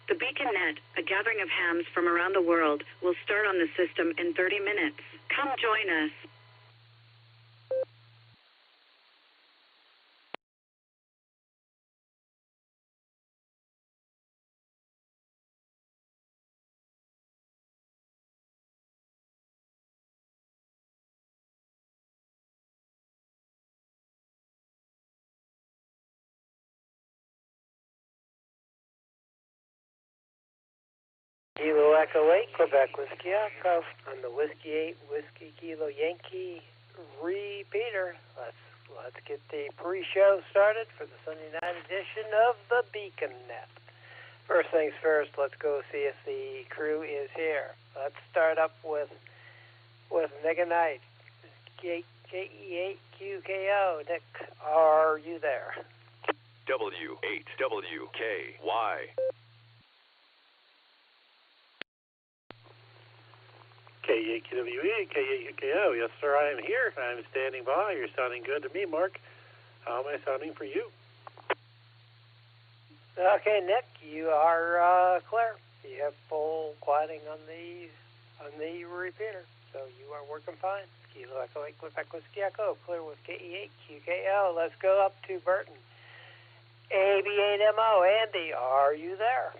The Beacon Net, a gathering of hams from around the world, will start on the system in 30 minutes. Come join us. Kilo Echo 8, Quebec Whiskey Echo, on the Whiskey 8, Whiskey Kilo Yankee repeater. Let's get the pre-show started for the Sunday night edition of the Beacon Net. First things first, let's go see if the crew is here. Let's start up with Nick and Nite. KE8QKO. Nick, are you there? W8WKY. K8QWE, K8KO. Yes, sir, I am here. I'm standing by. You're sounding good to me, Mark. How am I sounding for you? Okay, Nick, you are clear. You have full quieting on the repeater, so you are working fine. Kilo Echo 8, Quebec Whiskey Echo, clear with KE8QKO. Let's go up to Burton. AB8MO, Andy, are you there?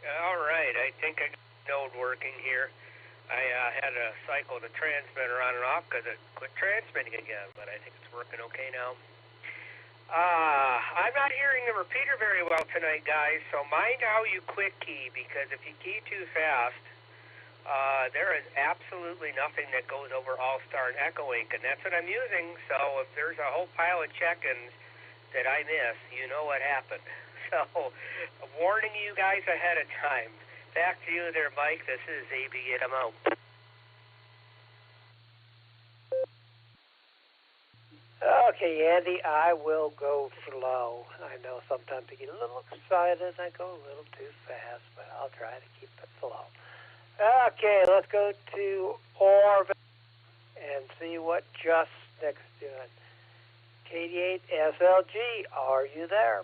All right, I think I know it working here. I had to cycle the transmitter on and off because it quit transmitting again, but I think it's working okay now. I'm not hearing the repeater very well tonight, guys, so mind how you quick key, because if you key too fast, there is absolutely nothing that goes over All-Star and Echo Ink, and that's what I'm using, so if there's a whole pile of check-ins that I miss, you know what happened. So, warning you guys ahead of time. Back to you there, Mike. This is AB Itamo. Okay, Andy, I will go slow. I know sometimes I get a little excited and I go a little too fast, but I'll try to keep it slow. Okay, let's go to Orville and see what Just Nick's doing. KD8 SLG, are you there?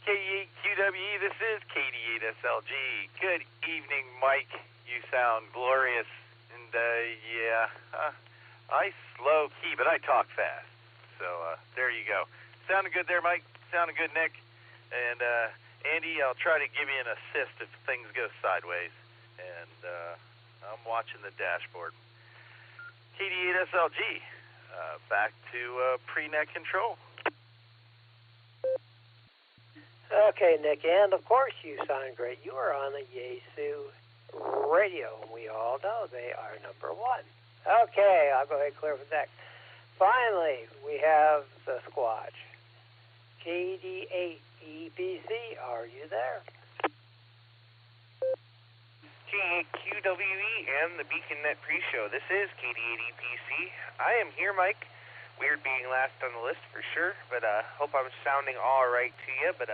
KD8QWE, this is KD8 SLG. Good evening, Mike. You sound glorious. And, I slow key, but I talk fast. So, there you go. Sounded good there, Mike. Sounded good, Nick. And, Andy, I'll try to give you an assist if things go sideways. And, I'm watching the dashboard. KD8 SLG, back to pre-net control. Okay, Nick, and of course you sound great. You are on the Yaesu radio. We all know they are number one. Okay, I'll go ahead and clear for that. Finally, we have the Squatch. KD8 EPC, are you there? KD8QWE and the BeaconNet pre-show. This is KD8EPC. I am here, Mike. Weird being last on the list for sure, but hope I'm sounding all right to you. But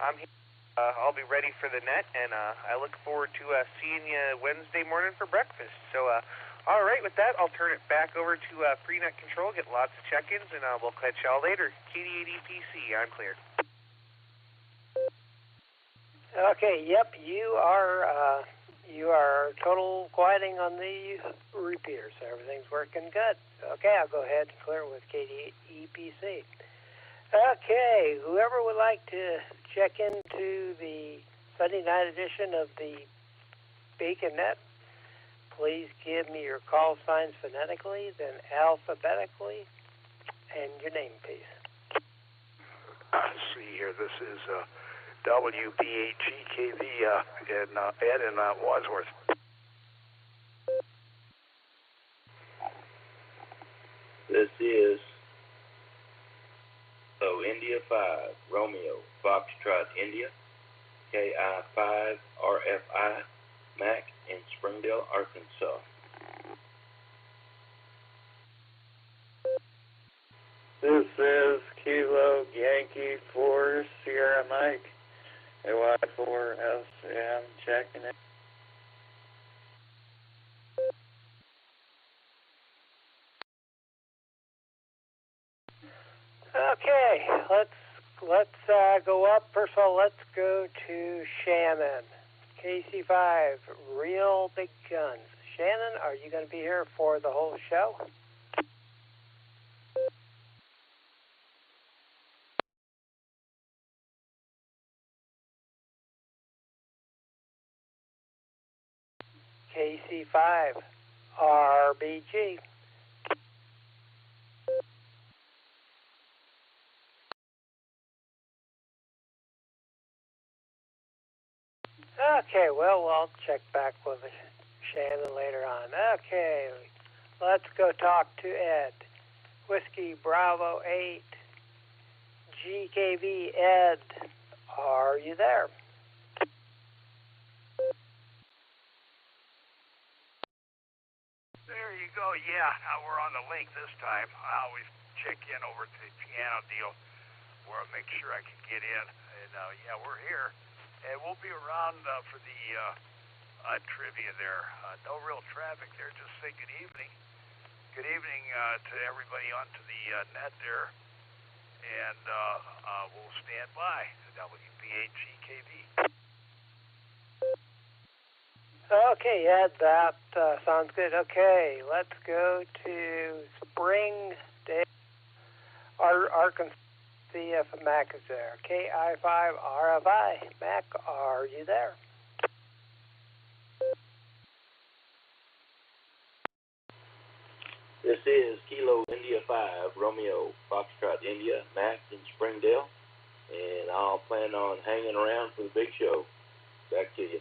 I'm here. I'll be ready for the net, and I look forward to seeing you Wednesday morning for breakfast. So, all right, with that, I'll turn it back over to pre-net control, get lots of check-ins, and we'll catch y'all later. KD8EPC, I'm clear. Okay, yep, you are total quieting on the repeater, so everything's working good. Okay, I'll go ahead and clear it with KD8 EPC. Okay, whoever would like to check into the Sunday night edition of the BeaconNet, please give me your call signs phonetically, then alphabetically, and your name, please. Let's see here, this is WBAGKV and Ed in Wadsworth. This is India 5, Romeo, Foxtrot, India, KI5, RFI, Mac in Springdale, Arkansas. This is Kilo Yankee 4 Sierra Mike, AY4SM checking it. Okay, let's go up. First of all, let's go to Shannon. KC5, Real Big Guns. Shannon, are you going to be here for the whole show? KC5, RBG. Okay, well, I'll check back with Shannon later on. Okay, let's go talk to Ed. Whiskey Bravo 8, GKV Ed, are you there? There you go, yeah, we're on the link this time. I always check in over to the piano deal where I make sure I can get in. And yeah, we're here. And we'll be around for the trivia there. No real traffic there, just say good evening. Good evening to everybody onto the net there. And we'll stand by. WBAGKV. Okay, Ed, that sounds good. Okay, let's go to Springdale, Arkansas. See if Mac is there. KI5 RFI. Mac, are you there? This is Kilo India 5, Romeo, Foxtrot, India, Mac in Springdale, and I'll plan on hanging around for the big show. Back to you.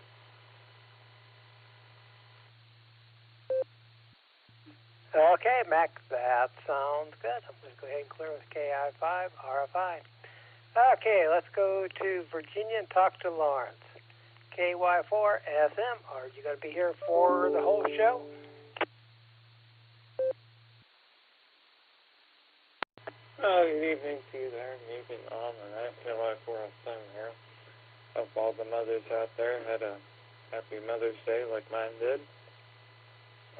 Okay, Mac, that sounds good. I'm going to go ahead and clear with KI5, RFI. Okay, let's go to Virginia and talk to Lawrence. KY4, SM, are you going to be here for the whole show? Good evening to you there. Good evening on the night. KY4 SM here. Hope all the mothers out there had a happy Mother's Day like mine did.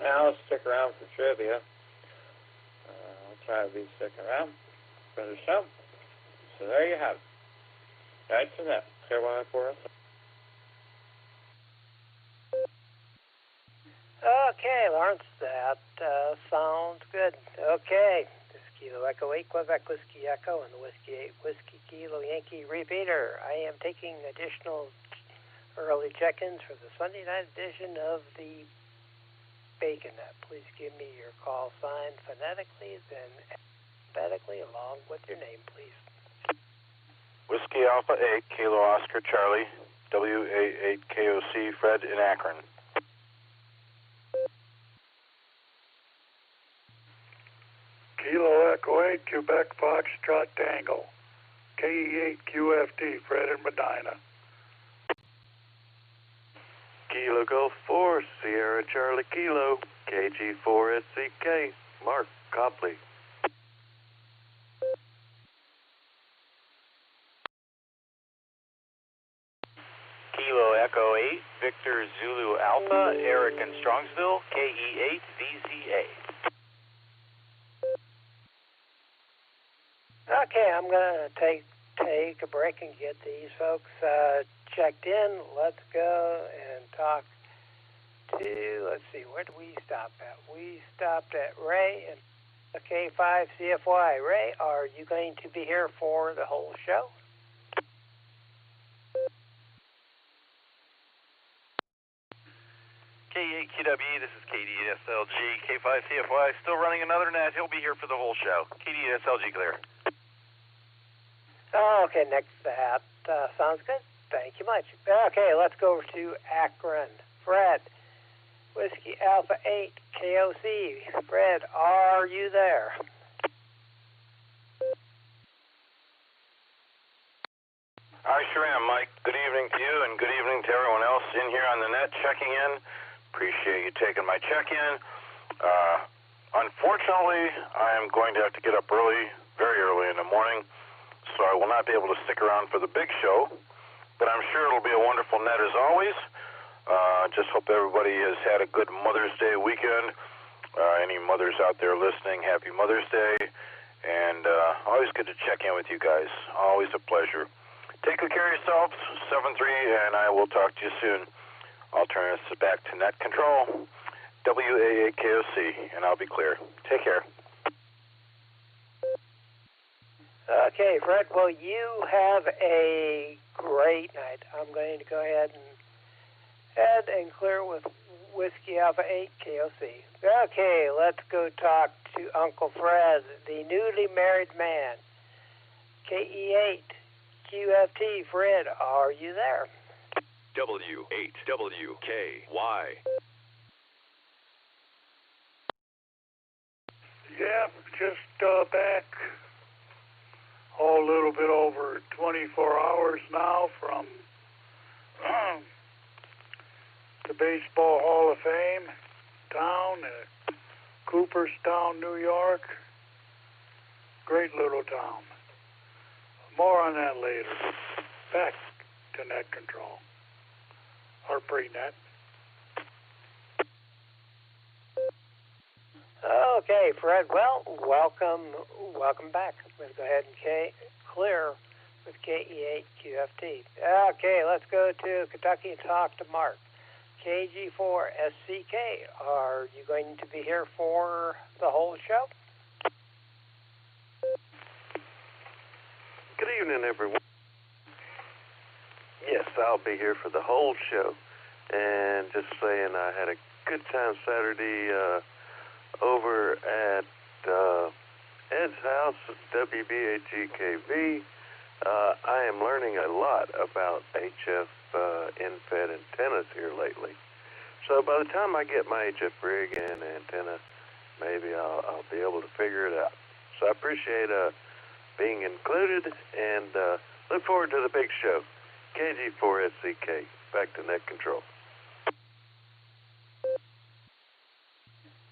Now, I'll stick around for trivia. I'll try to be sticking around for the show. So there you have it. Right to that. KY4 SM. Okay, Lawrence, that sounds good. Okay, this is Kilo Echo 8, Quebec Whiskey Echo, and the Whiskey 8, Whiskey Kilo Yankee repeater. I am taking additional early check-ins for the Sunday night edition of the Bacon Net. Please give me your call sign phonetically, then alphabetically, along with your name, please. Whiskey Alpha 8, Kilo Oscar Charlie, WA8 KOC, Fred in Akron. Kilo Echo 8, Quebec Foxtrot Tango. KE8 QFT, Fred in Medina. Kilo Golf 4, Sierra Charlie Kilo, KG4 SCK, Mark Copley. Kilo Echo 8, Victor Zulu Alpha, Eric in Strongsville, KE8 VZA. Okay, I'm going to take a break and get these folks checked in. Let's go and talk to, let's see, where did we stop at? We stopped at Ray and K5 CFY. Ray, are you going to be here for the whole show? K8QWE, this is KD8SLG, K5 CFY, still running another net. He'll be here for the whole show. KD8SLG clear. Okay, next, that sounds good. Thank you much. Okay, let's go over to Akron. Fred, Whiskey Alpha 8, KOC. Fred, are you there? I sure am, Mike. Good evening to you, and good evening to everyone else in here on the net checking in. Appreciate you taking my check-in. Unfortunately, I am going to have to get up early, very early in the morning, so I will not be able to stick around for the big show, but I'm sure it'll be a wonderful net as always. Just hope everybody has had a good Mother's Day weekend. Any mothers out there listening, happy Mother's Day, and always good to check in with you guys. Always a pleasure. Take good care of yourselves, 7-3, and I will talk to you soon. I'll turn this back to net control, WA8KOC, and I'll be clear. Take care. Okay, Fred, well, you have a great night. I'm going to go ahead and clear with Whiskey Alpha 8 KOC. Okay, let's go talk to Uncle Fred, the newly married man. KE8 QFT, Fred, are you there? W8WKY. Yeah, just back a little bit over 24 hours now from the Baseball Hall of Fame town at Cooperstown, New York. Great little town. More on that later. Back to net control. Or pre-net. Okay, Fred, well, welcome back. I'm going to go ahead and clear with KE8 QFT. Okay, let's go to Kentucky and talk to Mark. KG4 SCK, are you going to be here for the whole show? Good evening, everyone. Yes, I'll be here for the whole show. And just saying, I had a good time Saturday over at Ed's house, WBAG-KV. I am learning a lot about HF in-fed antennas here lately. So by the time I get my HF rig and antenna, maybe I'll be able to figure it out. So I appreciate being included, and look forward to the big show. KG4SCK, back to net control.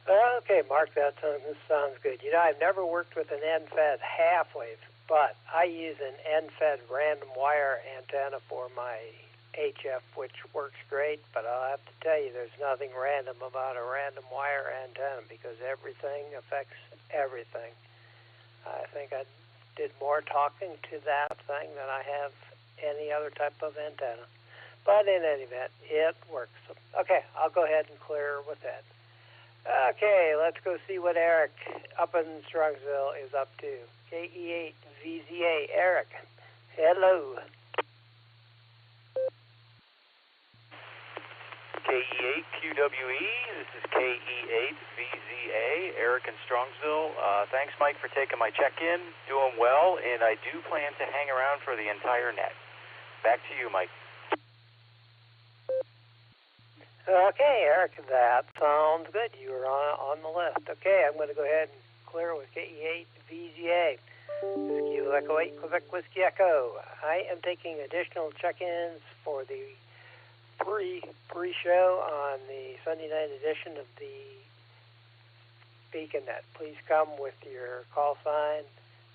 Okay, Mark, that sounds good. You know, I've never worked with an end-fed half-wave, but I use an end-fed random wire antenna for my HF, which works great, but I'll have to tell you, there's nothing random about a random wire antenna because everything affects everything. I think I did more talking to that thing than I have any other type of antenna. But in any event, it works. Okay, I'll go ahead and clear with that. Okay, let's go see what Eric up in Strongsville is up to. KE8VZA, Eric. Hello. KE8QWE, this is KE8VZA, Eric in Strongsville. Thanks, Mike, for taking my check-in. Doing well, and I do plan to hang around for the entire net. Back to you, Mike. Okay, Eric, that sounds good. You were on the list. Okay, I'm going to go ahead and clear with KE8VZA. Kilo Echo 8, Quebec Whiskey Echo. I am taking additional check-ins for the pre-show on the Sunday night edition of the BeaconNet. Please come with your call sign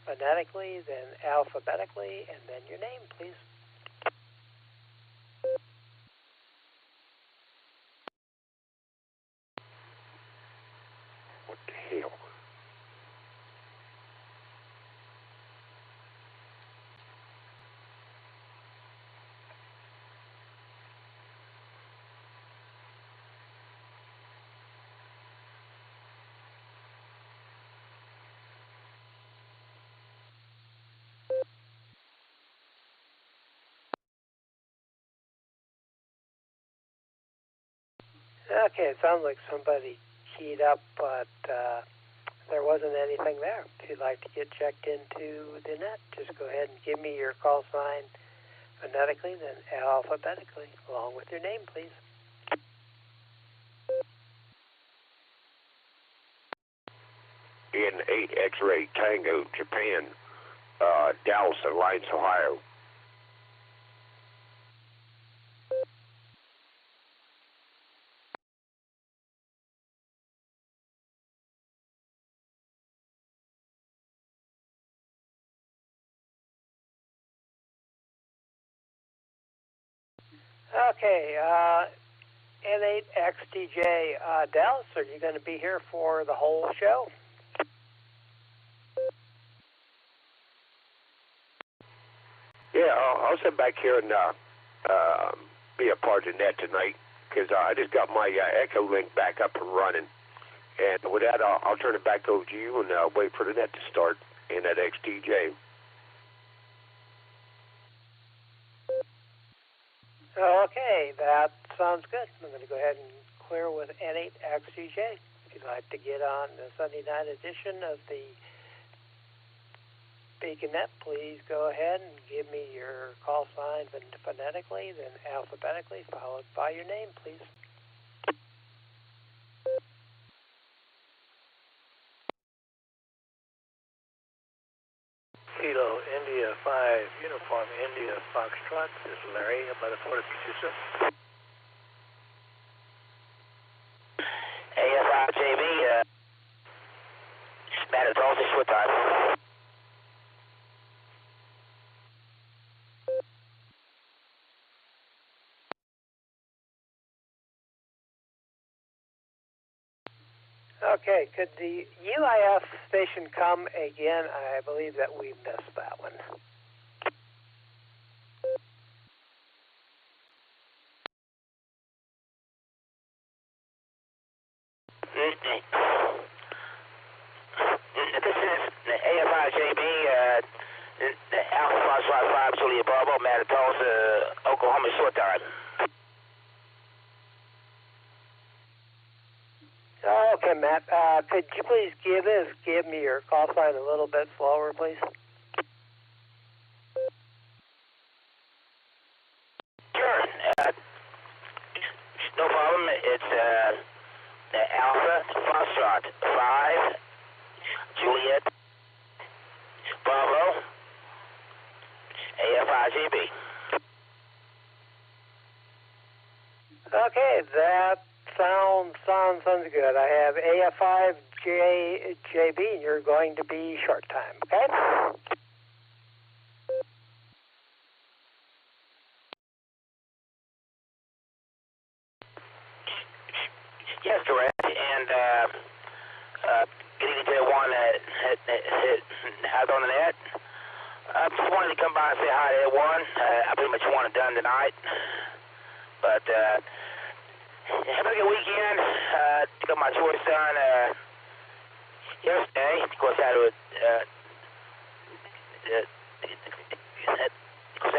phonetically, then alphabetically, and then your name, please. What the hell? Okay, it sounds like somebody keyed up, but there wasn't anything there. If you'd like to get checked into the net, just go ahead and give me your call sign phonetically, then alphabetically, along with your name, please. N8 X-Ray Tango, Japan, Dallas, Alliance, Ohio. Okay, N8XTJ, Dallas, are you going to be here for the whole show? Yeah, I'll sit back here and be a part of the net tonight because I just got my Echo link back up and running. And with that, I'll turn it back over to you and wait for the net to start in that XTJ. Okay, that sounds good. I'm going to go ahead and clear with N8XTJ. If you'd like to get on the Sunday night edition of the BeaconNet, please go ahead and give me your call sign phonetically, then alphabetically, followed by your name, please. Kilo India 5, Uniform India Foxtrot. This is Larry, about a quarter to sir. AFIJB, Manitoba, what time? Okay, could the UIF station come again? I believe that we missed that one. This is AFIJB, Alpha Foxtrot 5, Julia Bravo, Manitoba, Oklahoma, short time. Okay, Matt. Could you please give me your call sign a little bit slower, please? Sure. No problem. It's Alpha Foxtrot 5 Juliet Bravo AFIGB. Okay, that sounds good. I have AF5JB, and you're going to be short time, okay? Yes, correct. And getting into one out on the net. I just wanted to come by and say hi to everyone. I pretty much want it done tonight. But have a good weekend. Got my chores done yesterday. Of course, I had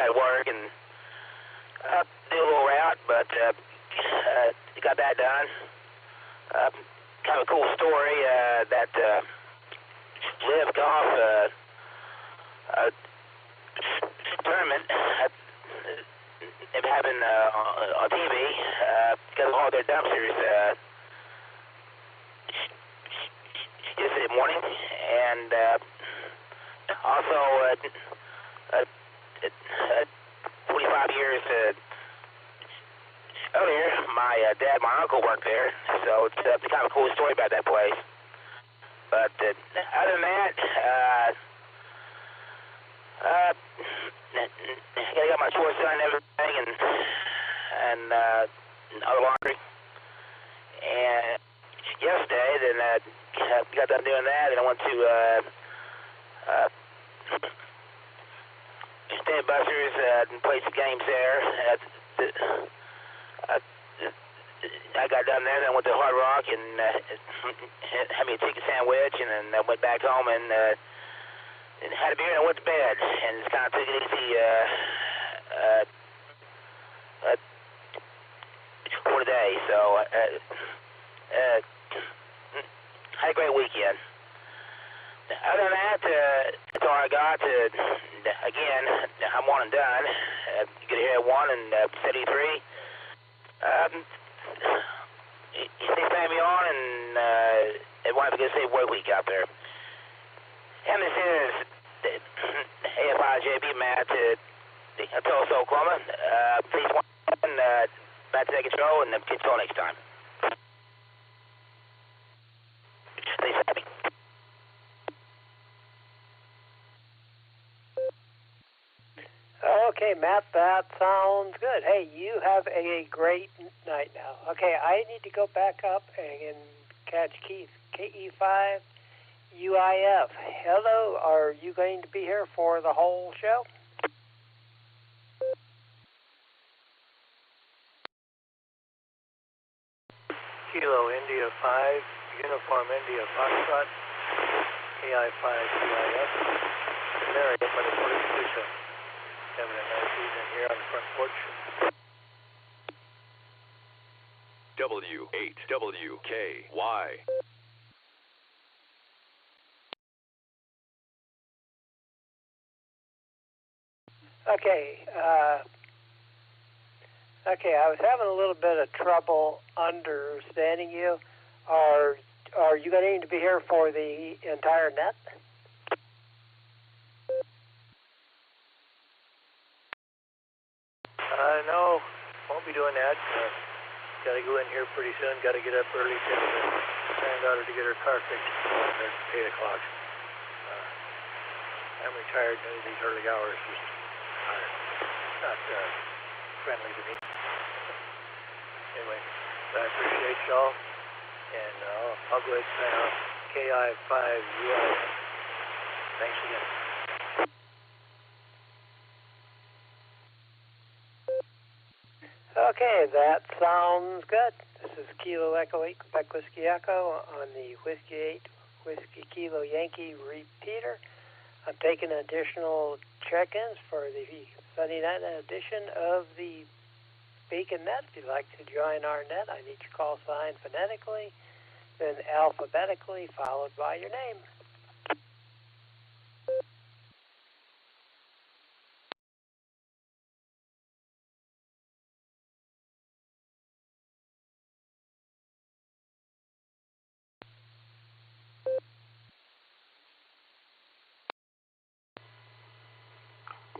to work and do a little route, but got that done. Kind of a cool story that Liv Golf tournament they've having on TV because of all their dumpsters yesterday morning, and also 45 years earlier, my dad, my uncle worked there, so it's kind of a cool story about that place. But other than that, I got my chores done and everything, and other laundry. And yesterday, then got done doing that, and I went to Stand Busters and played some games there. I got done there, then I went to Hard Rock and had me a chicken sandwich, and then I went back home and had a beer, and I went to bed, and just kind of took it easy for the day. So had a great weekend. Other than that, that's all I got. Again, I'm one and done. Get here at 1 and 73. Stay playing me on, and everyone have a good safe work week out there. And this is AFIJB Matt Tulsa, Oklahoma. Please back to take control, and get you all next time. Stay happy. Okay, Matt, that sounds good. Hey, you have a great night now. Okay, I need to go back up and catch Keith, KE5 UIF. Hello, are you going to be here for the whole show? Kilo India 5, Uniform India Foxtrot, KI5 UIF. Mary, up by the Port Station. Having a nice evening here on the front porch. W8WKY. Okay, I was having a little bit of trouble understanding you. Are you going to be here for the entire net? No, won't be doing that. Got to go in here pretty soon. Got to get up early to the granddaughter to get her car fixed at 8 o'clock. I'm retired at these early hours. Just not friendly to me. Anyway, I appreciate y'all, and I'll go ahead and sign off. KI5UI. Thanks again. Okay, that sounds good. This is Kilo Echo 8 Quebec Whiskey Echo on the Whiskey 8 Whiskey Kilo Yankee repeater. I'm taking additional check-ins for the Sunday night edition of the Beacon Net. If you'd like to join our net, I need your call sign phonetically. then alphabetically followed by your name.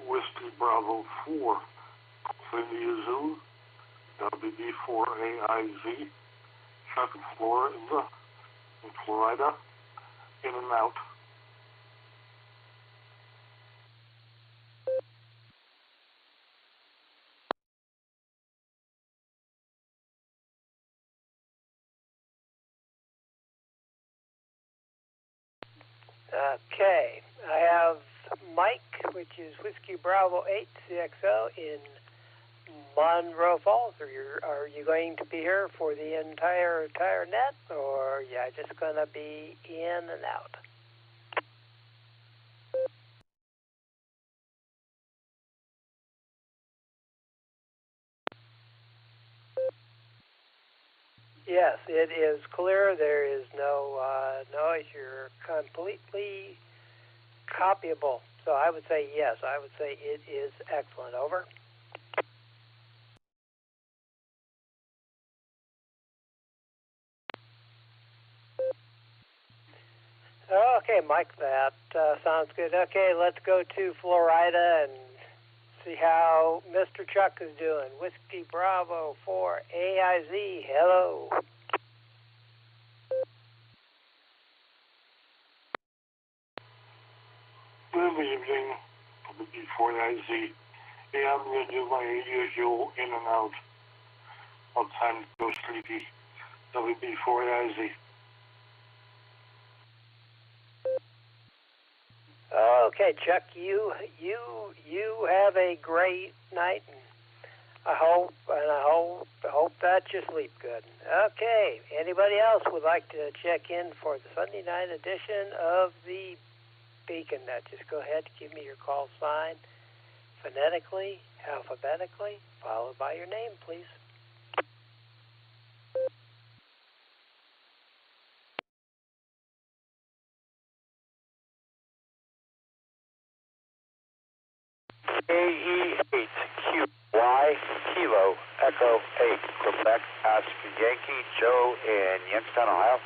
Whiskey Bravo 4, India Zulu, WB4AIZ, Chuck in Florida, in and out. Okay, I have Mike, which is Whiskey Bravo 8 CXO in Monroe Falls. Are you going to be here for the entire net, or are you just going to be in and out? Yes, it is clear. There is no noise. You're completely copyable. So I would say yes. I would say it is excellent. Over. Okay, Mike, that sounds good. Okay, let's go to Florida and see how Mr. Chuck is doing. Whiskey Bravo 4 AIZ. Hello. Good evening, WB4AIZ. Yeah, I'm going to do my usual in and out. All time to go sleepy. WB4AIZ. Okay, Chuck, you have a great night, and I hope that you sleep good. Okay, anybody else would like to check in for the Sunday night edition of the Beacon Net? Just go ahead, give me your call sign, phonetically, alphabetically, followed by your name, please. AE8QY Kilo Echo 8 Quebec, ask Yankee Joe in Youngstown, Ohio.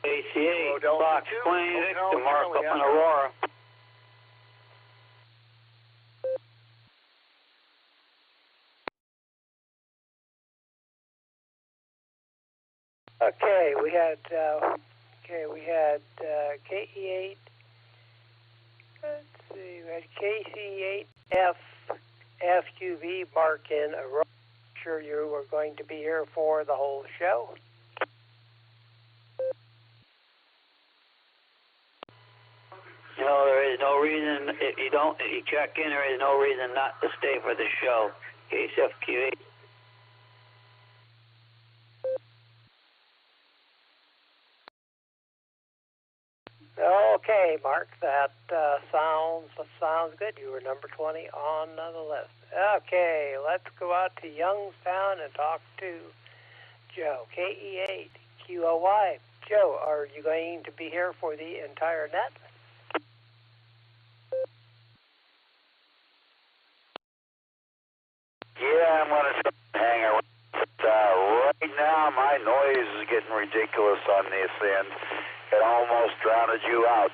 ACA Fox 26 to mark up in Aurora. Okay, we had KE8. Let's see, we had KC8F FQV mark in Aurora. Sure you were going to be here for the whole show. No, there is no reason if you check in, there is no reason not to stay for the show. Case FQV. Okay, Mark, that sounds good. You were number 20 on the list. Okay, let's go out to Youngstown and talk to Joe, KE8QOY. Joe, are you going to be here for the entire net? Yeah, I'm going to hang around. Right now, my noise is getting ridiculous on this end. It almost drowned you out.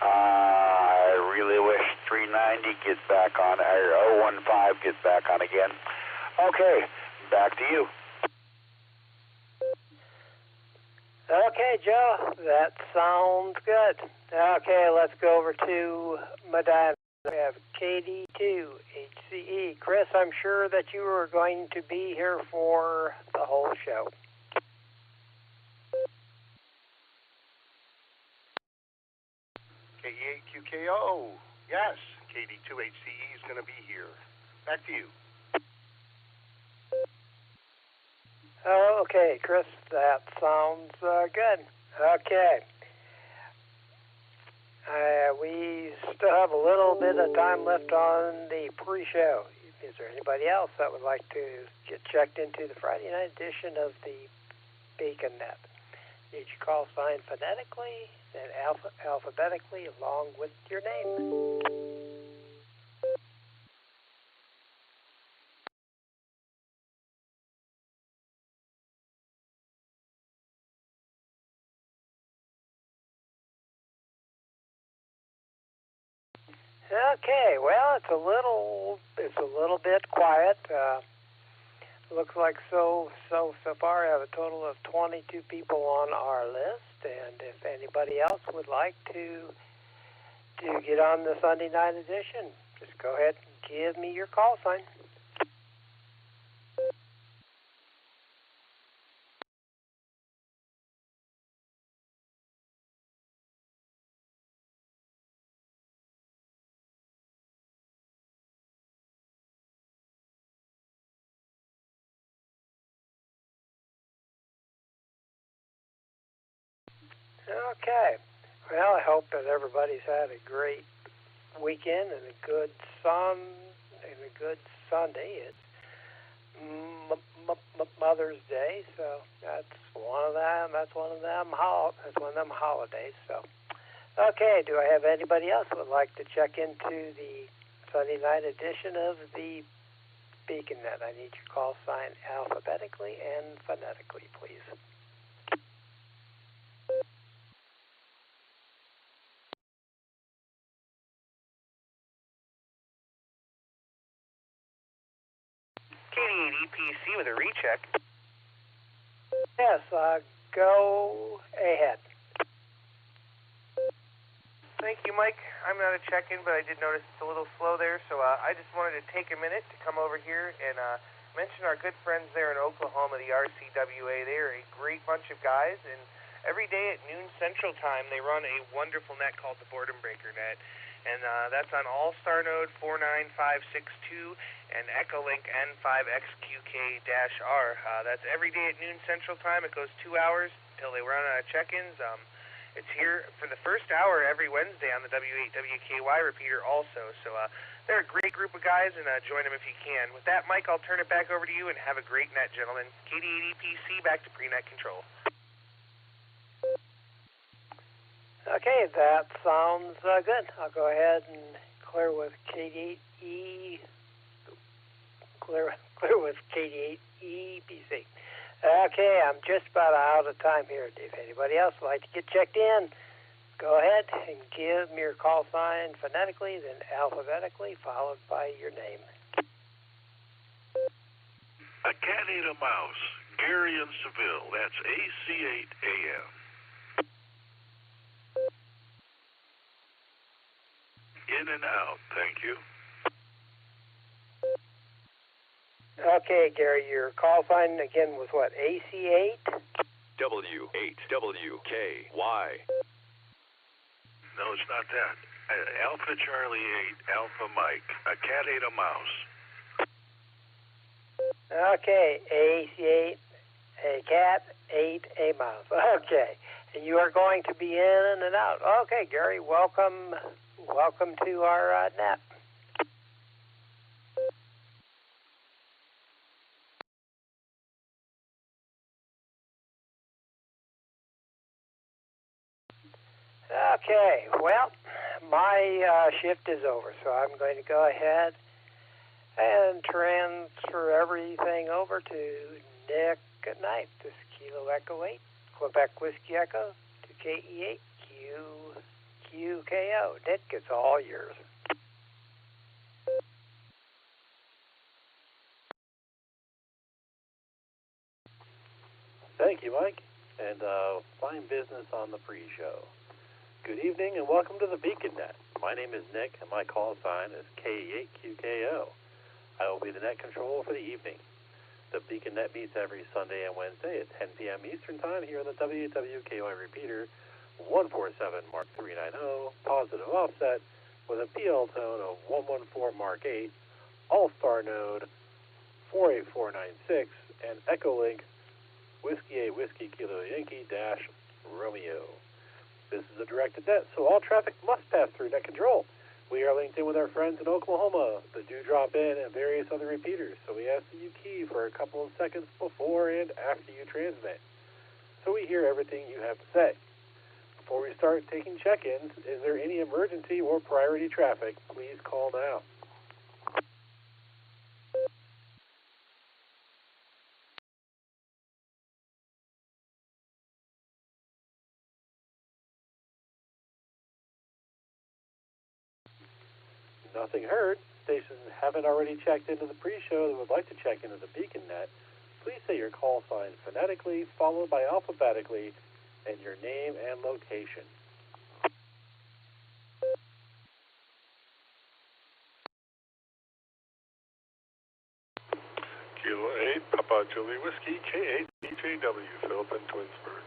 I really wish 390 gets back on, or 015 gets back on again. Okay, back to you. Okay, Joe, that sounds good. Okay, let's go over to Madame. We have KD2 HCE. Chris, I'm sure that you are going to be here for the whole show. KE8QKO. Yes, KD2HCE is going to be here. Back to you. Okay, Chris, that sounds good. Okay. We still have a little bit of time left on the pre-show. Is there anybody else that would like to get checked into the Friday night edition of the Beacon Net? Need your call sign phonetically and alphabetically along with your name. Okay, well, it's a little bit quiet. Looks like so far I have a total of 22 people on our list, and if anybody else would like to get on the Sunday night edition, just go ahead and give me your call sign. Okay. Well, I hope that everybody's had a great weekend and a good Sunday. It's Mother's Day, so that's one of them. That's one of them holidays. So, okay. Do I have anybody else who would like to check into the Sunday night edition of the Beacon Net? I need your call sign alphabetically and phonetically, please. KD80PC with a recheck. Yes, go ahead. Thank you, Mike. I'm not a check-in, but I did notice it's a little slow there, so I just wanted to take a minute to come over here and mention our good friends there in Oklahoma, the RCWA. They are a great bunch of guys, and every day at noon Central Time, they run a wonderful net called the Boredom Breaker Net. And that's on All-Star Node 49562 and Echolink N5XQK-R. That's every day at noon Central Time. It goes 2 hours until they run out of check-ins. It's here for the first hour every Wednesday on the W8WKY repeater also. So they're a great group of guys, and join them if you can. With that, Mike, I'll turn it back over to you, and have a great net, gentlemen. KD80PC, back to pre-net control. Okay, that sounds good. I'll go ahead and clear with KD8E. Clear with KD8EPC. Okay, I'm just about out of time here. If anybody else would like to get checked in, go ahead and give me your call sign phonetically, then alphabetically, followed by your name. A cat ate a mouse. Gary in Seville. That's AC8AM. In and out, thank you. Okay, Gary, your call sign again was what, AC8? W8WKY. No, it's not that. Alpha Charlie 8, Alpha Mike. A cat ate a mouse. Okay, AC8, a cat ate a mouse. Okay, and you are going to be in and out. Okay, Gary, welcome to our net. Okay, well, my shift is over, so I'm going to go ahead and transfer everything over to Nick at Nite. This is Kilo Echo 8, Quebec Whiskey Echo, to KE8, QKO. Nick, it's all yours. Thank you, Mike, and fine business on the pre-show. Good evening and welcome to the Beacon Net. My name is Nick and my call sign is K8QKO. I will be the net controller for the evening. The Beacon Net meets every Sunday and Wednesday at 10 p.m. Eastern Time here on the WWKY repeater 147 Mark 390, positive offset with a PL tone of 114 Mark 8, All-Star Node 48496, and Echolink Whiskey 8 Whiskey Kilo Yankee Romeo. This is a directed net, so all traffic must pass through net control. We are linked in with our friends in Oklahoma that do drop in and various other repeaters, so we ask that you key for a couple of seconds before and after you transmit, so we hear everything you have to say. Before we start taking check-ins, is there any emergency or priority traffic? Please call now. Nothing heard. Stations haven't already checked into the pre-show that would like to check into the BeaconNet. Please say your call sign phonetically, followed by alphabetically, and your name and location. Kilo 8, Papa Julie Whiskey, K8, DJW, Philip in Twinsburg.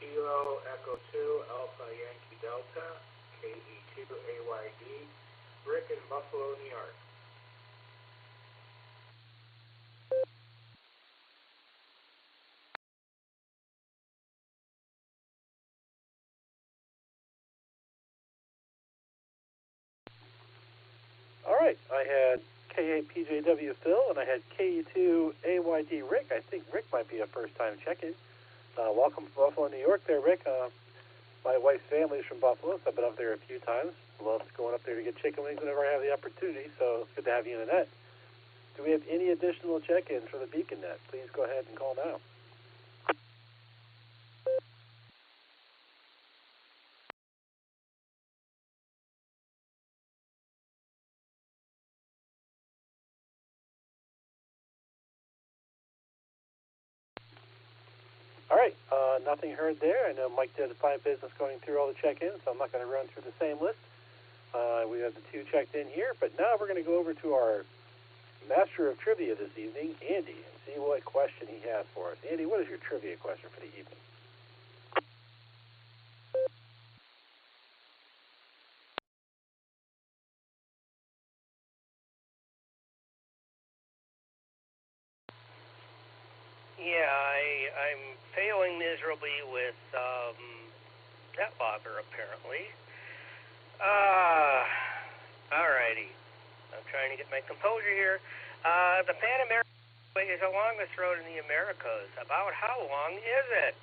Kilo Echo 2, Alpha Yankee Delta, KE2 AYD, Rick in Buffalo, New York. All right, I had K8 PJW Phil, and I had KE2 AYD Rick. I think Rick might be a first-time check-in. Welcome to Buffalo, New York there, Rick. My wife's family is from Buffalo, so I've been up there a few times. Love going up there to get chicken wings whenever I have the opportunity, so it's good to have you in the net. Do we have any additional check-ins for the BeaconNet? Please go ahead and call now. All right, nothing heard there. I know Mike did a fine business going through all the check-ins, so I'm not going to run through the same list. We have the two checked in here, but now we're going to go over to our master of trivia this evening, Andy, and see what question he has for us. Andy, what is your trivia question for the evening? Yeah, I'm failing miserably with NetLogger, apparently. Alrighty. I'm trying to get my composure here. The Pan American Highway is the longest road in the Americas. About how long is it?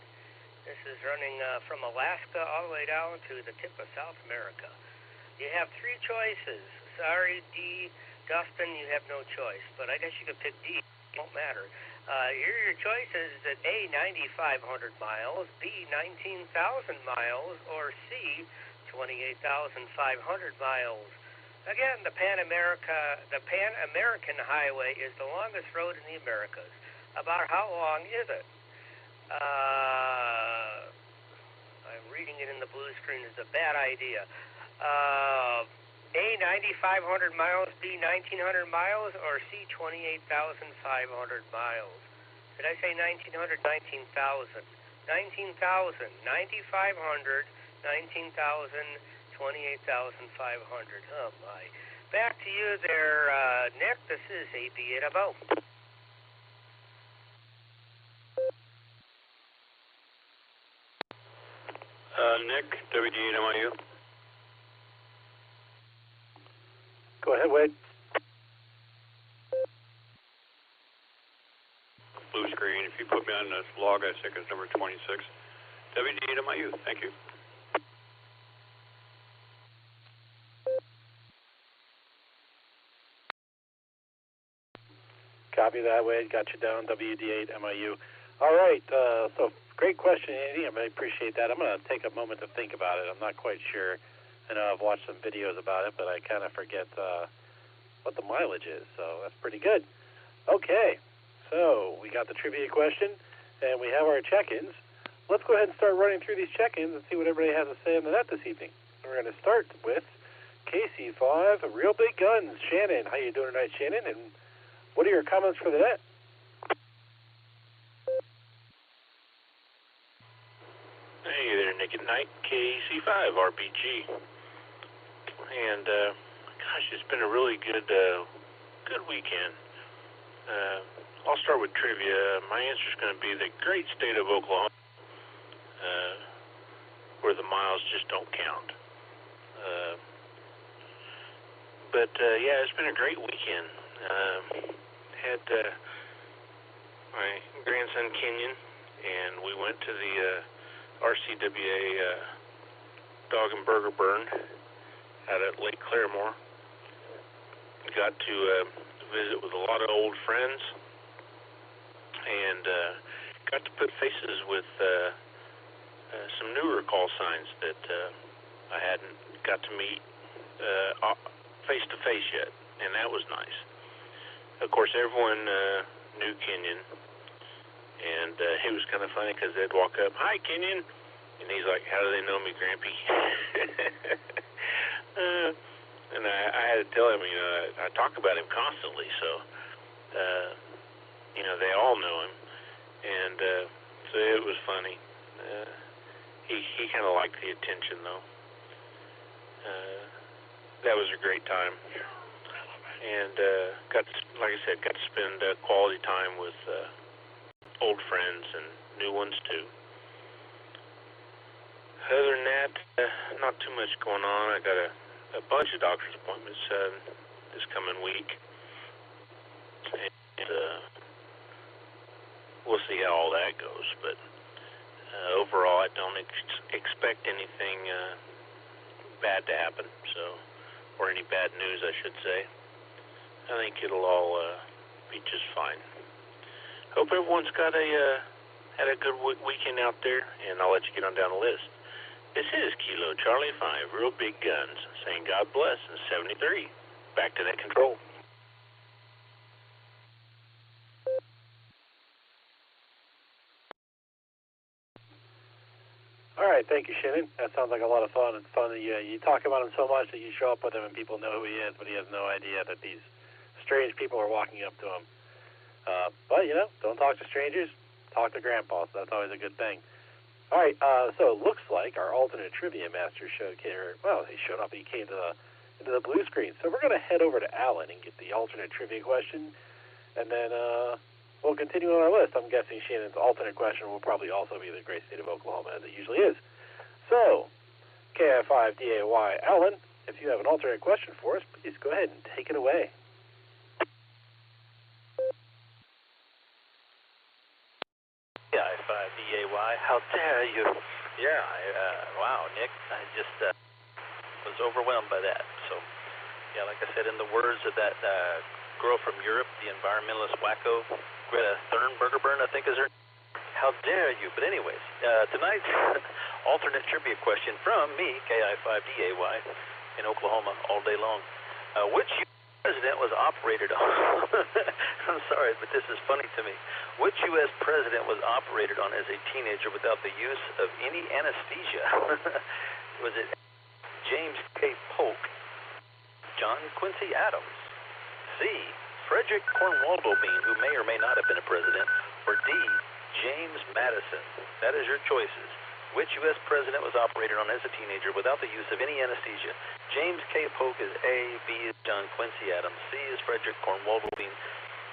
This is running from Alaska all the way down to the tip of South America. You have three choices. Sorry, D. Dustin, you have no choice, but I guess you could pick D. It won't matter. Here are your choices at A, 9,500 miles, B, 19,000 miles, or C, 28,500 miles. Again, the Pan American Highway is the longest road in the Americas. About how long is it? I'm reading it in the blue screen. It's a bad idea. A, 9,500 miles, B, 1,900 miles, or C, 28,500 miles. Did I say 1,900? 19,000. 19,000, 9,500, 19,000, 28,500. Oh, my. Back to you there, Nick. This is AB at Abo. Nick, WD8MIU. Go ahead, Wade. Blue screen. If you put me on this log, I think it's number 26. WD8MIU. Thank you. Copy that, Wade. Got you down, WD8MIU. All right, so great question, Andy. I appreciate that. I'm going to take a moment to think about it. I'm not quite sure. I know I've watched some videos about it, but I kind of forget what the mileage is, so that's pretty good. Okay, so we got the trivia question, and we have our check-ins. Let's go ahead and start running through these check-ins and see what everybody has to say on the net this evening. We're going to start with KC5, Real Big Guns. Shannon, how you doing tonight, Shannon? And what are your comments for the net? Hey there, Nick at Night, KC5, RPG. And, gosh, it's been a really good weekend. I'll start with trivia. My answer is going to be the great state of Oklahoma. where the miles just don't count. But yeah, it's been a great weekend. Had my grandson Kenyon, and we went to the RCWA Dog and Burger Burn out at Lake Claremore. Got to visit with a lot of old friends, and got to put faces with some newer call signs that I hadn't got to meet face-to-face yet, and that was nice. Of course, everyone knew Kenyon, and it was kind of funny because they'd walk up, "Hi, Kenyon," and he's like, "How do they know me, Grampy?" And I had to tell him, I talk about him constantly, so, they all know him, and so it was funny. He kind of liked the attention, though. That was a great time, and got to spend quality time with old friends and new ones too. Other than that, not too much going on. I got a bunch of doctor's appointments this coming week, and we'll see how all that goes. But overall, I don't expect anything bad to happen. Or any bad news, I should say. I think it'll all be just fine. Hope everyone's got had a good weekend out there, and I'll let you get on down the list. This is Kilo Charlie 5, Real Big Guns, saying God bless in 73. Back to net control. All right, thank you, Shannon. That sounds like a lot of fun. It's fun that you talk about him so much that you show up with him and people know who he is, but he has no idea that these strange people are walking up to him. But, don't talk to strangers. Talk to Grandpa, so that's always a good thing. All right, so it looks like our alternate trivia master showed here. Well, he showed up. He came to into the blue screen. So we're going to head over to Alan and get the alternate trivia question, and then we'll continue on our list. I'm guessing Shannon's alternate question will probably also be the great state of Oklahoma, as it usually is. So, KI5DAY, Alan, if you have an alternate question for us, please go ahead and take it away. KI5DAY, how dare you? Yeah, wow, Nick, I just was overwhelmed by that. So, yeah, like I said, in the words of that girl from Europe, the environmentalist wacko, Greta Thunberg, I think is her. How dare you? But anyways, tonight's alternate trivia question from me, KI5DAY, in Oklahoma all day long. Which U.S. president was operated on? I'm sorry, but this is funny to me. Which U.S. president was operated on as a teenager without the use of any anesthesia? Was it James K. Polk, John Quincy Adams, C. Frederick Cornwaldo Bean, who may or may not have been a president, or D. James Madison? That is your choices. Which U.S. president was operated on as a teenager without the use of any anesthesia? James K. Polk is A, B is John Quincy Adams, C is Frederick Cornwaldo Bean,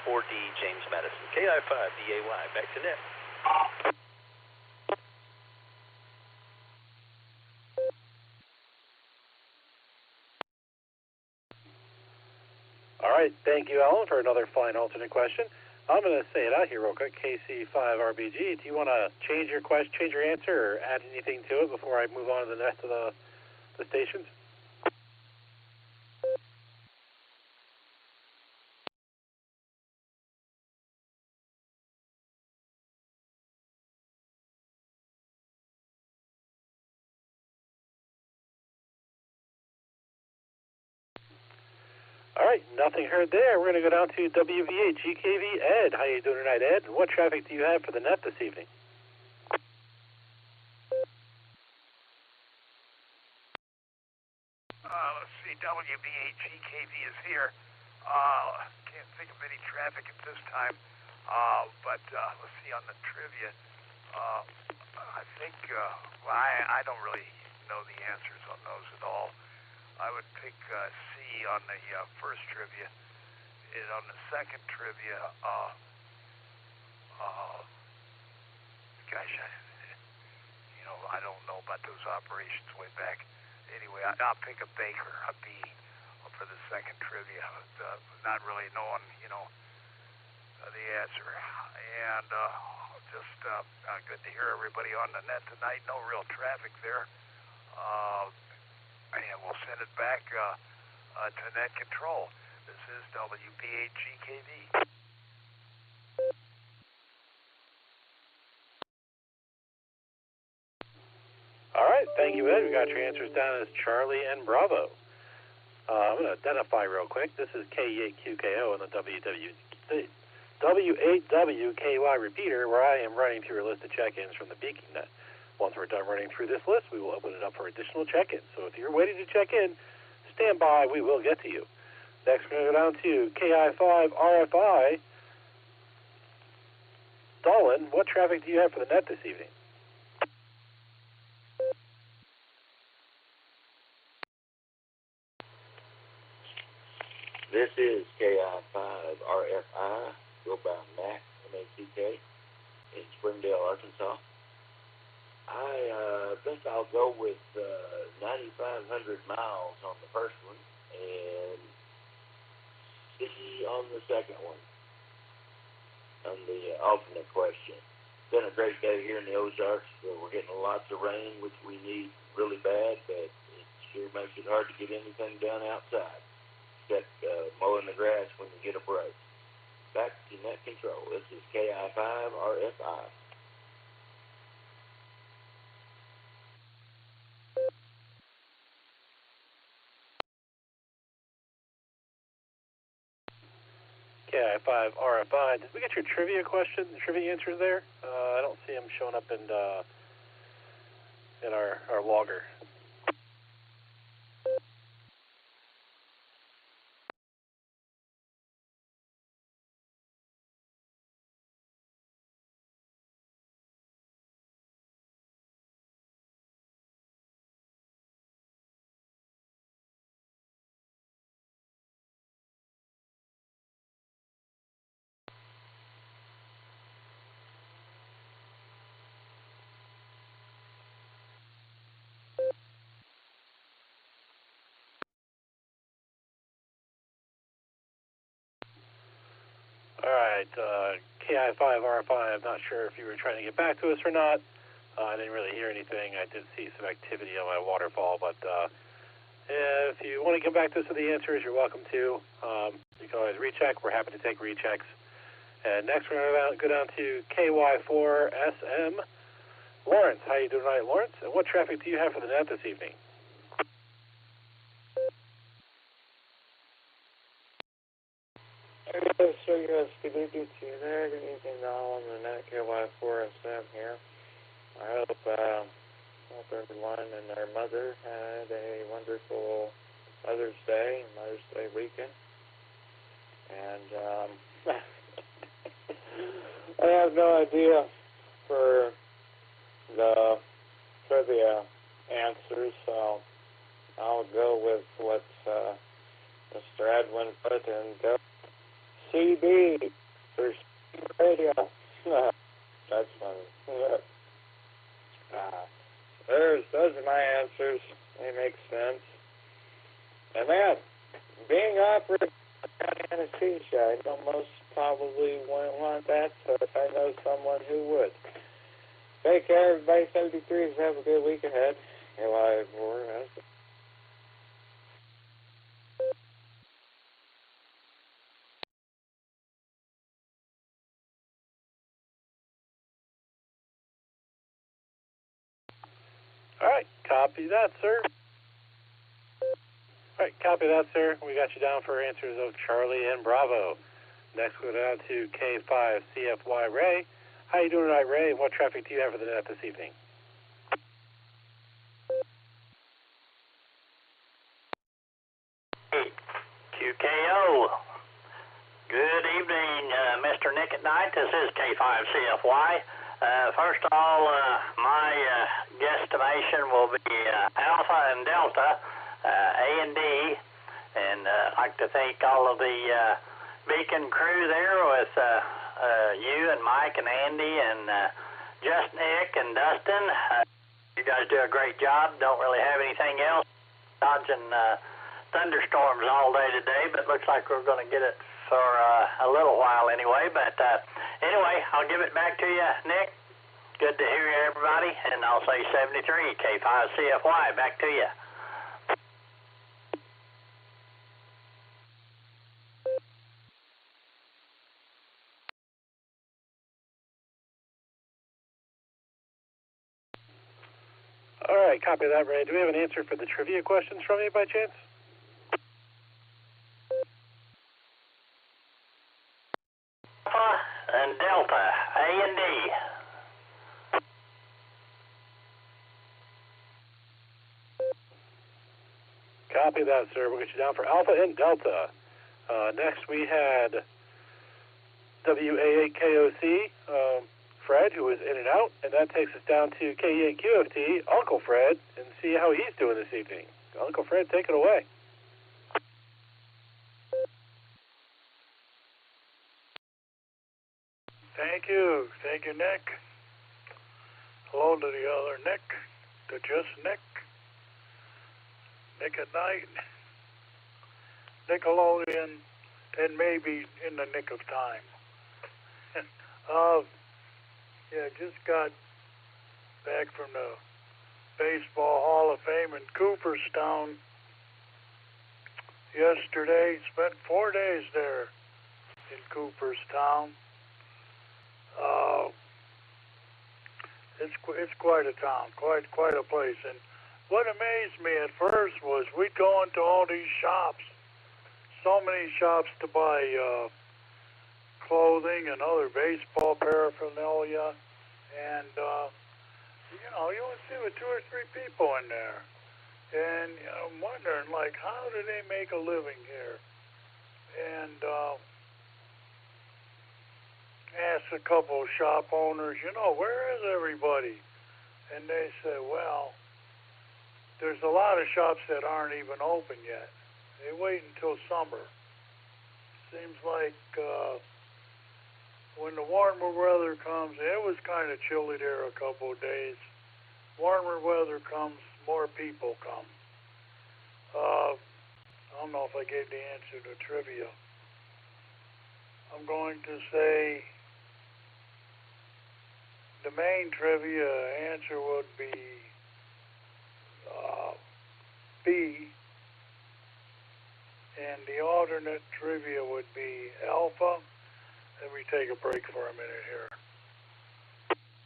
or D, James Madison. KI5DAY, back to net. All right, thank you, Alan, for another fine alternate question. I'm going to say it out here real quick. KC5RBG, do you want to change your answer, or add anything to it before I move on to the rest of the stations? All right, nothing heard there. We're going to go down to WVA GKV Ed. How you doing tonight, Ed? What traffic do you have for the net this evening? Let's see, WVA GKV is here. Can't think of any traffic at this time. But let's see on the trivia. I think, I don't really know the answers on those at all. I would pick C on the first trivia. And on the second trivia, gosh, I don't know about those operations way back. Anyway, I'll pick a Baker, a B, for the second trivia. Not really knowing, the answer. And just good to hear everybody on the net tonight. No real traffic there. And we'll send it back to net control. This is WPHGKV. All right, thank you, Ed. We got your answers down as Charlie and Bravo. I'm going to identify real quick. This is K8QKO on the W8WKY repeater, where I am running through a list of check-ins from the Beacon Net. Once we're done running through this list, we will open it up for additional check-ins. So if you're waiting to check in, stand by. We will get to you. Next, we're going to go down to KI5RFI. Dolan, what traffic do you have for the net this evening? This is KI5RFI, go by Mac, M-A-C-K, in Springdale, Arkansas. I think I'll go with 9,500 miles on the first one and C on the second one, on the alternate question. It's been a great day here in the Ozarks. We're getting lots of rain, which we need really bad, but it sure makes it hard to get anything done outside. Except mowing the grass when you get a break. Back to net control. This is KI5RFI. KI5RFI. Did we get your trivia question, trivia answers there? I don't see them showing up in our logger. All right, KI5RFI, I'm not sure if you were trying to get back to us or not. I didn't really hear anything. I did see some activity on my waterfall, but if you want to come back to us with the answers, you're welcome to. You can always recheck. We're happy to take rechecks. And next, we're going to go down to KY4SM. Lawrence, how you doing tonight, Lawrence? And what traffic do you have for the net this evening? Good evening to you there. Good evening all on the net. KY4SM here. I hope everyone and their mother had a wonderful Mother's Day, Mother's Day weekend. And I have no idea for the trivia answers, so I'll go with what Mr. Edwin put and go CB for radio. That's funny. Those are my answers. They make sense. And man, being offered anesthesia, I know most probably wouldn't want that, so if I know someone who would. Take care, everybody. 73s. Have a good week ahead. KY4SM. All right, copy that, sir. All right, copy that, sir. We got you down for answers of Charlie and Bravo. Next, we'll go down to K5CFY Ray. How you doing tonight, Ray? And what traffic do you have for the net this evening? QKO. Good evening, Mr. Nick at Night. This is K5CFY. First of all, my guesstimation will be Alpha and Delta, A and D, and I'd like to thank all of the Beacon crew there with you and Mike and Andy and just Nick and Dustin. You guys do a great job. Don't really have anything else. Dodging thunderstorms all day today, but looks like we're going to get it for a little while anyway. But anyway, I'll give it back to you, Nick. Good to hear you, everybody. And I'll say 73, K5CFY. Back to you. All right, copy that, Ray. Do we have an answer for the trivia questions from you by chance? Alpha and Delta, A and D. Copy that, sir. We'll get you down for Alpha and Delta. Next, we had WA8KOC, Fred, who is in and out, and that takes us down to KE8QFT, Uncle Fred, and see how he's doing this evening. Uncle Fred, take it away. Thank you, Nick. Hello to the other Nick, to just Nick at night, Nickelodeon, and maybe in the nick of time. Yeah, just got back from the Baseball Hall of Fame in Cooperstown yesterday. Spent 4 days there in Cooperstown. It's quite a town, quite a place. And what amazed me at first was we'd go into all these shops, so many shops to buy clothing and other baseball paraphernalia, and you would see with 2 or 3 people in there, and I'm wondering, like, how do they make a living here? And asked a couple of shop owners, where is everybody? And they said, well, there's a lot of shops that aren't even open yet. They wait until summer. Seems like when the warmer weather comes, it was kind of chilly there a couple of days. Warmer weather comes, more people come. I don't know if I gave the answer to trivia. I'm going to say the main trivia answer would be B, and the alternate trivia would be Alpha. Let me take a break for a minute here.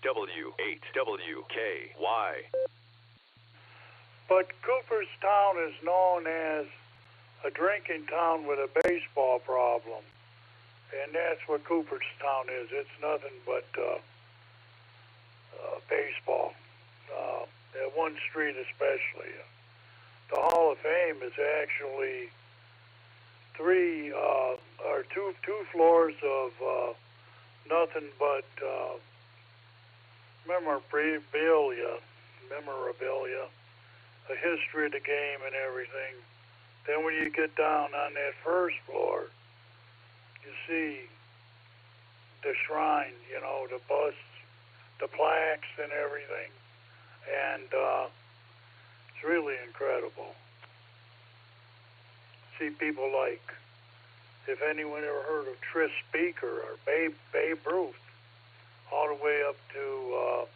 W8WKY. But Cooperstown is known as a drinking town with a baseball problem, and that's what Cooperstown is. It's nothing but baseball. At one street especially. The Hall of Fame is actually two floors of nothing but memorabilia, a history of the game and everything. Then when you get down on that first floor, you see the shrine, the busts, the plaques and everything. And it's really incredible. See people like, if anyone ever heard of Tris Speaker or Babe Ruth, all the way up to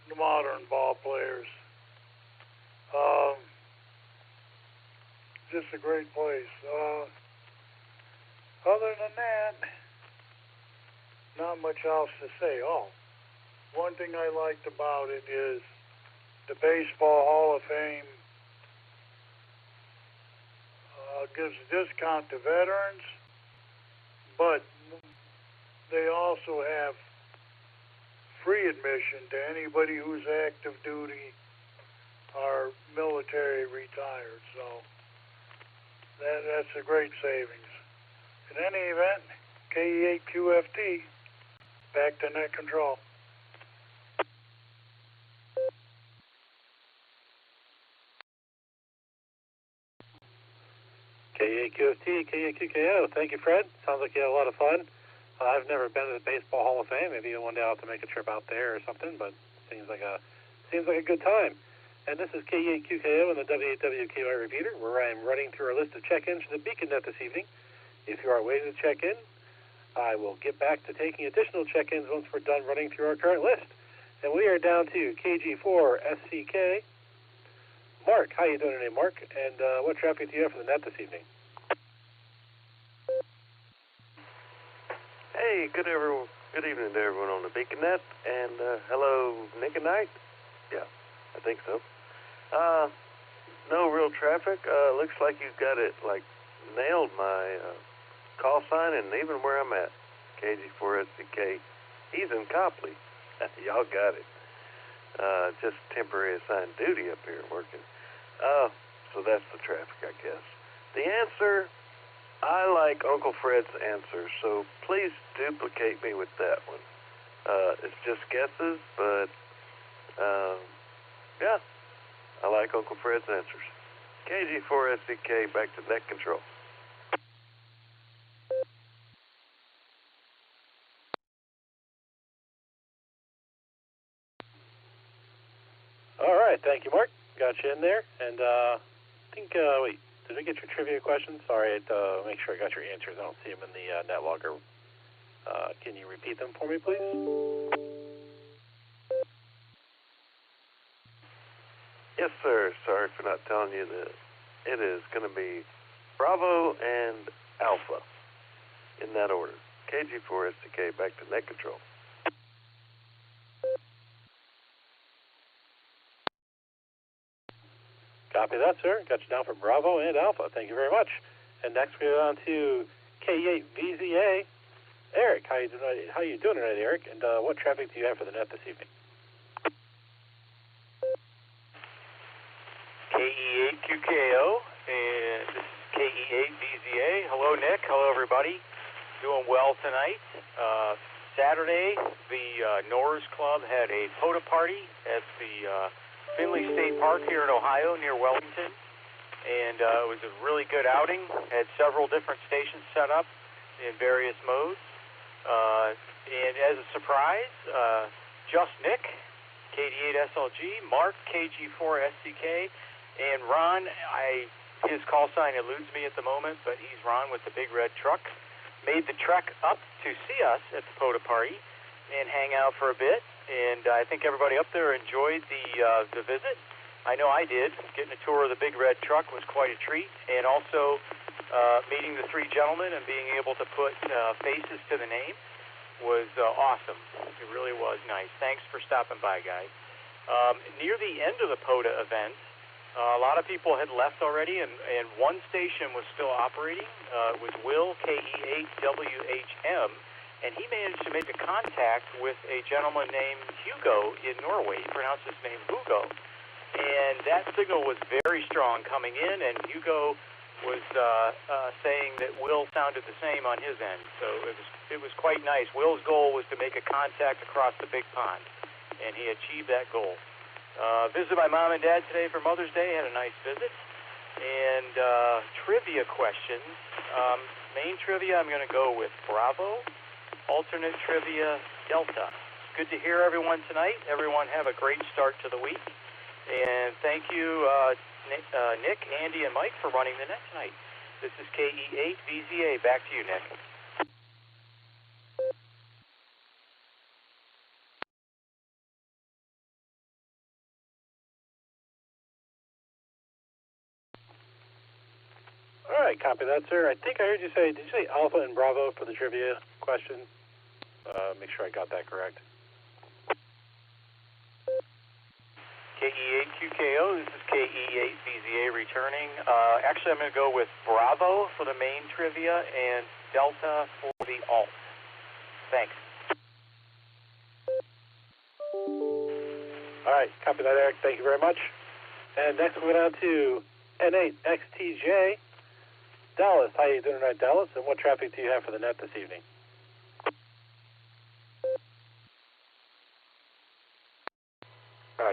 the modern ball players. Just a great place. Other than that, not much else to say. One thing I liked about it is the Baseball Hall of Fame gives a discount to veterans, but they also have free admission to anybody who's active duty or military retired. So that's a great savings. In any event, KE8QFT, back to net control. KE8QFT, KE8QKO. Thank you, Fred. Sounds like you had a lot of fun. I've never been to the Baseball Hall of Fame. Maybe one day I'll have to make a trip out there or something, but it seems like a Seems like a good time. And this is K8QKO and the W8WKY repeater, where I am running through our list of check-ins for the BeaconNet this evening. If you are waiting to check in, I will get back to taking additional check-ins once we're done running through our current list. And we are down to KG4SCK. Mark, how you doing today, Mark? And what traffic do you have for the net this evening? Hey, good evening to everyone on the BeaconNet, and hello, Nick and Nite. Yeah, I think so. No real traffic. Looks like you've got it nailed, my call sign, and even where I'm at, KG4SCK. He's in Copley. Y'all got it. Just temporary assigned duty up here working. So that's the traffic, I guess. The answer, I like Uncle Fred's answer, so please duplicate me with that one. It's just guesses, but yeah, I like Uncle Fred's answers. KG4SCK, back to net control. All right, thank you, Mark. Got you in there. And I think, wait, did we get your trivia questions? Sorry, I had to make sure I got your answers. I don't see them in the net logger. Can you repeat them for me, please? Yes, sir. Sorry for not telling you that. It is going to be Bravo and Alpha in that order. KG4SCK, back to net control. Copy that, sir. Got you down for Bravo and Alpha. Thank you very much. And next we go on to K8VZA. Eric, how you doing tonight, Eric? And what traffic do you have for the net this evening? KE8QKO, and this is KE8VZA. Hello, Nick. Hello, everybody. Doing well tonight. Saturday, the Norris Club had a POTA party at the Finley State Park here in Ohio near Wellington, and it was a really good outing. Had several different stations set up in various modes, and as a surprise, Just Nick, KD8SLG, Mark, KG4SCK, and Ron, his call sign eludes me at the moment, but he's Ron with the big red truck, made the trek up to see us at the POTA party and hang out for a bit. And I think everybody up there enjoyed the visit. I know I did. Getting a tour of the big red truck was quite a treat, and also meeting the three gentlemen and being able to put faces to the names was awesome. It really was nice. Thanks for stopping by, guys. Near the end of the POTA event, a lot of people had left already, and one station was still operating. It was Will, KE8WHM, and he managed to make a contact with a gentleman named Hugo in Norway. He pronounced his name Hugo. And that signal was very strong coming in, and Hugo was saying that Will sounded the same on his end. So it was quite nice. Will's goal was to make a contact across the big pond, and he achieved that goal. Visited my mom and dad today for Mother's Day. Had a nice visit. And trivia questions. Main trivia, I'm going to go with Bravo. Alternate trivia, Delta. Good to hear everyone tonight. Everyone have a great start to the week. And thank you, Nick, Andy, and Mike for running the net tonight. This is KE8VZA. Back to you, Nick. All right, copy that, sir. I think I heard you say, did you say Alpha and Bravo for the trivia question? Make sure I got that correct. KE8QKO, this is KE8VZA returning. Actually, I'm going to go with Bravo for the main trivia and Delta for the alt. Thanks. All right, copy that, Eric. Thank you very much. And next we're going on to N8XTJ. Dallas, how you doing tonight, Dallas? And what traffic do you have for the net this evening?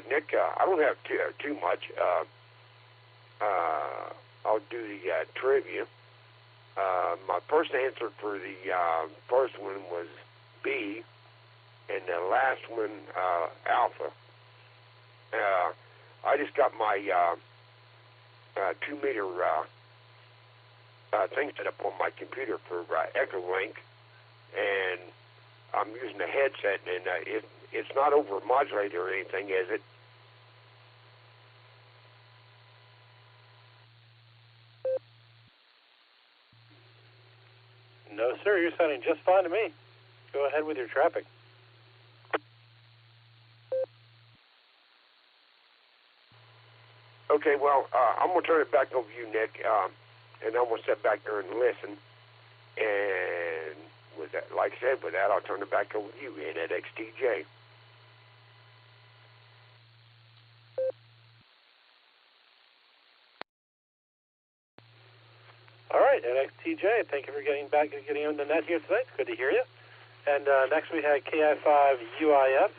Nick, I don't have too much. I'll do the trivia. My first answer for the first one was B, and the last one, Alpha. I just got my 2-meter thing set up on my computer for Echolink, and I'm using a headset, and it's not over modulated or anything, is it? No, sir. You're sounding just fine to me. Go ahead with your traffic. Okay, well, I'm going to turn it back over to you, Nick, and I'm going to sit back there and listen. And with that, like I said, with that, I'll turn it back over to you, NXTJ. All right, NXTJ, thank you for getting on the net here tonight. It's good to hear you. And next we had KI5UIF,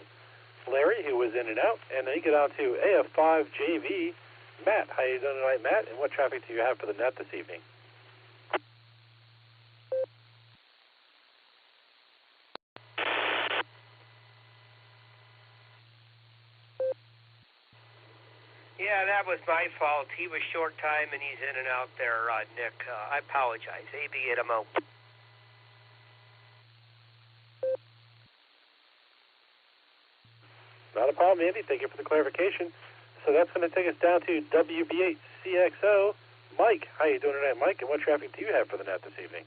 Larry, who was in and out. And then you get on to AF5JV, Matt. How you doing tonight, Matt? And what traffic do you have for the net this evening? Yeah, that was my fault. He was short time and he's in and out there, Nick. I apologize. ABMO. Not a problem, Andy. Thank you for the clarification. So that's going to take us down to WB8CXO. Mike, how you doing tonight, Mike? And what traffic do you have for the net this evening?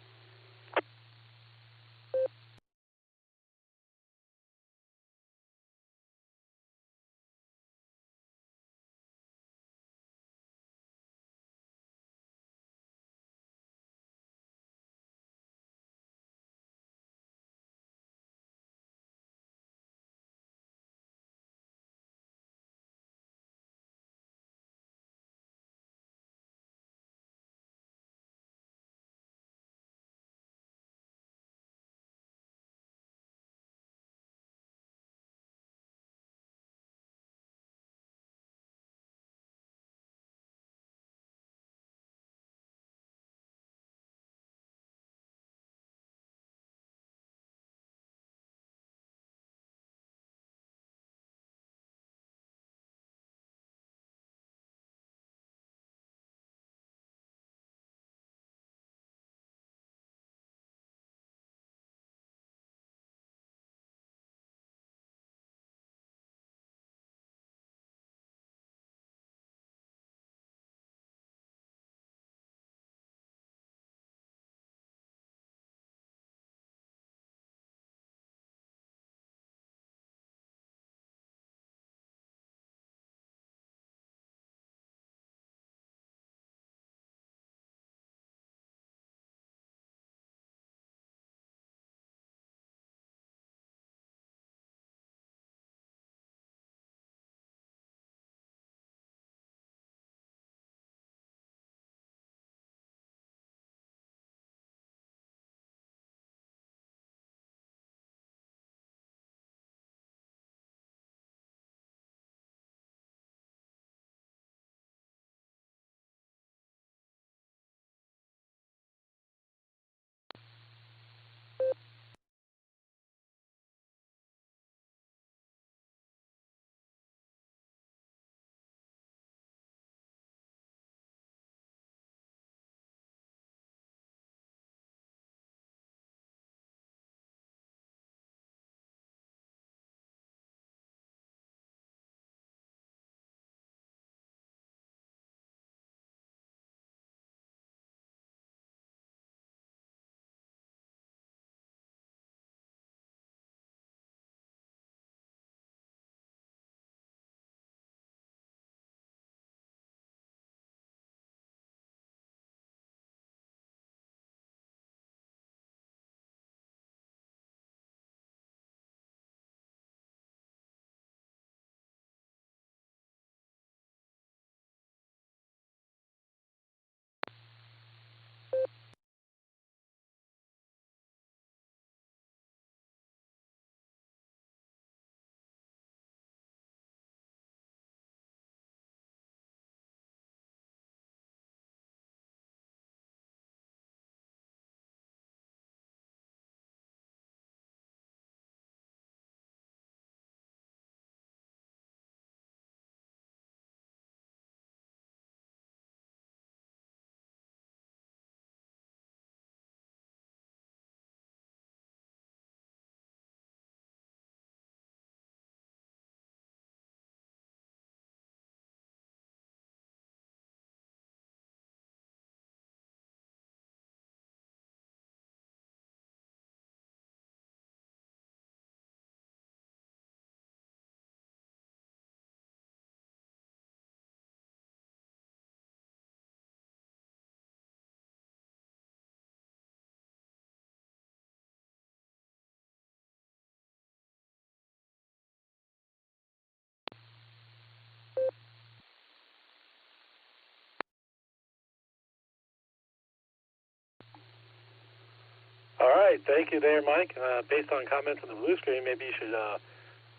right, thank you there, Mike. Based on comments on the blue screen, maybe you should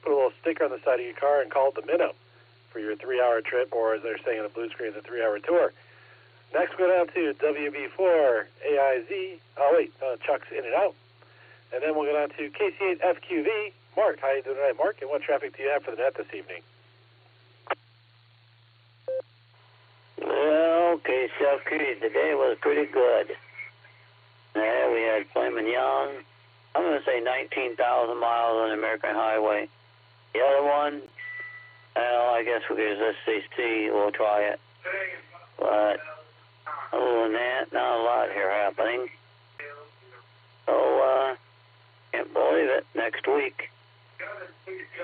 put a little sticker on the side of your car and call it the Minnow for your 3-hour trip, or as they're saying on the blue screen, the 3-hour tour. Next, we'll go down to WB4 AIZ. Oh, wait, Chuck's in and out. And then we'll go down to KC8FQV. Mark, how you doing tonight, Mark? And what traffic do you have for the net this evening? Well, KC8FQV, the day was pretty good. Yeah, we had Flamin' Young. I'm going to say 19,000 miles on the American Highway. The other one, well, I guess because SCC, we'll try it. But other than that, not a lot here happening. So, can't believe it, next week.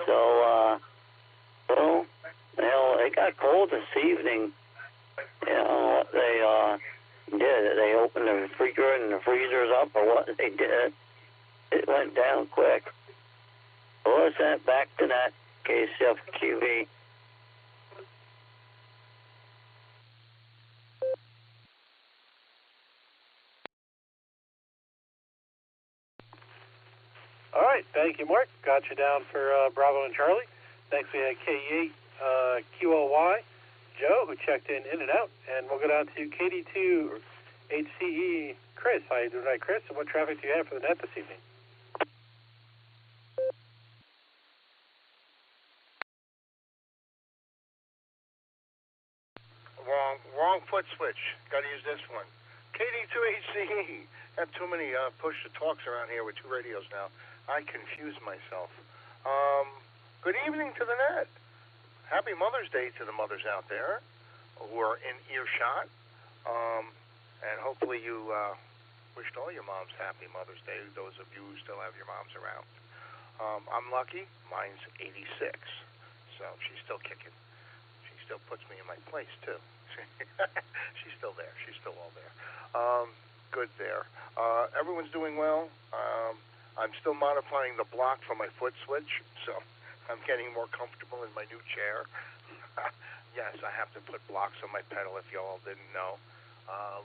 So, well, they got cold this evening. You know what they did. They opened the refrigerator and the freezers up, or what they did. It went down quick. Well, let's send it back to that KCFQV. All right, thank you, Mark. Got you down for Bravo and Charlie. Next, we had K8 QLY, Joe, who checked in and out. And we'll go down to KD2 HCE, Chris. How you doing tonight, Chris? And what traffic do you have for the net this evening? Wrong foot switch. Got to use this one. KD2HCE. Have too many push-to-talks around here with 2 radios now. I confuse myself. Good evening to the net. Happy Mother's Day to the mothers out there who are in earshot. And hopefully you wished all your moms happy Mother's Day, those of you who still have your moms around. I'm lucky. Mine's 86. So she's still kicking. She still puts me in my place, too. She's still there. She's still all there. Good there. Everyone's doing well. I'm still modifying the block for my foot switch, so I'm getting more comfortable in my new chair. Yes, I have to put blocks on my pedal if y'all didn't know.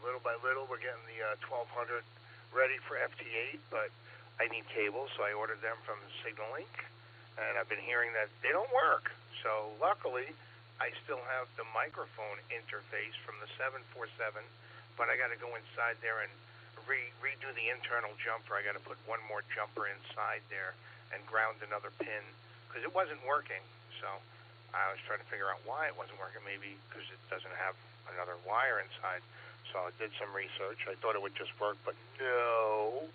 Little by little, we're getting the 1200 ready for FT8, but I need cables, so I ordered them from Signal Link, and I've been hearing that they don't work. So luckily, I still have the microphone interface from the 747, but I got to go inside there and redo the internal jumper. I got to put one more jumper inside there and ground another pin because it wasn't working. So I was trying to figure out why it wasn't working, maybe because it doesn't have another wire inside. So I did some research. I thought it would just work, but no.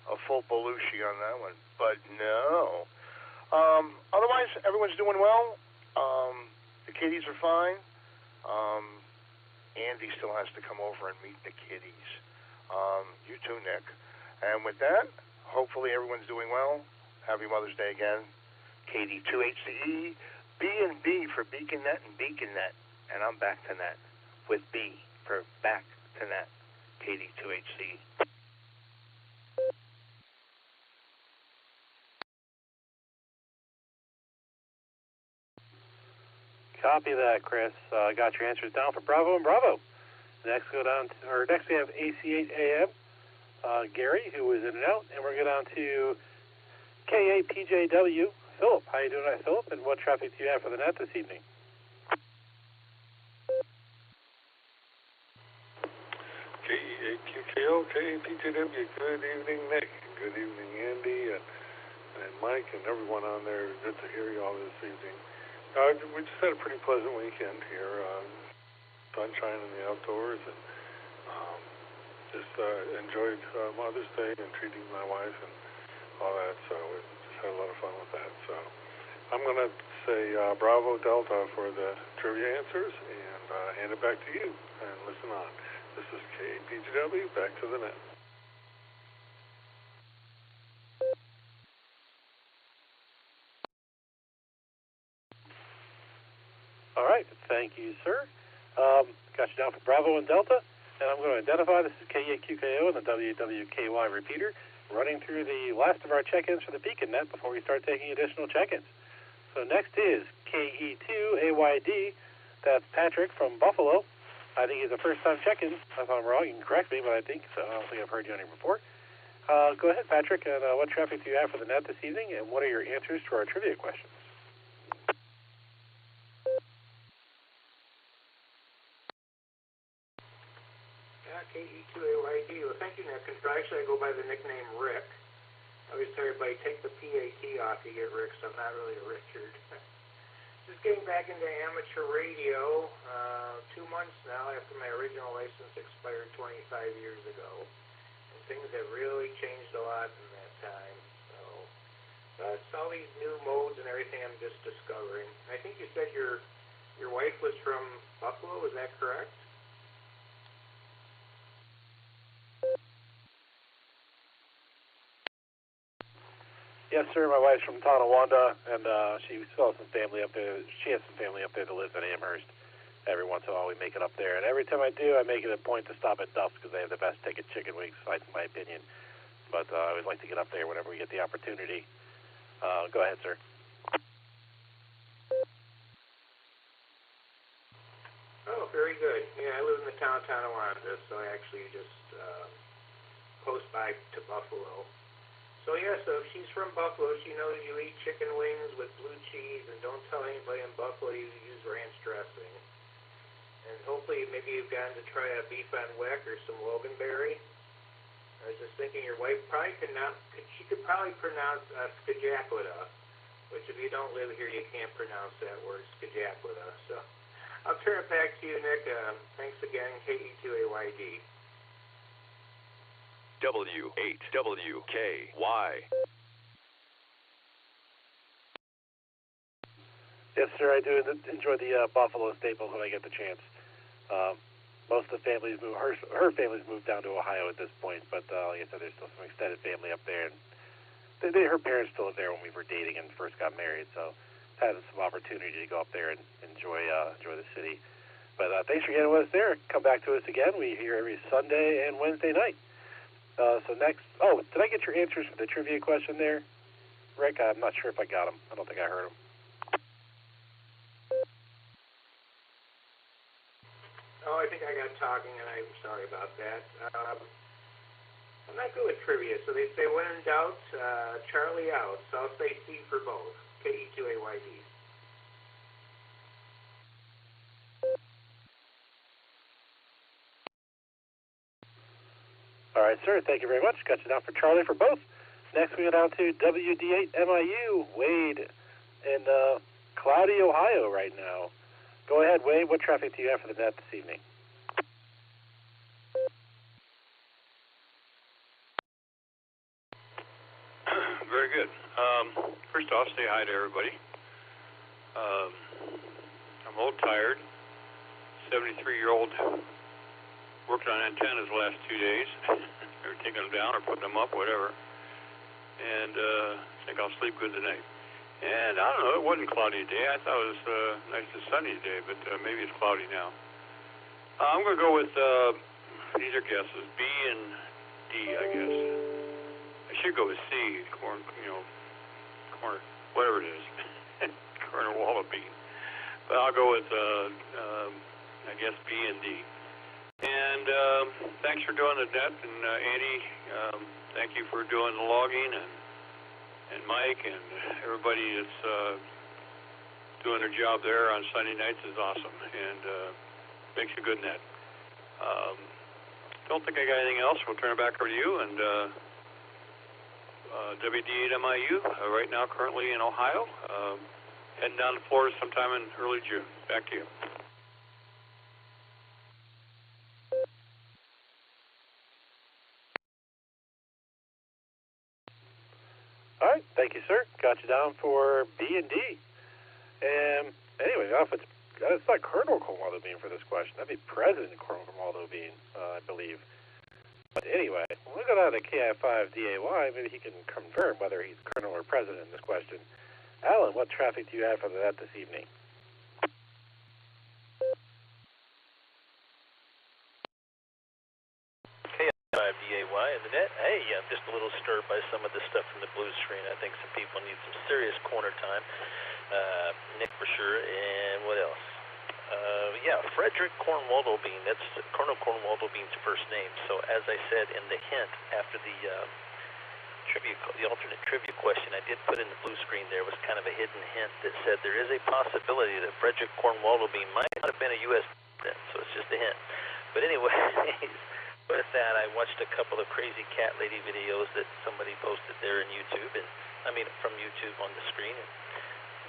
A full Belushi on that one, but no. Otherwise, everyone's doing well. The kiddies are fine. Andy still has to come over and meet the kiddies. You too, Nick. And with that, hopefully everyone's doing well. Happy Mother's Day again. KD2HCE, B&B for BeaconNet and BeaconNet. And I'm back to net with B for back to net. KD2HCE. Copy that, Chris. Got your answers down for Bravo and Bravo. Next, we have AC8AM, Gary, who is in and out, and we're going down to K8PJW, Philip. How you doing tonight, Philip? And what traffic do you have for the net this evening? K8QKO, K8PJW. Good evening, Nick. Good evening, Andy, and Mike, and everyone on there. Good to hear you all this evening. We just had a pretty pleasant weekend here. Sunshine in the outdoors, and just enjoyed Mother's Day and treating my wife and all that. So we just had a lot of fun with that. So I'm going to say Bravo Delta for the trivia answers and hand it back to you. And listen on. This is KPGW, back to the net. All right, thank you, sir. Got you down for Bravo and Delta, and I'm going to identify this is K8QKO and the WWKY repeater, running through the last of our check-ins for the BeaconNet before we start taking additional check-ins. So next is KE2AYD, that's Patrick from Buffalo. I think he's a first-time check-in. If I'm wrong, you can correct me, but I think so. I don't think I've heard you on here before. Go ahead, Patrick, and what traffic do you have for the net this evening, and what are your answers to our trivia questions? KE2AYD. Well, thank you, Nick. Actually, I go by the nickname Rick. I always tell everybody, take the PAT off, you get Rick, so I'm not really a Richard. Just getting back into amateur radio 2 months now after my original license expired 25 years ago. And things have really changed a lot in that time. So it's all these new modes and everything I'm just discovering. I think you said your wife was from Buffalo, is that correct? Yes, sir. My wife's from Tonawanda, and she still has some family up there. She has some family up there that lives in Amherst. Every once in a while, we make it up there, and every time I do, I make it a point to stop at Duff's because they have the best ticket chicken wings, in my opinion. But I always like to get up there whenever we get the opportunity. Go ahead, sir. Oh, very good. Yeah, I live in the town of Tonawanda, so I actually just close by to Buffalo. So yeah, so if she's from Buffalo, she knows you eat chicken wings with blue cheese, and don't tell anybody in Buffalo you use ranch dressing. And hopefully maybe you've gotten to try a beef on wick or some loganberry. I was just thinking your wife probably could probably pronounce Skajaquita, which if you don't live here, you can't pronounce that word, Skajaquita. So I'll turn it back to you, Nick. Thanks again, KE2AYD. W8WKY. Yes, sir, I do enjoy the Buffalo staples when I get the chance. Most of the families move, her family's moved down to Ohio at this point, but like I said, there's still some extended family up there, and her parents still live there when we were dating and first got married, so had some opportunity to go up there and enjoy the city. But thanks for getting with us there. Come back to us again. We hear every Sunday and Wednesday night. So next, did I get your answers for the trivia question there, Rick? I'm not sure if I got them. I don't think I heard them. Oh, I think I got talking, and I'm sorry about that. I'm not good with trivia, so they say when in doubt, Charlie out. So I'll say C for both, KE2AYD. All right, sir. Thank you very much. Got you down for Charlie for both. Next, we go down to WD8MIU, Wade, in cloudy Ohio right now. Go ahead, Wade. What traffic do you have for the net this evening? Very good. First off, say hi to everybody. I'm old, tired, 73-year-old, worked on antennas the last 2 days. Or taking them down or putting them up, whatever. And I think I'll sleep good tonight. And I don't know, it wasn't cloudy today. I thought it was nice and sunny today, but maybe it's cloudy now. I'm going to go with, these are guesses, B and D, I guess. I should go with C, corn, whatever it is. Corn or walnut bean. But I'll go with, I guess, B and D. And thanks for doing the net, and Andy, thank you for doing the logging, and Mike, and everybody that's doing their job there on Sunday nights is awesome, and makes a good net. Don't think I got anything else. We'll turn it back over to you, and WD8MIU, right now currently in Ohio, heading down to Florida sometime in early June. Back to you. All right, thank you, sir. Got you down for B and D. And anyway, it's not Colonel Cornwaldo Bean for this question. That'd be President Cornwaldo Bean, I believe. But anyway, we'll go down to KI5DAY. Maybe he can confirm whether he's Colonel or President in this question. Alan, what traffic do you have for that this evening? KI5DAY in the net. Hey, I'm just a little disturbed by some of the stuff from the blue screen. I think some people need some serious corner time. Nick for sure. And what else? Frederick Cornwaldo Bean. That's Colonel Cornwaldo Bean's first name. So as I said in the hint after the the alternate trivia question I did put in the blue screen there was kind of a hidden hint that said there is a possibility that Frederick Cornwallis might not have been a U.S. president, so it's just a hint. But anyway, with that, I watched a couple of crazy cat lady videos that somebody posted there in YouTube, and from YouTube on the screen. And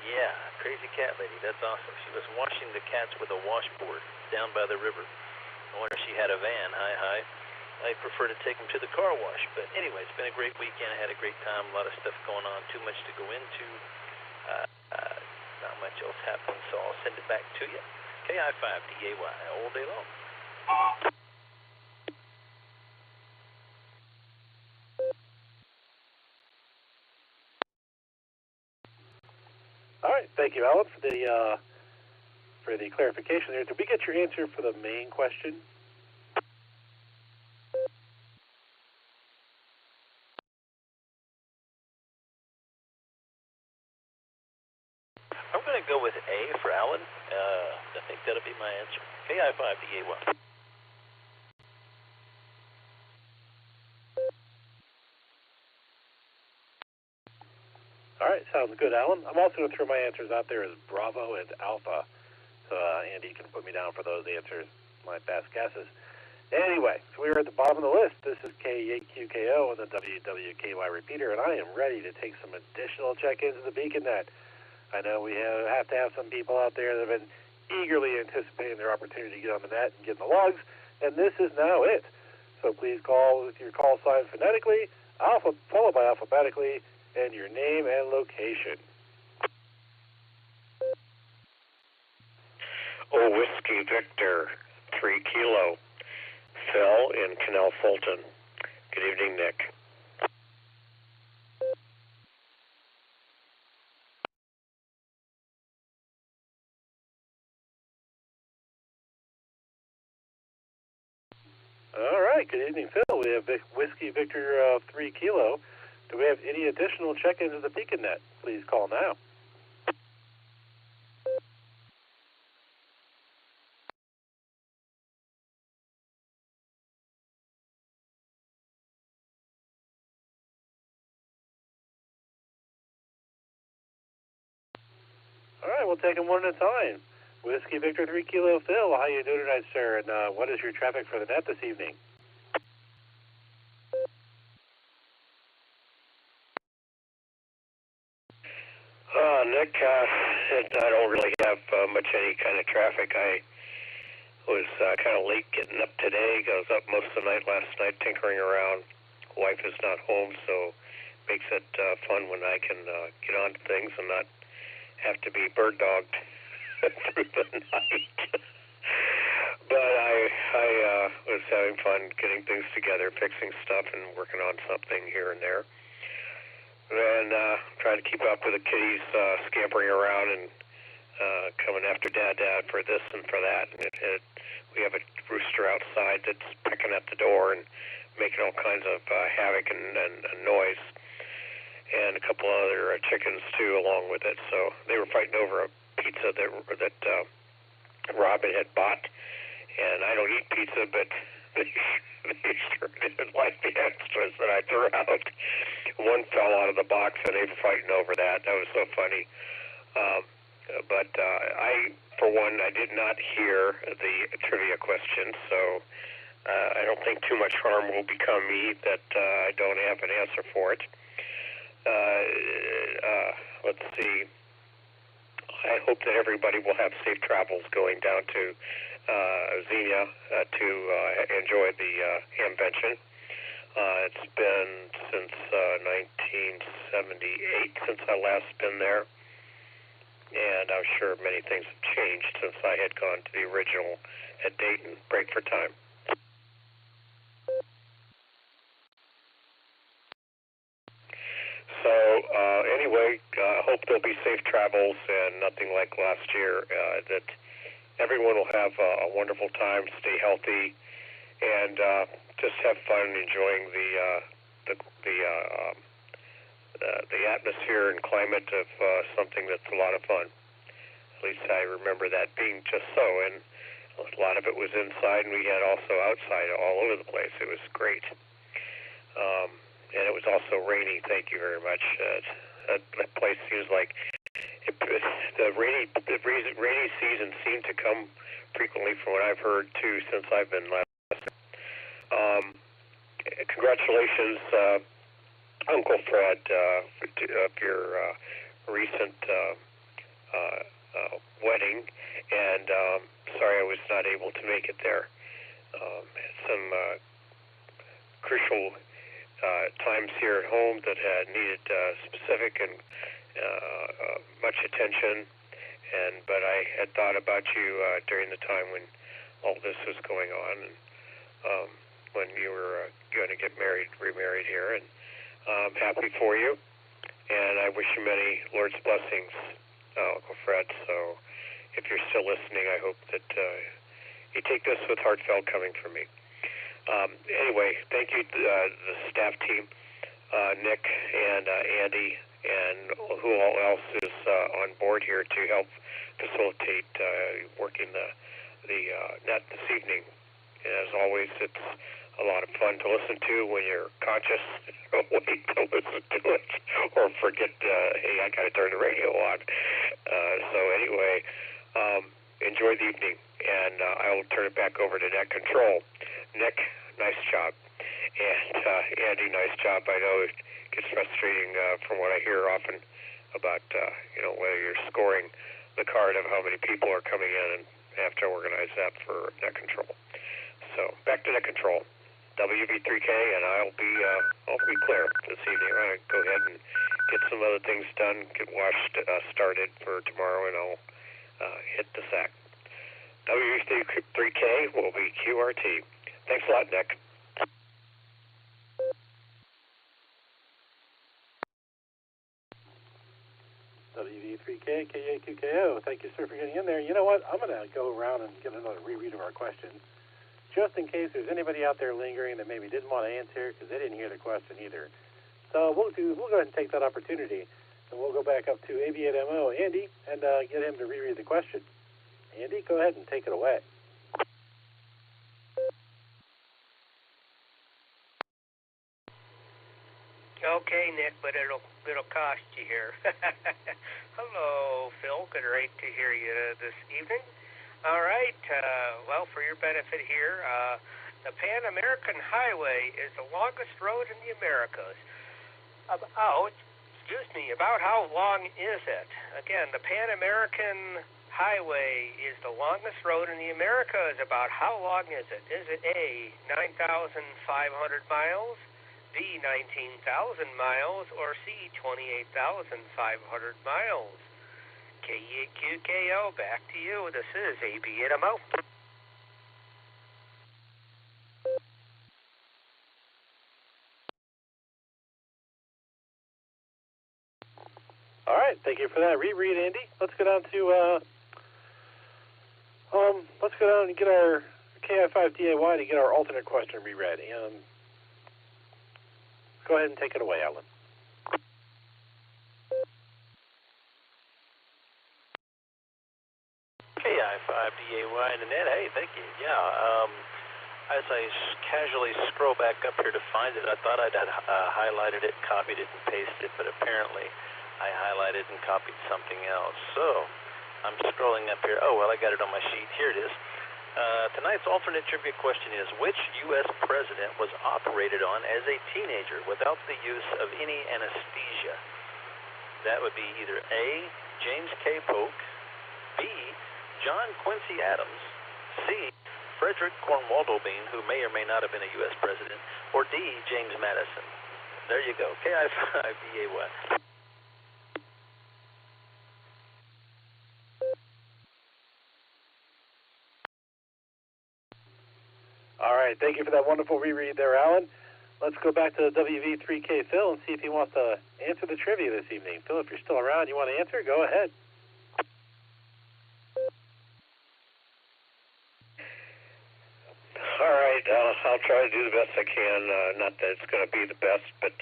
yeah, crazy cat lady, that's awesome. She was washing the cats with a washboard down by the river. I wonder if she had a van. Hi. I prefer to take them to the car wash. But anyway, it's been a great weekend. I had a great time. A lot of stuff going on. Too much to go into. Not much else happening, so I'll send it back to you. KI5DAY all day long. All right. Thank you, Alan, for the clarification there. Did we get your answer for the main question? I'm going to go with A for Alan. I think that'll be my answer. KI5DAY. All right, sounds good, Alan. I'm also going to throw my answers out there as Bravo and Alpha. So Andy can put me down for those answers, my best guesses. Anyway, so we are at the bottom of the list. This is K8QKO on the WWKY repeater, and I am ready to take some additional check-ins of the BeaconNet. I know we have to have some people out there that have been eagerly anticipating their opportunity to get on the net and get in the logs, and this is now it. So please call with your call sign phonetically, followed by alphabetically, and your name and location. Whiskey Victor, 3 Kilo. Phil in Canal Fulton. Good evening, Nick. All right, good evening, Phil. We have Whiskey Victor 3 Kilo. Do we have any additional check-ins of the BeaconNet? Please call now. All right, we'll take them one at a time. Whiskey Victor 3 Kilo Phil, how you doing tonight, sir? And what is your traffic for the net this evening? Nick, I don't really have much any kind of traffic. I was kind of late getting up today. I was up most of the night last night tinkering around. Wife is not home, so makes it fun when I can get on to things and not have to be bird dogged through the night. But I was having fun getting things together, fixing stuff, and working on something here and there. And trying to keep up with the kitties scampering around and coming after Dad for this and for that. And we have a rooster outside that's pecking at the door and making all kinds of havoc and noise. And a couple other chickens, too, along with it. So they were fighting over a pizza that Robin had bought. And I don't eat pizza, but they sure did like the extras that I threw out. One fell out of the box, and they were fighting over that. That was so funny. But I, for one, I did not hear the trivia question, so I don't think too much harm will become me that I don't have an answer for it. Let's see. I hope that everybody will have safe travels going down to Xenia to enjoy the hamvention. It's been since 1978 since I last been there, and I'm sure many things have changed since I had gone to the original at Dayton. Break for time. So anyway, hope there'll be safe travels and nothing like last year. That everyone will have a wonderful time, stay healthy, and just have fun enjoying the atmosphere and climate of something that's a lot of fun. At least I remember that being just so. And a lot of it was inside, and we had also outside all over the place. It was great. and it was also rainy. Thank you very much. That place seems like the rainy season seemed to come frequently from what I've heard too since I've been last. Congratulations, Uncle Fred, of your recent wedding, and sorry I was not able to make it there. Had some crucial times here at home that had needed specific and much attention, but I had thought about you during the time when all this was going on, and when you were going to get remarried here, and I'm happy for you, and I wish you many Lord's blessings, Uncle Fred. So if you're still listening, I hope that you take this with heartfelt coming from me. Anyway, thank you to the staff team, Nick and Andy, and who all else is on board here to help facilitate working the net this evening. And as always, it's a lot of fun to listen to when you're conscious. Don't wait to listen to it or forget, hey, I got to turn the radio on. So anyway, enjoy the evening, and I will turn it back over to Net Control. Nick, nice job. And Andy, nice job. I know it gets frustrating from what I hear often about, whether you're scoring the card of how many people are coming in and have to organize that for Net Control. So back to Net Control. WV3K, and I'll be clear this evening. I'm going to go ahead and get some other things done, get washed started for tomorrow, and I'll hit the sack. WV3K will be QRT. Thanks a lot, Nick. WV3K, KAQKO. Thank you, sir, for getting in there. You know what? I'm going to go around and get another reread of our questions, just in case there's anybody out there lingering that maybe didn't want to answer because they didn't hear the question either. So we'll go ahead and take that opportunity, and we'll go back up to AV8MO, Andy, and get him to reread the question. Andy, go ahead and take it away. Okay, Nick, but it'll cost you here. Hello, Phil. Great to hear you this evening. All right. Well, for your benefit here, the Pan American Highway is the longest road in the Americas. About how long is it? Again, the Pan American Highway is the longest road in the Americas. About how long is it? Is it A, 9,500 miles, B, 19,000 miles, or C, 28,500 miles? KEQKO, back to you. This is AV8MO. All right, thank you for that reread, Andy. Let's go down to and get our KI5DAY to get our alternate question reread. And go ahead and take it away, Alan. KI5DAY and Annette, hey, thank you. Yeah, as I casually scroll back up here to find it, I thought I'd highlighted it, copied it, and pasted it, but apparently I highlighted and copied something else. So I'm scrolling up here. Oh, well, I got it on my sheet. Here it is. Tonight's alternate trivia question is, which U.S. president was operated on as a teenager without the use of any anesthesia? That would be either A, James K. Polk, B, John Quincy Adams, C, Frederick Cornwaldo Bean, who may or may not have been a U.S. president, or D, James Madison. There you go. KI5DAY. All right, thank you for that wonderful reread there, Alan. Let's go back to WV3K Phil and see if he wants to answer the trivia this evening. Phil, if you're still around, you want to answer? Go ahead. All right, I'll try to do the best I can. Not that it's going to be the best, but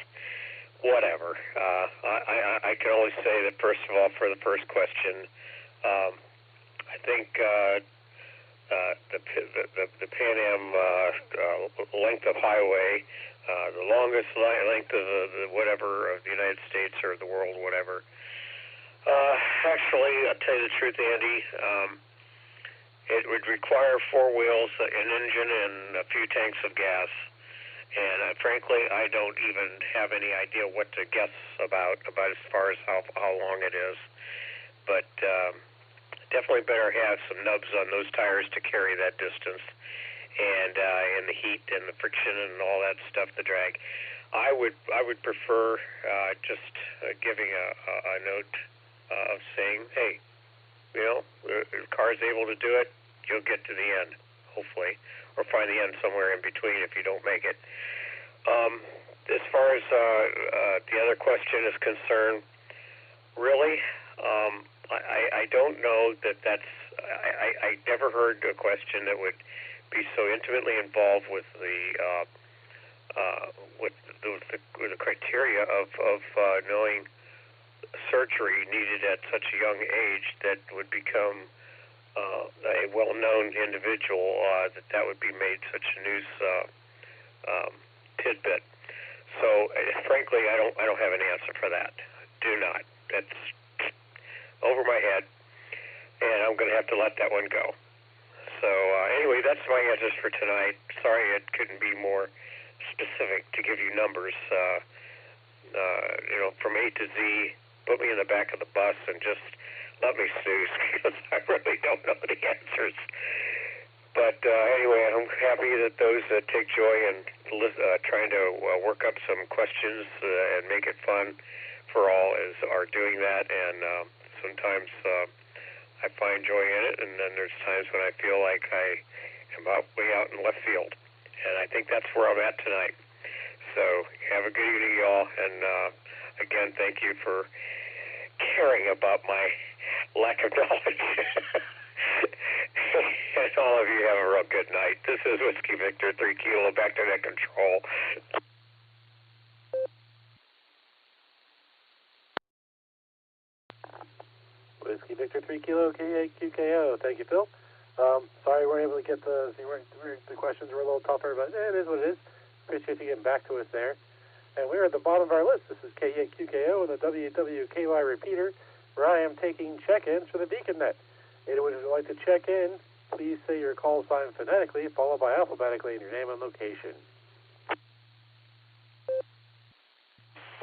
whatever. I can only say that, first of all, for the first question, I think the Pan Am length of highway the longest length of the whatever of the United States or the world, whatever. Actually, I'll tell you the truth, Andy. It would require 4 wheels, an engine, and a few tanks of gas. And frankly, I don't even have any idea what to guess about as far as how long it is. But definitely better have some nubs on those tires to carry that distance. And the heat and the friction and all that stuff, the drag. I would prefer just giving a note of saying, hey, you know, if the car is able to do it, you'll get to the end, hopefully, or find the end somewhere in between if you don't make it. As far as the other question is concerned, really, I don't know that's. I never heard a question that would be so intimately involved with the criteria of knowing surgery needed at such a young age that would become a well-known individual that would be made such a news tidbit. So, frankly, I don't have an answer for that. Do not. That's over my head, and I'm going to have to let that one go. So anyway, that's my answers for tonight. Sorry it couldn't be more specific to give you numbers. You know, from A to Z, put me in the back of the bus and just let me snooze because I really don't know the answers. But anyway, I'm happy that those that take joy in trying to work up some questions and make it fun for all are doing that. And sometimes I find joy in it, and then there's times when I feel like I am way out in left field. And I think that's where I'm at tonight. So have a good evening, y'all. And again, thank you for caring about my lack of knowledge. And all of you have a real good night. This is Whiskey Victor 3 Kilo, back to net control. Whiskey Victor 3 Kilo K8QKO. Thank you, Phil. Sorry we weren't able to get the questions were a little tougher, but it is what it is. Appreciate you getting back to us there. And we're at the bottom of our list. This is K8QKO and the WWKY repeater, where I am taking check-ins for the BeaconNet. Anyone who would like to check in, please say your call sign phonetically, followed by alphabetically, and your name and location.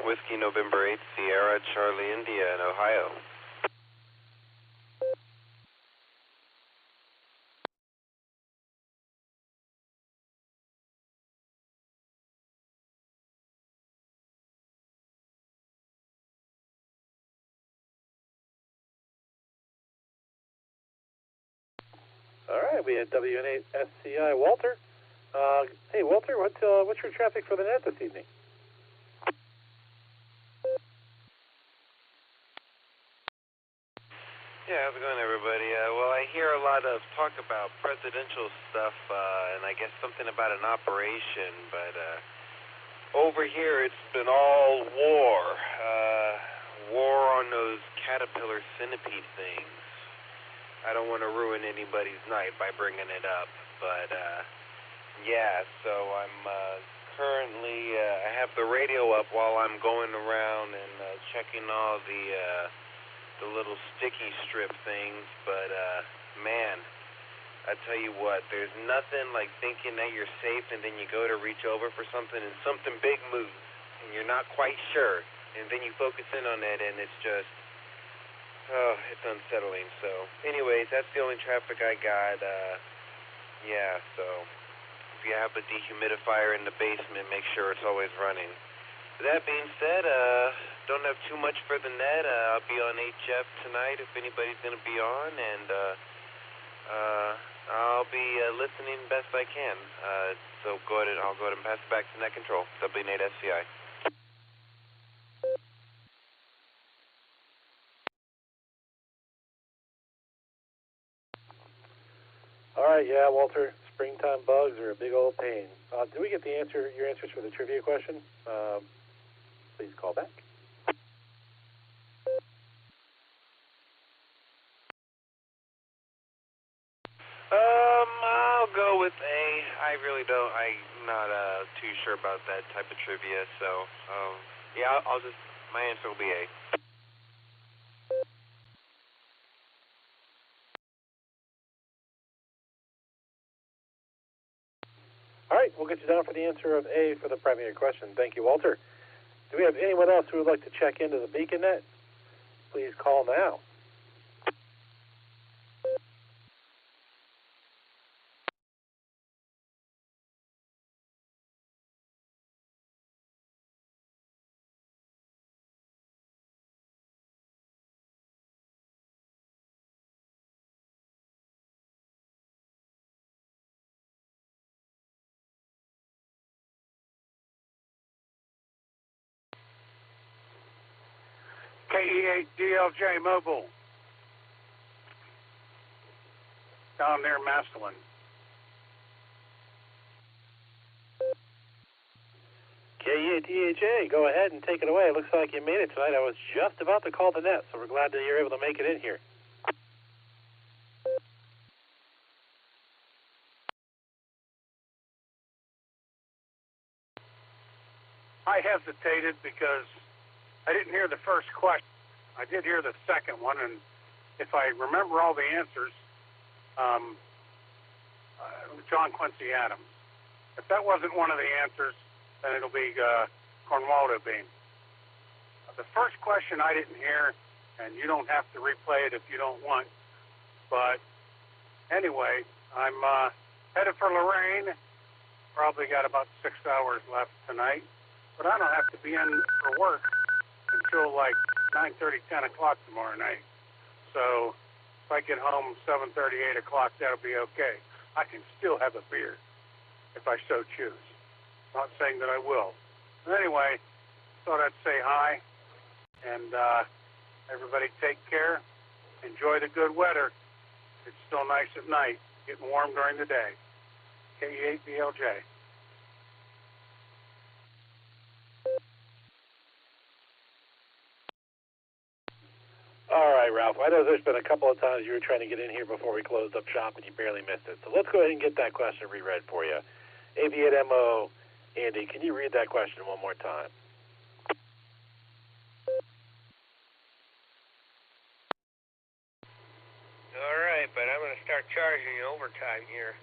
Whiskey November 8th, Sierra, Charlie, India, in Ohio. All right, we had WN8SCI Walter. Hey, Walter, what's your traffic for the net this evening? Yeah, how's it going, everybody? Well, I hear a lot of talk about presidential stuff, and I guess something about an operation, but over here it's been all war. War on those caterpillar centipede things. I don't want to ruin anybody's night by bringing it up, but yeah, so I'm currently, I have the radio up while I'm going around and checking all the little sticky strip things, but man, I tell you what, there's nothing like thinking that you're safe and then you go to reach over for something and something big moves and you're not quite sure, and then you focus in on that and it's just, oh, it's unsettling. So anyways, that's the only traffic I got. Yeah, so if you have a dehumidifier in the basement, make sure it's always running. That being said, don't have too much for the net. I'll be on HF tonight if anybody's going to be on, and I'll be listening best I can. So I'll go ahead and pass it back to net control. W8SCI. All right, yeah, Walter, springtime bugs are a big old pain. Did we get your answers for the trivia question? Please call back. I'll go with A. I really don't. I'm not too sure about that type of trivia. So, yeah, I'll just. My answer will be A. All right, we'll get you down for the answer of A for the primary question. Thank you, Walter. Do we have anyone else who would like to check into the BeaconNet? Please call now. KE8DLJ Mobile, down near Massillon. KE8DHA, go ahead and take it away. It looks like you made it tonight. I was just about to call the net, so we're glad that you're able to make it in here. I hesitated because I didn't hear the first question. I did hear the second one, and if I remember all the answers, John Quincy Adams. If that wasn't one of the answers, then it'll be Cornwaldo Bean. The first question I didn't hear, and you don't have to replay it if you don't want. But anyway, I'm headed for Lorraine. Probably got about 6 hours left tonight. But I don't have to be in for work until like 9:30, 10 o'clock tomorrow night. So if I get home 7:30, 8 o'clock, that'll be okay. I can still have a beer if I so choose. Not saying that I will. But anyway, thought I'd say hi. And everybody take care. Enjoy the good weather. It's still nice at night. Getting warm during the day. KE8BLJ. All right, Ralph. I know there's been a couple of times you were trying to get in here before we closed up shop and you barely missed it. So let's go ahead and get that question reread for you. AV8MO, Andy, can you read that question one more time? All right, but I'm going to start charging you overtime here.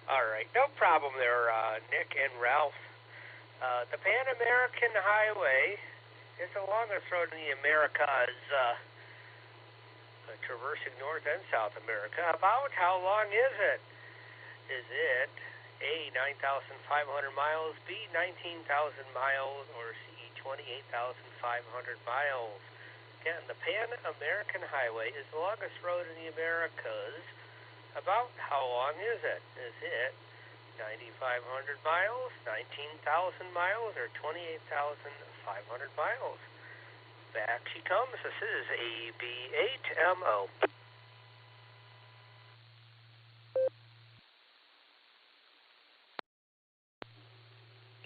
All right, no problem there, Nick and Ralph. The Pan American Highway is the longest road in the Americas, traversing North and South America. About how long is it? Is it A, 9,500 miles, B, 19,000 miles, or C, 28,500 miles? Again, the Pan American Highway is the longest road in the Americas. About how long is it? Is it 9,500 miles, 19,000 miles, or 28,500 miles? Back she comes. This is AV8MO.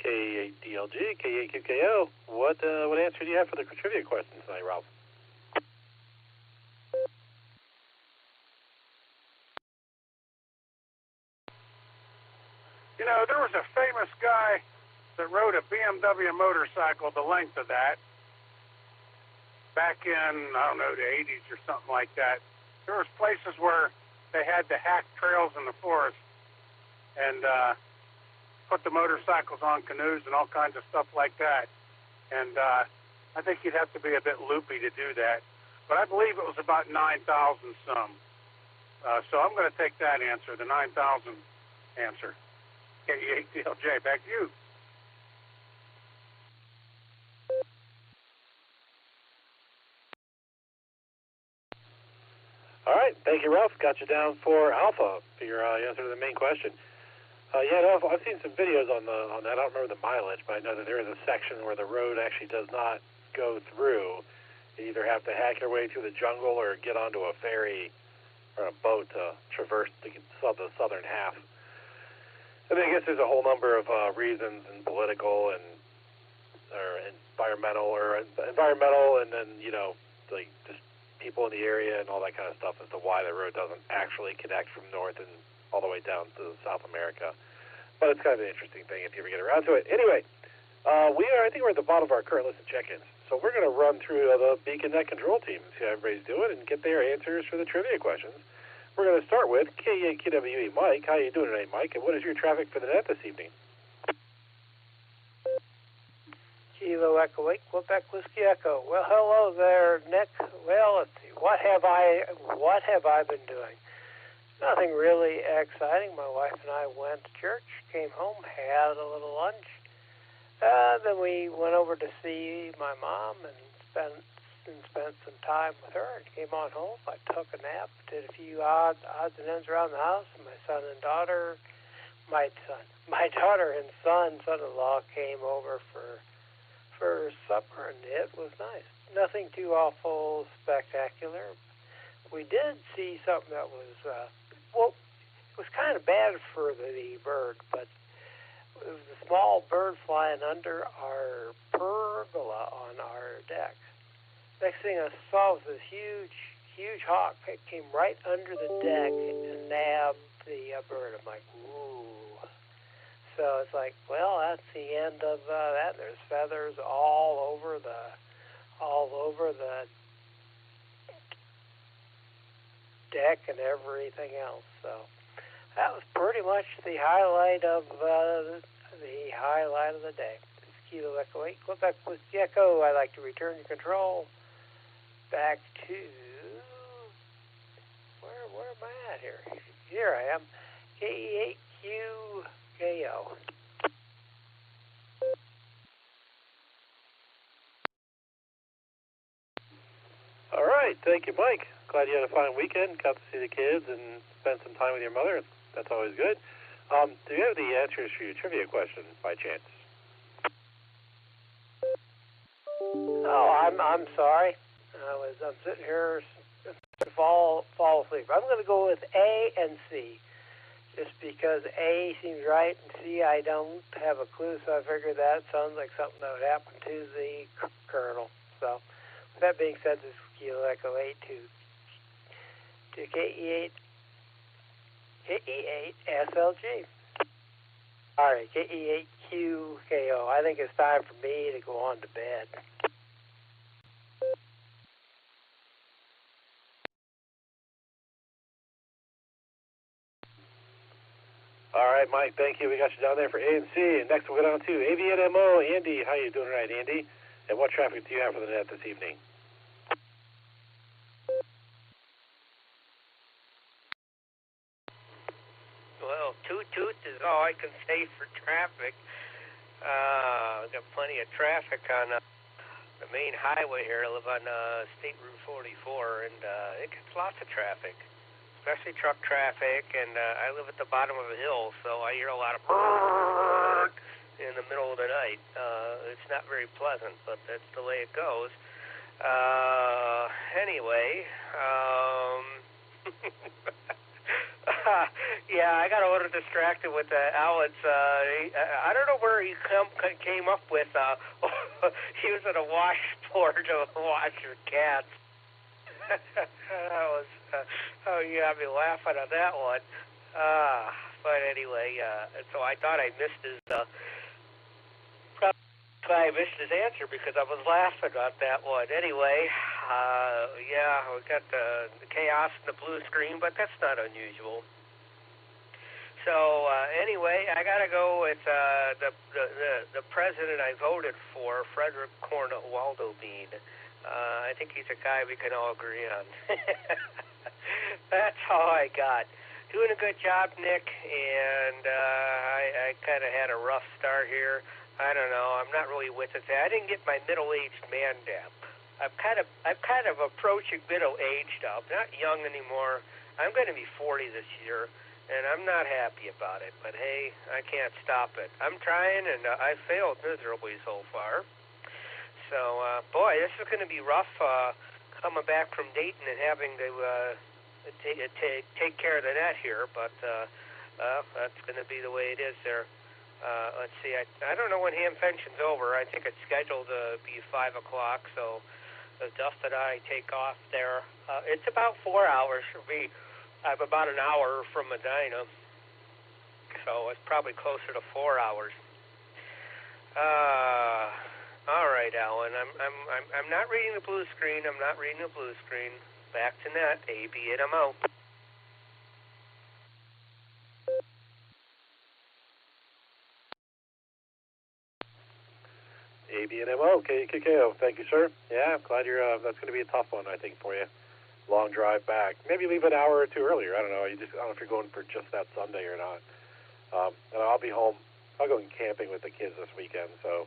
K8DLG, K8QKO. What answer do you have for the trivia question tonight, Ralph? You know, there was a famous guy that rode a BMW motorcycle the length of that back in, I don't know, the 80s or something like that. There was places where they had to hack trails in the forest and put the motorcycles on canoes and all kinds of stuff like that. And I think you'd have to be a bit loopy to do that. But I believe it was about 9,000 some. So I'm going to take that answer, the 9,000 answer. KE8DLJ, back to you. All right, thank you, Ralph. Got you down for Alpha for your answer to the main question. Yeah, no, I've seen some videos on that. I don't remember the mileage, but I know that there is a section where the road actually does not go through. You either have to hack your way through the jungle or get onto a ferry or a boat to traverse the southern half. I mean, I guess there's a whole number of reasons, and political and environmental, and then like just people in the area and all that kind of stuff as to why the road doesn't actually connect from north and all the way down to South America. But it's kind of an interesting thing if you ever get around to it. Anyway, I think we're at the bottom of our current list of check-ins. So we're going to run through the Beacon Net control team and see how everybody's doing and get their answers for the trivia questions. We're going to start with KEAQWE Mike. How are you doing tonight, Mike? And what is your traffic for the net this evening? Kilo Echo 8, Quebec Whiskey Echo. Well, hello there, Nick. Well, let's see. What have I been doing? Nothing really exciting. My wife and I went to church, came home, had a little lunch. Then we went over to see my mom and spent some time with her and came on home. I took a nap, did a few odds and ends around the house. My son and daughter, my daughter and son-in-law came over for supper, and it was nice. Nothing too awful spectacular. We did see something that was, it was kind of bad for the bird, but it was a small bird flying under our pergola on our deck. Next thing I saw was this huge hawk. It came right under the deck and nabbed the bird. I'm like, ooh. So it's like, well, that's the end of that. There's feathers all over the deck and everything else. So that was pretty much the highlight of the day. It's Kilo Echo 8, Quebec Whiskey Echo. I'd like to return your control back to where am I at here? Here I am. KE8QKO. All right, thank you, Mike. Glad you had a fine weekend, got to see the kids and spend some time with your mother. That's always good. Do you have the answers for your trivia question by chance? Oh, I'm sorry. I'm sitting here fall asleep. I'm going to go with A and C, just because A seems right and C I don't have a clue. So I figured that sounds like something that would happen to the kernel. So with that being said, this is Kilo Echo 8 to KE8 SLG. All right, KE8QKO. I think it's time for me to go on to bed. All right, Mike, thank you. We got you down there for A and C. And next we'll go down to AVNMO. Andy, how you doing tonight, Andy? And what traffic do you have for the net this evening? Well, toot is all I can say for traffic. We've got plenty of traffic on the main highway here. I live on State Route 44, and it gets lots of traffic, especially truck traffic, and I live at the bottom of a hill, so I hear a lot of in the middle of the night. It's not very pleasant, but that's the way it goes. Anyway, yeah, I got a little distracted with Alan's. I don't know where he came up with using a washboard to wash your cats. That was, you got me laughing on that one. But anyway, so I thought I missed his. I missed his answer because I was laughing at that one. Anyway, yeah, we got the chaos and the blue screen, but that's not unusual. So anyway, I gotta go with the president I voted for, Frederick Cornwaldo Bean. I think he's a guy we can all agree on. That's all I got. Doing a good job, Nick, and I kind of had a rough start here. I don't know. I'm not really with it. I didn't get my middle-aged man dap. I'm kind of approaching middle-aged up. Not young anymore. I'm going to be 40 this year, and I'm not happy about it. But hey, I can't stop it. I'm trying, and I failed miserably so far. So, boy, this is going to be rough coming back from Dayton and having to take care of the net here. But that's going to be the way it is there. Let's see, I don't know when ham fencing's over. I think it's scheduled to be 5 o'clock, so Dustin and I take off there. It's about 4 hours for me. I'm about an hour from Medina, so it's probably closer to 4 hours. All right, Alan. I'm not reading the blue screen. I'm not reading the blue screen. Back to net. ABNMO. ABNMO, KKO. Thank you, sir. Yeah, I'm glad you're. That's going to be a tough one, I think, for you. Long drive back. Maybe leave an hour or two earlier. I don't know. I don't know if you're going for just that Sunday or not. And I'll be home. I'll go camping with the kids this weekend, so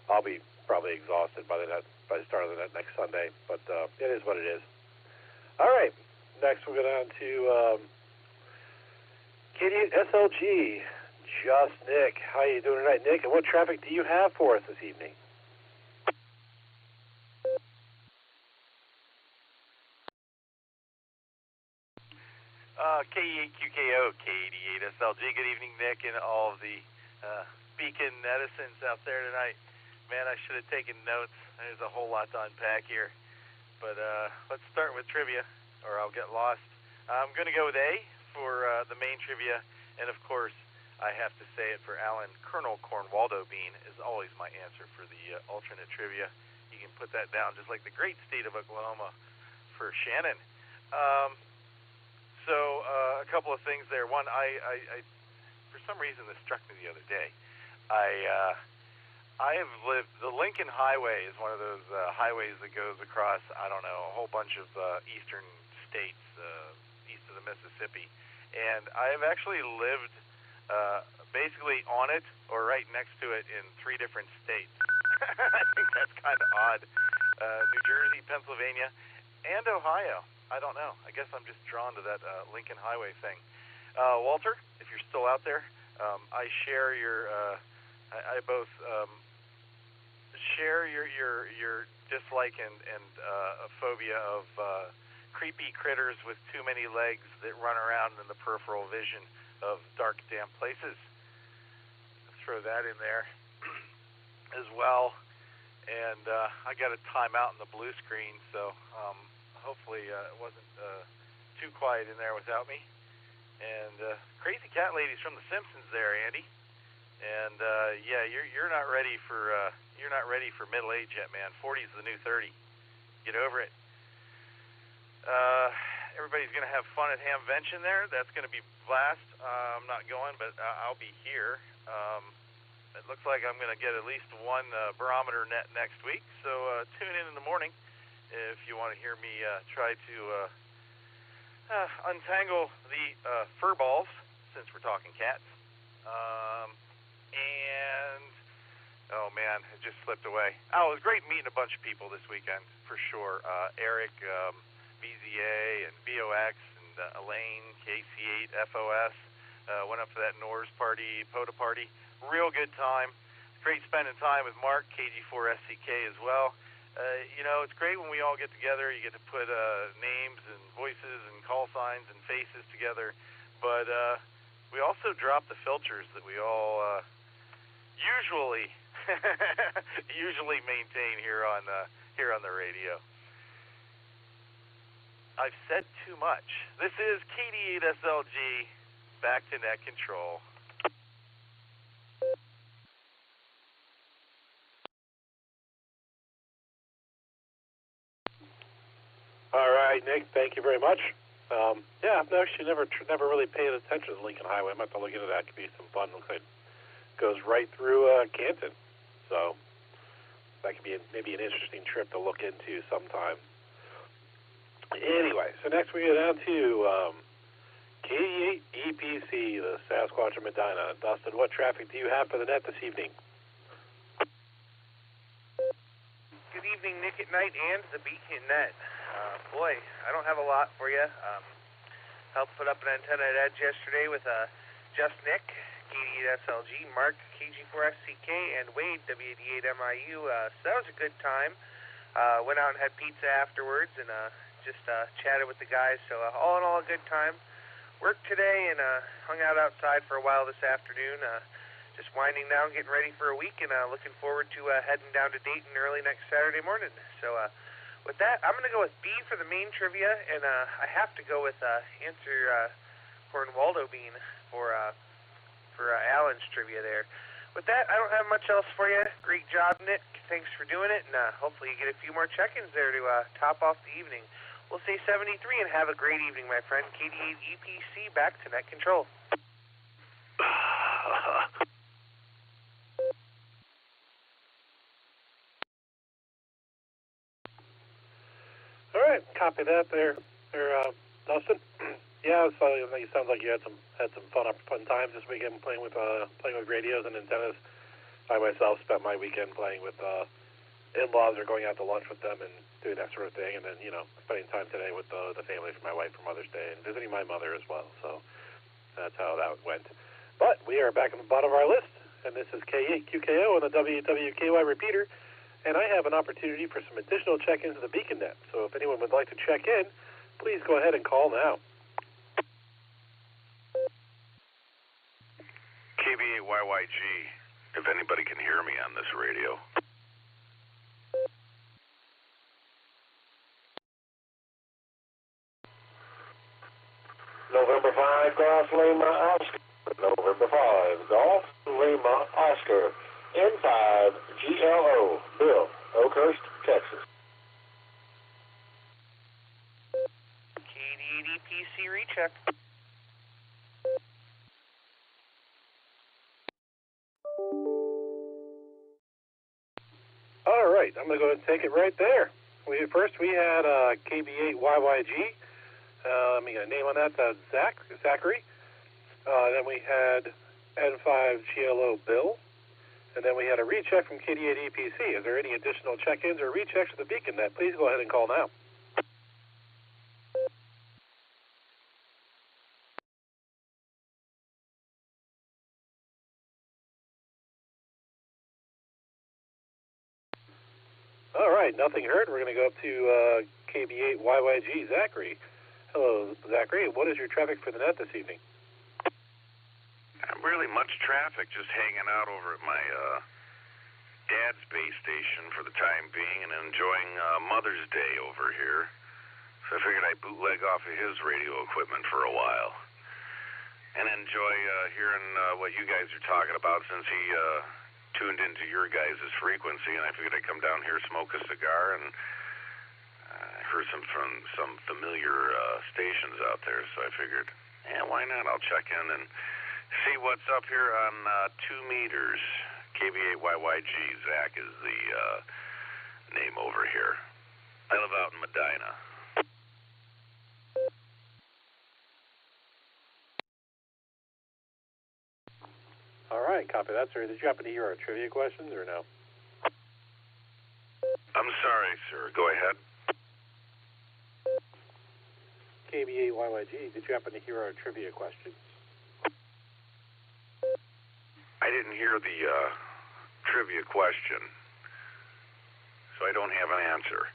I'll be probably exhausted by the start of the next Sunday. But it is what it is. All right. Next, we'll go down to Katie SLG. Just Nick. How you doing tonight, Nick? And what traffic do you have for us this evening? K8QKO, K88SLG. Good evening, Nick, and all of the Beacon netizens out there tonight. Man, I should have taken notes. There's a whole lot to unpack here. But let's start with trivia, or I'll get lost. I'm going to go with A for the main trivia, and of course, I have to say it for Alan. Colonel Cornwaldo Bean is always my answer for the alternate trivia. You can put that down just like the great state of Oklahoma for Shannon. So a couple of things there. One, I for some reason this struck me the other day. I have lived. The Lincoln Highway is one of those highways that goes across, I don't know, a whole bunch of eastern states east of the Mississippi, and I have actually lived basically on it or right next to it in 3 different states. I think that's kind of odd. New Jersey, Pennsylvania, and Ohio. I don't know. I guess I'm just drawn to that Lincoln Highway thing. Walter, if you're still out there, I share your. I both share your dislike and a phobia of creepy critters with too many legs that run around in the peripheral vision of dark, damp places. Let's throw that in there as well. And I got a timeout in the blue screen, so. Hopefully it wasn't too quiet in there without me. And crazy cat ladies from The Simpsons there, Andy. And yeah, you're not ready for middle age yet, man. 40 is the new 30. Get over it. Everybody's gonna have fun at Hamvention there. That's gonna be blast. I'm not going, but I'll be here. It looks like I'm gonna get at least one barometer net next week. So tune in the morning. If you want to hear me try to untangle the fur balls, since we're talking cats. And, oh man, it just slipped away. Oh, it was great meeting a bunch of people this weekend, for sure. Eric, BZA, and BOX, and Elaine, KC8, FOS. Went up to that Norse party, POTA party. Real good time. Great spending time with Mark, KG4SCK as well. You know, it's great when we all get together. You get to put names and voices and call signs and faces together. But we also drop the filters that we all usually maintain here on the radio. I've said too much. This is KD8SLG, back to net control. All right, Nick. Thank you very much. Yeah, I've actually never really paid attention to the Lincoln Highway. I might have to look into that. It could be some fun. Looks like it goes right through Canton, so that could be maybe an interesting trip to look into sometime. Anyway, so next we go down to K8 EPC, the Sasquatch of Medina. Dustin, what traffic do you have for the net this evening? Good evening, Nick at Night and the Beacon Net. Boy, I don't have a lot for you. Helped put up an antenna at Edge yesterday with Just Nick, KD8SLG, Mark, KG4SCK, and Wade, W88MIU. So that was a good time. Went out and had pizza afterwards and just chatted with the guys. So all in all, a good time. Worked today and hung out outside for a while this afternoon. Just winding down, getting ready for a week, and looking forward to heading down to Dayton early next Saturday morning. So with that, I'm going to go with B for the main trivia, and I have to go with answer Cornwaldo Bean for trivia there. With that, I don't have much else for you. Great job, Nick. Thanks for doing it, and hopefully you get a few more check-ins there to top off the evening. We'll say 73 and have a great evening, my friend. KD8 EPC back to net control. All right, copy that there, Dustin. Yeah, so it sounds like you had some fun times this weekend playing with radios and antennas. I myself spent my weekend playing with in-laws or going out to lunch with them and doing that sort of thing, and then spending time today with the family for my wife for Mother's Day and visiting my mother as well. So that's how that went. But we are back at the bottom of our list, and this is K8QKO on the WWKY repeater, and I have an opportunity for some additional check-ins to the Beacon Net. So if anyone would like to check in, please go ahead and call now. KB8YYG, if anybody can hear me on this radio. November 5, Golf Lima Oscar. November 5, Golf Lima Oscar. N5 GLO. Bill, Oakhurst, Texas. KD8 EPC recheck. All right, I'm going to go ahead and take it right there. First we had KB8YYG. Let me get a name on that. Zachary. Then we had N5GLO Bill. And then we had a recheck from KD8 EPC. Is there any additional check-ins or rechecks for the Beacon Net? Please go ahead and call now. All right, nothing heard. We're going to go up to KB8YYG, Zachary. Hello, Zachary. What is your traffic for the net this evening? Not really much traffic, just hanging out over at my dad's base station for the time being and enjoying Mother's Day over here. So I figured I'd bootleg off of his radio equipment for a while and enjoy hearing what you guys are talking about since he tuned into your guys' frequency, and I figured I'd come down here, smoke a cigar, and heard from some familiar stations out there, so I figured, why not? I'll check in and see what's up here on 2 meters. KB8YYG, Zach is the name over here. I live out in Medina. All right, copy that, sir. Did you happen to hear our trivia questions or no? I'm sorry, sir. Go ahead. KB8YYG, did you happen to hear our trivia questions? I didn't hear the trivia question, so I don't have an answer.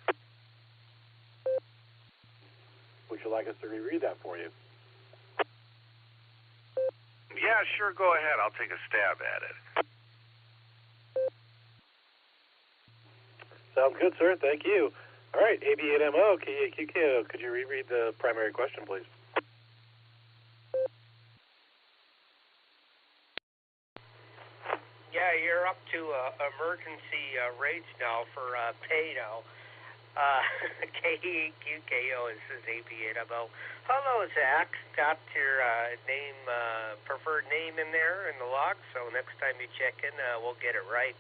Would you like us to reread that for you? Yeah, sure, go ahead. I'll take a stab at it. Sounds good, sir. Thank you. All right, AB8MO, K8QKO, could you reread the primary question, please? Yeah, you're up to emergency rates now for pay now. KEQKO, this is AB8MO. Hello, Zach. Got your name, preferred name in there in the log, so next time you check in, we'll get it right.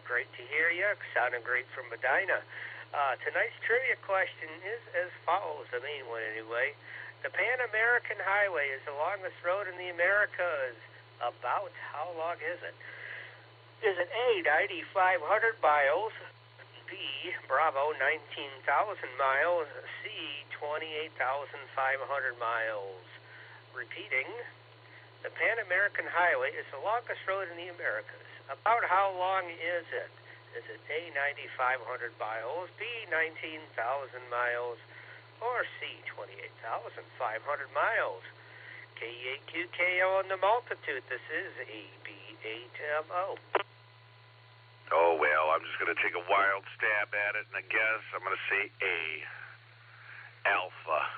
Great to hear you. Sounding great from Medina. Tonight's trivia question is as follows, the main one anyway. The Pan American Highway is the longest road in the Americas. About how long is it? Is it A, 9,500 miles, B, Bravo, 19,000 miles, C, 28,500 miles? Repeating, the Pan American Highway is the longest road in the Americas. About how long is it? Is it A, 9,500 miles, B, 19,000 miles, or C, 28,500 miles? K8QKO on the multitude. This is AB8MO. Oh, well, I'm just going to take a wild stab at it, and I guess I'm going to say A, Alpha.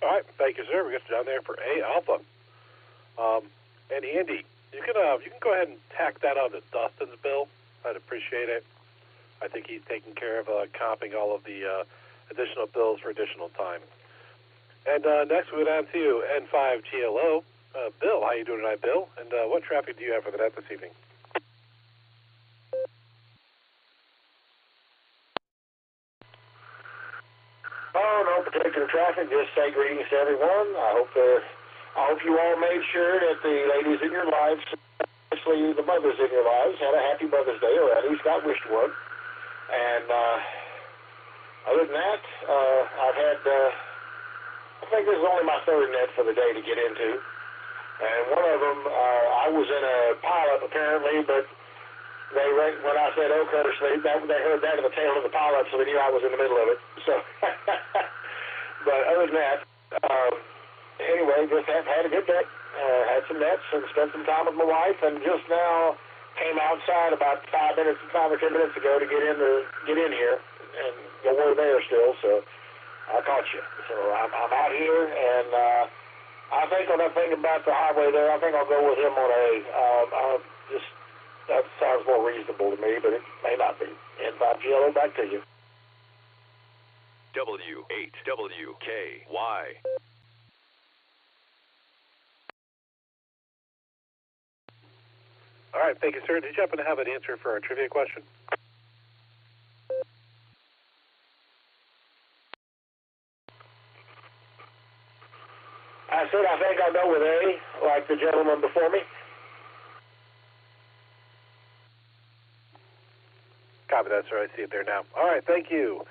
All right, thank you, sir. We got you down there for A Alpha. And Andy, you can go ahead and tack that on to Dustin's bill. I'd appreciate it. I think he's taking care of comping all of the additional bills for additional time. And next we go down to N5GLO. Bill, how you doing tonight, Bill? And what traffic do you have for the net this evening? Oh, no particular traffic. Just say greetings to everyone. I hope you all made sure that the ladies in your lives, especially the mothers in your lives, had a happy Mother's Day, or at least got wished one. And other than that, I've had, I think this is only my third net for the day to get into. And one of them, I was in a pileup apparently, but when I said Oakhurst, they heard that at the tail of the pileup, so they knew I was in the middle of it. So, but other than that, anyway, just had a good day. Had some nets and spent some time with my wife, and just now came outside about 5 or 10 minutes ago to get in here, and we're there still. So I caught you. So I'm out here, and I think on that thing about the highway there, I think I'll go with him on a that sounds more reasonable to me, but it may not be. N5GLO, back to you. W8WKY. All right, thank you, sir. Did you happen to have an answer for our trivia question? I said I think I'll go with A, like the gentleman before me. Copy that, sir. I see it there now. All right, thank you.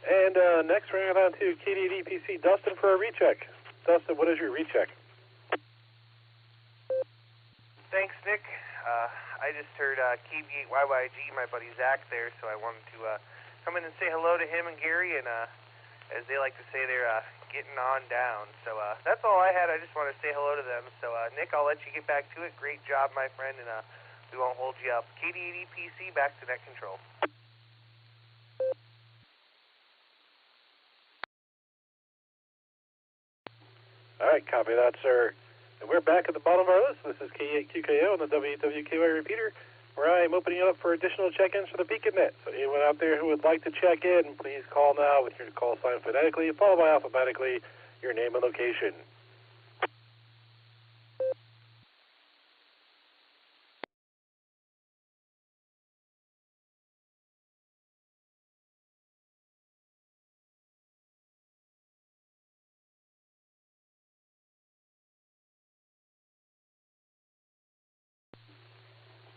And next, we're going on to KDDPC Dustin for a recheck. Dustin, what is your recheck? Thanks, Nick. I just heard KB8YYG, my buddy Zach, there, so I wanted to come in and say hello to him and Gary, and as they like to say, they're getting on down. So that's all I had. I just want to say hello to them. So, Nick, I'll let you get back to it. Great job, my friend, and we won't hold you up. KDDPC, back to net control. All right, copy that, sir. And we're back at the bottom of our list. This is K8QKO on the W8WKY repeater, where I am opening up for additional check-ins for the BeaconNet. So anyone out there who would like to check in, please call now with your call sign phonetically, followed by alphabetically your name and location.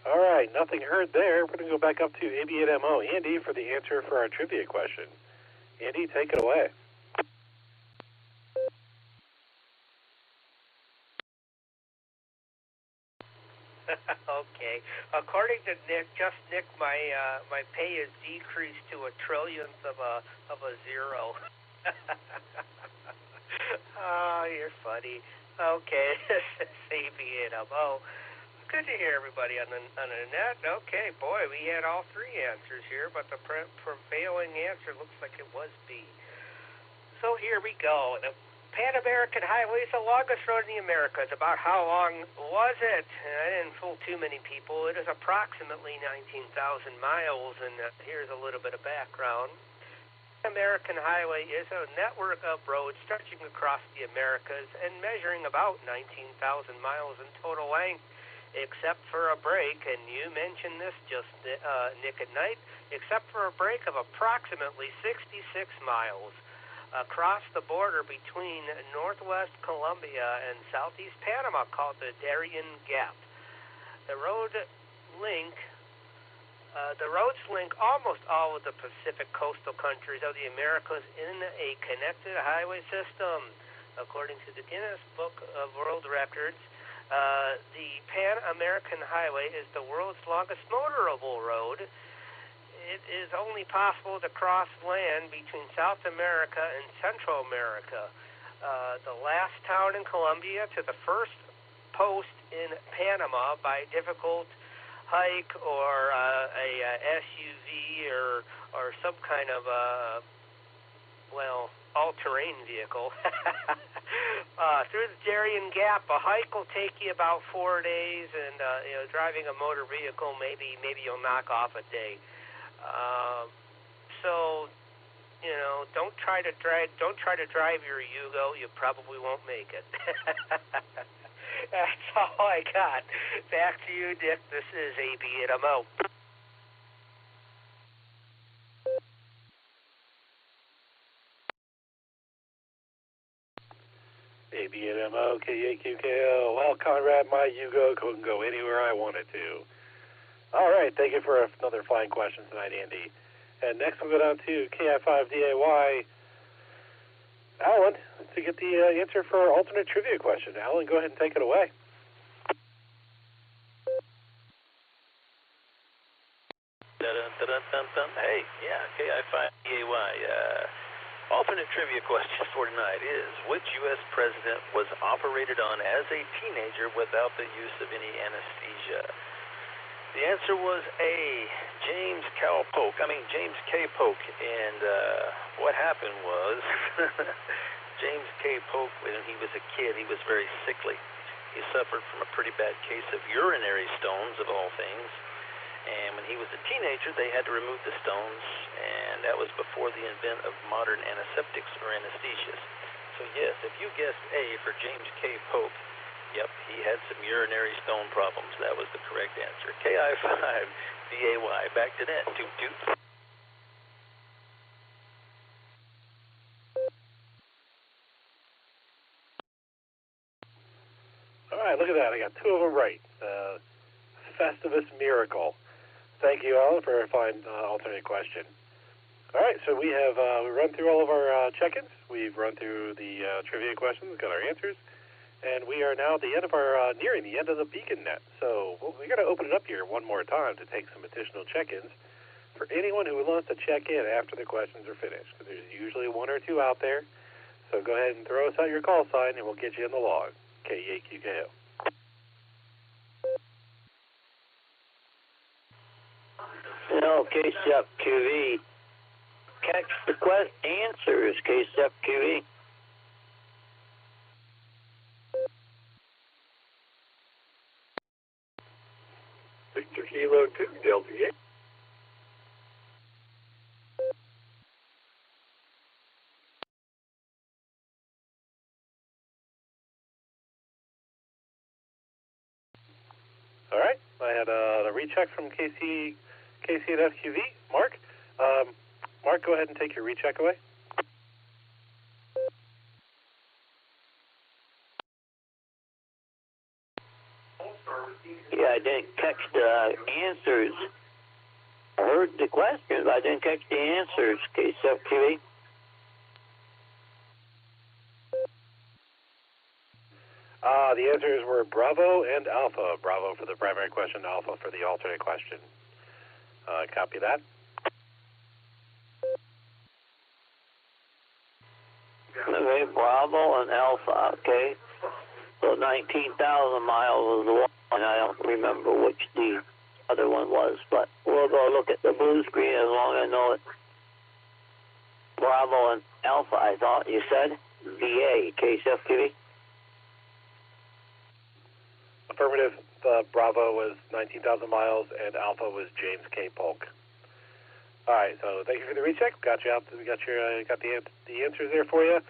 All right, nothing heard there. We're going to go back up to AB8MO, Andy, for the answer for our trivia question. Andy, take it away. Okay. According to Nick, my pay is decreased to a trillionth of a zero. Oh, you're funny. Okay, this is AB8MO. Good to hear everybody on the net. Okay, boy, we had all three answers here, but the prevailing answer looks like it was B. So here we go. The Pan American Highway is the longest road in the Americas. About how long was it? I didn't fool too many people. It is approximately 19,000 miles, and here's a little bit of background. The American Highway is a network of roads stretching across the Americas and measuring about 19,000 miles in total length, except for a break, and you mentioned this just, Nick at Nite, except for a break of approximately 66 miles across the border between northwest Colombia and southeast Panama called the Darien Gap. The roads link almost all of the Pacific coastal countries of the Americas in a connected highway system. According to the Guinness Book of World Records, the Pan American Highway is the world's longest motorable road. It is only possible to cross land between South America and Central America. The last town in Colombia to the first post in Panama by difficult hike or a SUV or some kind of all-terrain vehicle. Through the Darien Gap, a hike will take you about 4 days, and driving a motor vehicle, maybe you'll knock off a day. So, don't try to drive your Yugo. You probably won't make it. That's all I got. Back to you, Dick. This is AB at MO. AB at MO, KAQKO. Well, Conrad, my Yugo couldn't go anywhere I wanted to. All right, thank you for another fine question tonight, Andy. And next we'll go down to KI5DAY. Alan, to get the answer for our alternate trivia question. Alan, go ahead and take it away. Hey, yeah, KI5DAY. Alternate trivia question for tonight is, which U.S. president was operated on as a teenager without the use of any anesthesia? The answer was A, James K. Polk. And what happened was, James K. Polk, when he was a kid, he was very sickly. He suffered from a pretty bad case of urinary stones, of all things. And when he was a teenager, they had to remove the stones, and that was before the advent of modern antiseptics or anesthesias. So yes, if you guessed A for James K. Polk, yep, he had some urinary stone problems. That was the correct answer. KI5DAY, back to that. Toot toot. All right, look at that. I got two of them right. Festivus Miracle. Thank you, Alan, for a fine alternate question. All right, so we have we run through all of our check-ins. We've run through the trivia questions, got our answers, and we are now at the end of our nearing the end of the Beacon Net. So we got to open it up here one more time to take some additional check-ins for anyone who wants to check in after the questions are finished, because there's usually one or two out there. So go ahead and throw us out your call sign, and we'll get you in the log. KAQKO. No, KSEP QV. Catch the answers, KSEP QV. Victor Kilo 2, Delta Yankee. All right, I had a recheck from KC at FQV. Mark, Mark, go ahead and take your recheck away. Yeah, I didn't catch the answers. I heard the questions, but I didn't catch the answers, KSEP QV. The answers were Bravo and Alpha. Bravo for the primary question, Alpha for the alternate question. Copy that. Okay, Bravo and Alpha, okay. So 19,000 miles was the one. I don't remember which the other one was, but we'll go look at the blue screen as long as I know it. Bravo and Alpha, I thought you said. VA, KSEP QV. Affirmative. Bravo was 19,000 miles, and Alpha was James K. Polk. All right, so thank you for the recheck. Got you out. We got the answers there for you.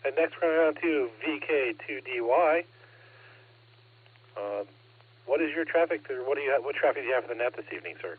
And next we're going to VK2DY. What is your traffic? What traffic do you have for the net this evening, sir?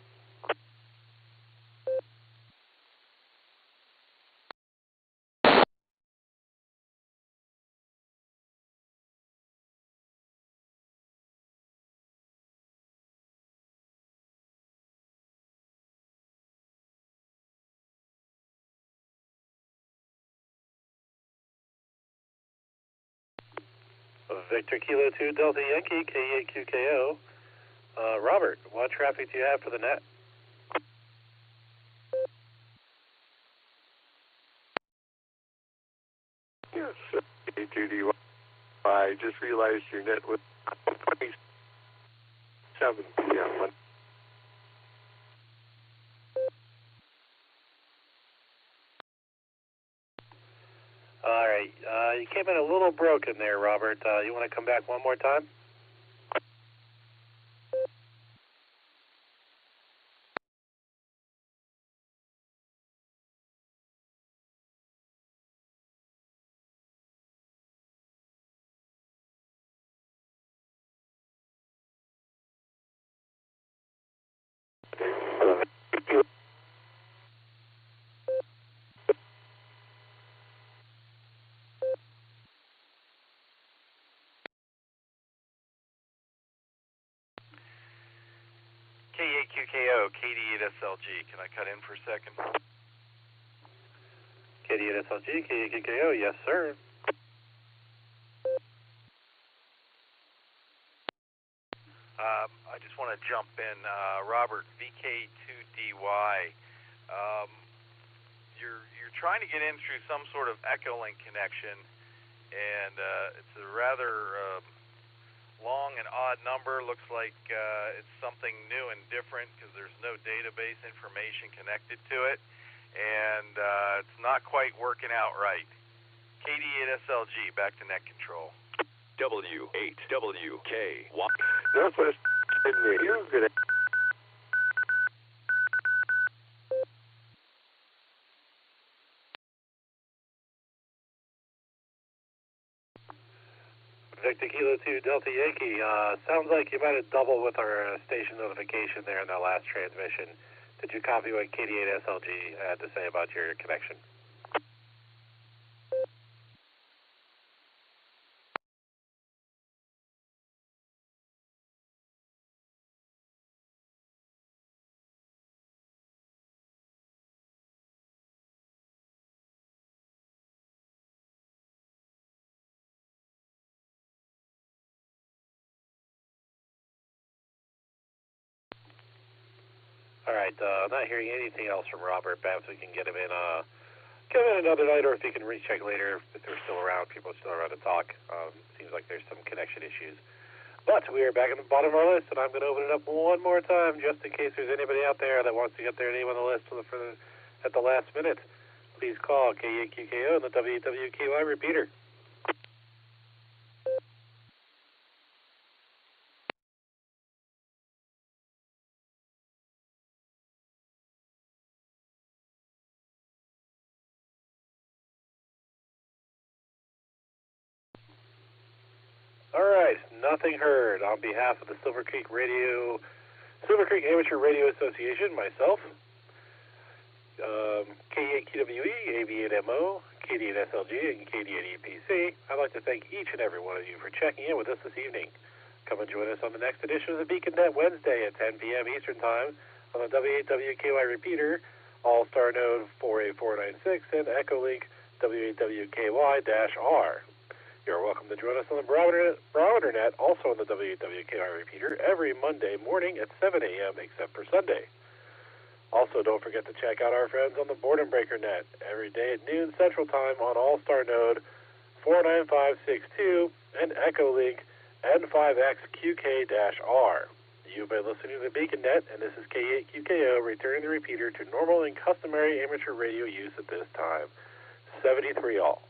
Victor Kilo 2 Delta Yankee, KAQKO. Robert, what traffic do you have for the net? Yes, KA2DY. I just realized your net was 27 p.m. All right. right. You came in a little broken there, Robert. You want to come back one more time? K8QKO, KD8SLG. Can I cut in for a second? KD8SLG, KD8QKO, yes, sir. I just want to jump in. Robert, VK2DY. You're trying to get in through some sort of Echolink connection, and it's a rather long and odd number. Looks like it's something new and different because there's no database information connected to it, and it's not quite working out right. KD8SLG, back to net control. W8WKY. Northwest Radio. Good. Victor Kilo 2 Delta Yankee. Sounds like you might have doubled with our station notification there in that last transmission. Did you copy what KD8SLG had to say about your connection? All right, not hearing anything else from Robert. Perhaps we can get him in another night, or if he can recheck later if they're still around. People are still around to talk. Seems like there's some connection issues. But we are back at the bottom of our list, and I'm going to open it up one more time just in case there's anybody out there that wants to get their name on the list at the last minute. Please call K8QKO and the WWKY repeater. All right, nothing heard. On behalf of the Silvercreek Amateur Radio Association, myself, K8QWE, AV8MO, KD8SLG, and KD8EPC, I'd like to thank each and every one of you for checking in with us this evening. Come and join us on the next edition of the Beacon Net Wednesday at 10 p.m. Eastern Time on the W8WKY repeater, All-Star Node 48496, and Echolink W8WKY-R. You're welcome to join us on the Barometer Net, also on the WWKR repeater, every Monday morning at 7 a.m. except for Sunday. Also, don't forget to check out our friends on the Boredom Breaker Net every day at noon Central Time on All-Star Node 49562 and Echolink N5XQK-R. You've been listening to the Beacon Net, and this is K8QKO returning the repeater to normal and customary amateur radio use at this time. 73 all.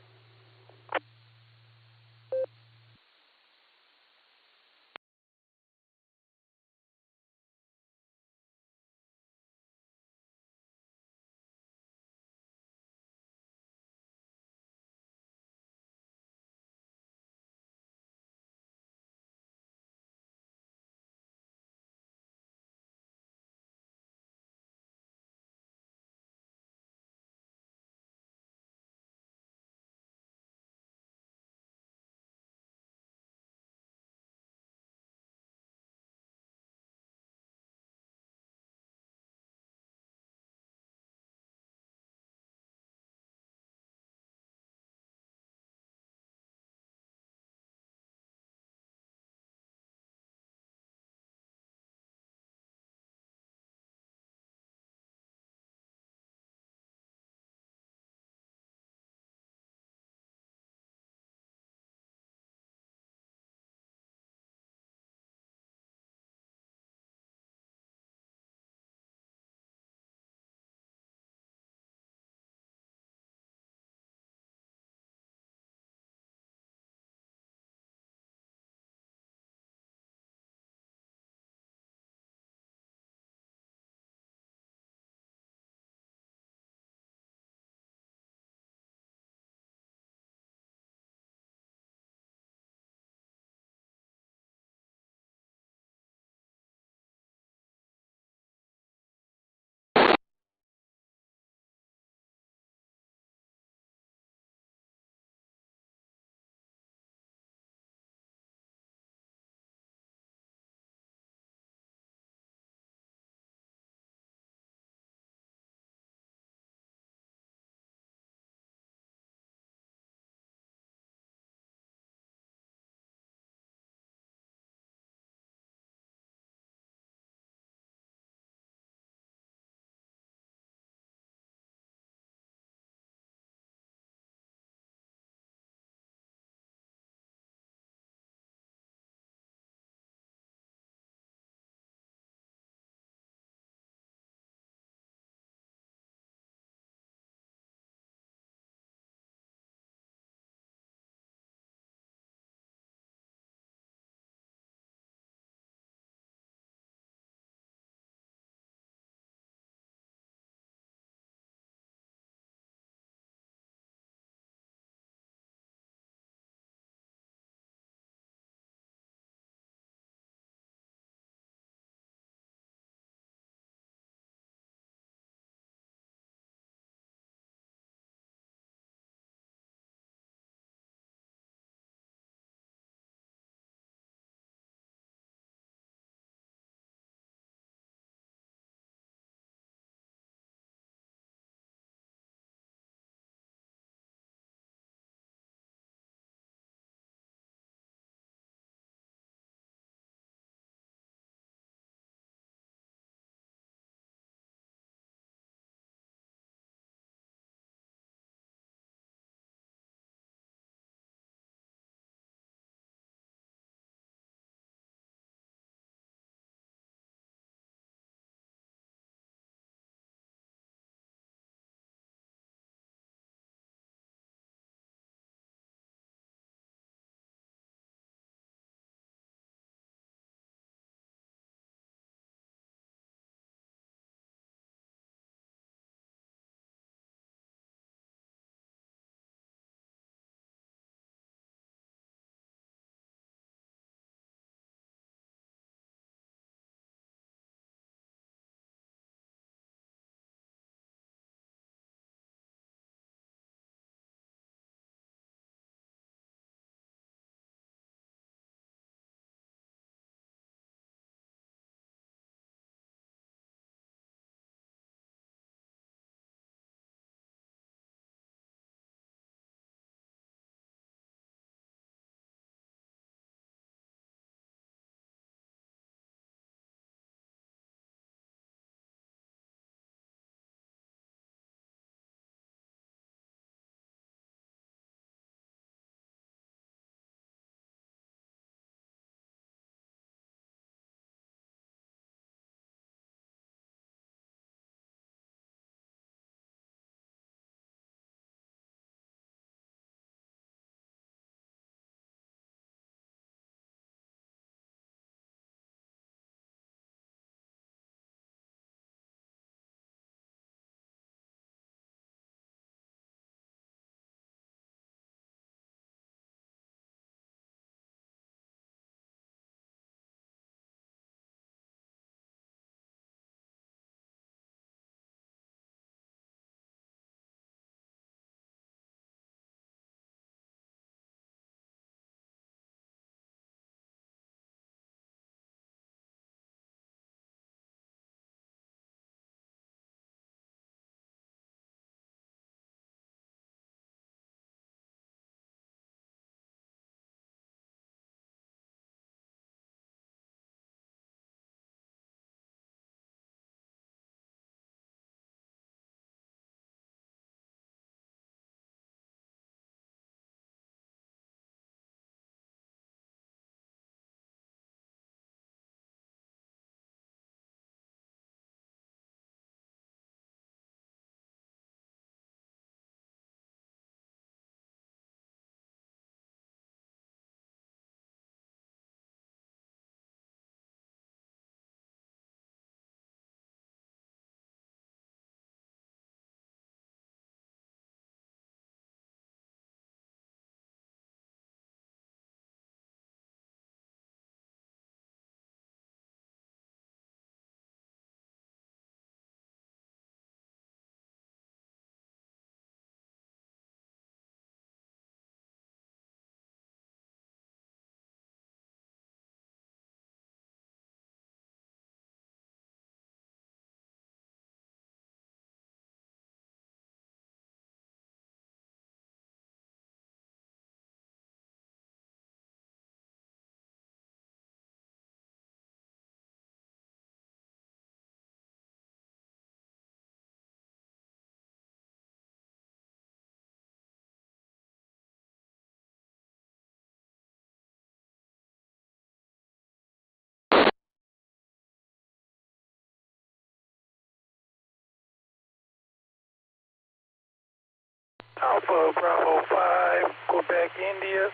Alpha Bravo 5, Quebec, India,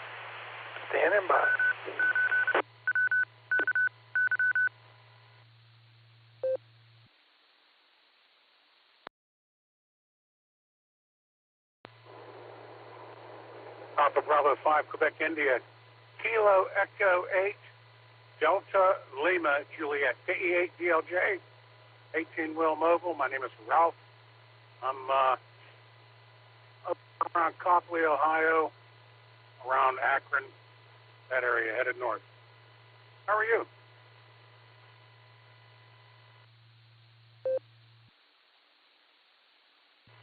standing by. Alpha Bravo 5, Quebec, India, Kilo Echo 8, Delta Lima Juliet, KE8 DLJ, 18-wheel mobile. My name is Ralph. I'm up around Copley, Ohio, around Akron, that area, headed north. How are you?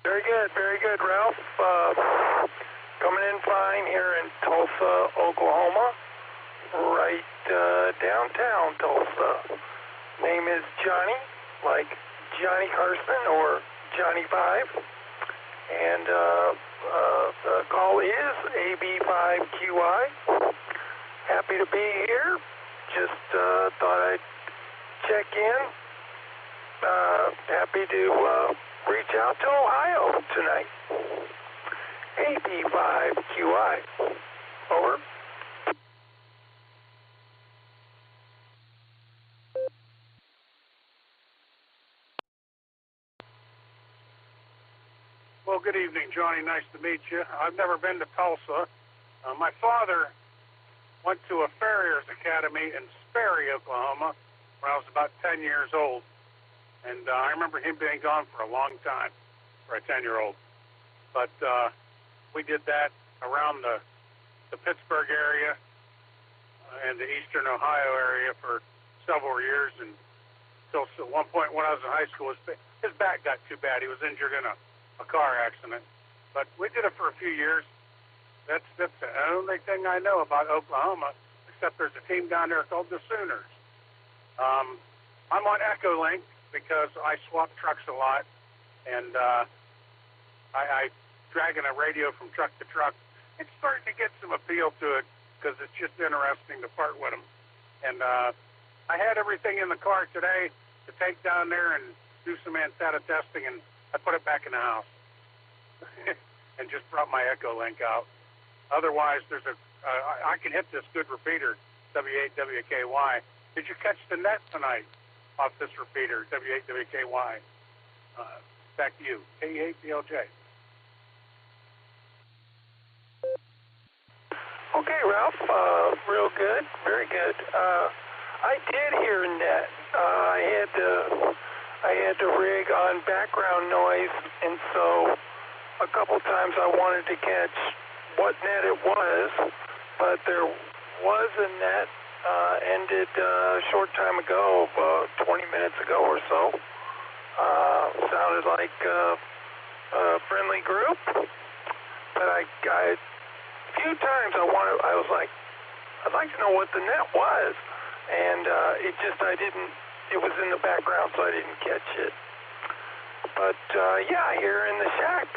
Very good, Ralph. Coming in fine here in Tulsa, Oklahoma, right downtown Tulsa. Name is Johnny, like Johnny Carson or Johnny 5. And the call is AB5QI. Happy to be here. Just thought I'd check in. Happy to reach out to Ohio tonight. AB5QI. Over. Well, good evening, Johnny. Nice to meet you. I've never been to Tulsa. My father went to a farrier's academy in Sperry, Oklahoma, when I was about 10 years old. And I remember him being gone for a long time for a 10-year-old. But we did that around the Pittsburgh area and the eastern Ohio area for several years. And until at one point when I was in high school, his back got too bad. He was injured in a car accident. But we did it for a few years. That's the only thing I know about Oklahoma, except there's a team down there called the Sooners. I'm on Echolink because I swap trucks a lot, and I dragging a radio from truck to truck. It's starting to get some appeal to it because it's just interesting to part with them. And I had everything in the car today to take down there and do some antenna testing, and I put it back in the house and just brought my Echolink out. Otherwise, I can hit this good repeater, W8WKY. Did you catch the net tonight off this repeater, W8WKY? Back to you, KE8DLJ. Okay, Ralph, real good, very good. I did hear net. I had to rig on background noise, and so a couple times I wanted to catch what net it was, but there was a net ended a short time ago, about 20 minutes ago or so. Sounded like a friendly group, but a few times I was like, I'd like to know what the net was, and it was in the background, so I didn't catch it. But yeah, here in the shack,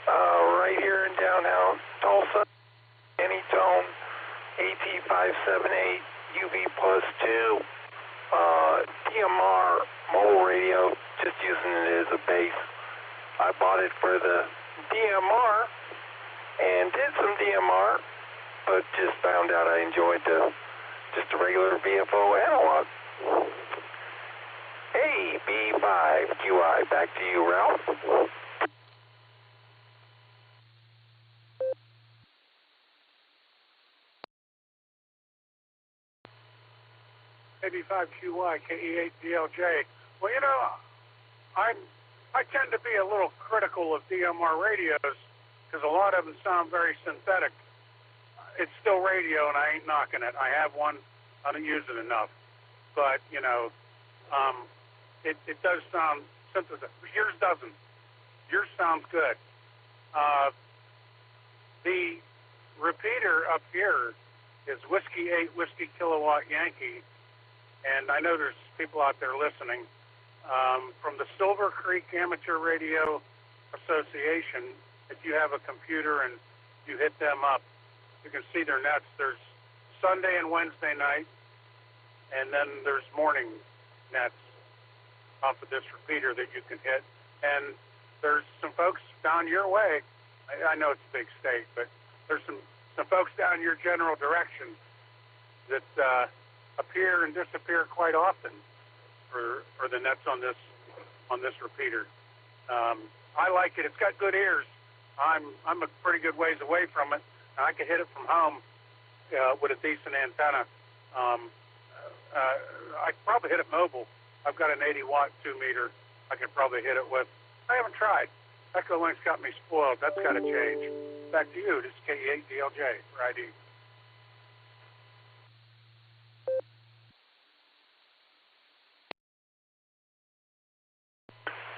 right here in downtown Tulsa, Anytone, AT578, UV+2, DMR mobile radio, just using it as a base. I bought it for the DMR and did some DMR, but just found out I enjoyed just a regular VFO analog. AB5QI, back to you, Ralph. AB5QY, KE8DLJ. Well, you know, I tend to be a little critical of DMR radios because a lot of them sound very synthetic. It's still radio, and I ain't knocking it. I have one. I don't use it enough. But, you know, it does sound synthetic. Yours doesn't. Yours sounds good. The repeater up here is Whiskey 8, Whiskey Kilowatt Yankee, and I know there's people out there listening. From the Silvercreek Amateur Radio Association, if you have a computer and you hit them up, you can see their nets. There's Sunday and Wednesday night, and then there's morning nets off of this repeater that you can hit. And there's some folks down your way I know it's a big state, but there's some folks down your general direction that appear and disappear quite often for the nets on this repeater. I like it. It's got good ears. I'm a pretty good ways away from it. I can hit it from home with a decent antenna. I could probably hit it mobile. I've got an 80-watt 2-meter I could probably hit it with. I haven't tried. Echo Link's got me spoiled. That's got to change. Back to you. This is KE8DLJ for ID.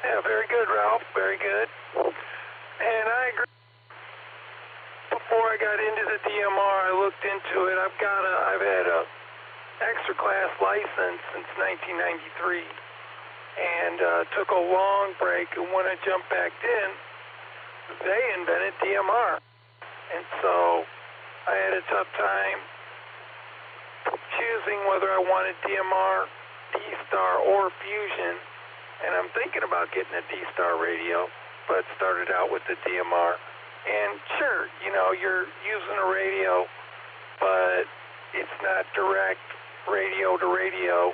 Yeah, very good, Ralph. Very good. And I agree. Before I got into the DMR, I looked into it. I've had a extra class license since 1993, and took a long break. And when I jumped back in, they invented DMR, and so I had a tough time choosing whether I wanted DMR, D-Star, or Fusion. And I'm thinking about getting a D-Star radio, but started out with the DMR. And sure, you're using a radio, but it's not direct radio to radio.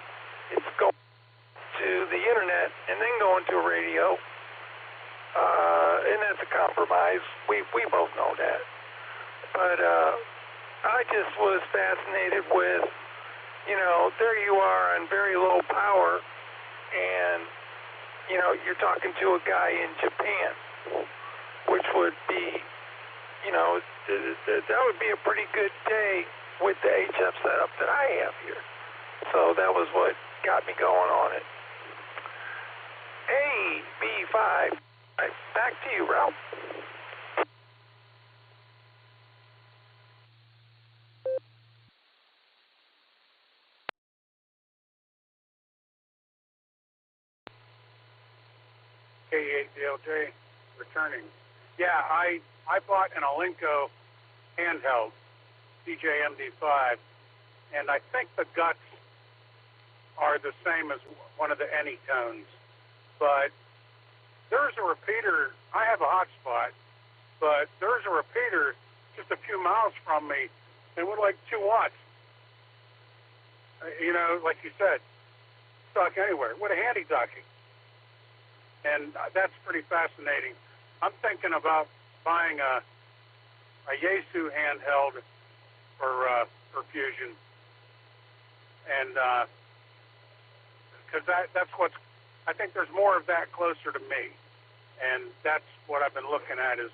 It's going to the internet and then going to a radio. And that's a compromise. We both know that. But I just was fascinated with, there you are on very low power, and, you're talking to a guy in Japan, which would be, that would be a pretty good day with the HF setup that I have here. So that was what got me going on it. Hey, B5, back to you, Ralph. KE8DLJ returning. Yeah, I bought an Alinco handheld, DJ MD5, and I think the guts are the same as one of the Anytones. But there's a repeater, I have a hotspot, but there's a repeater just a few miles from me, and with like 2 watts. Like you said, talk anywhere, with a handy docking. And that's pretty fascinating. I'm thinking about buying a Yaesu handheld for Fusion, and because that's what's. I think there's more of that closer to me, and that's what I've been looking at is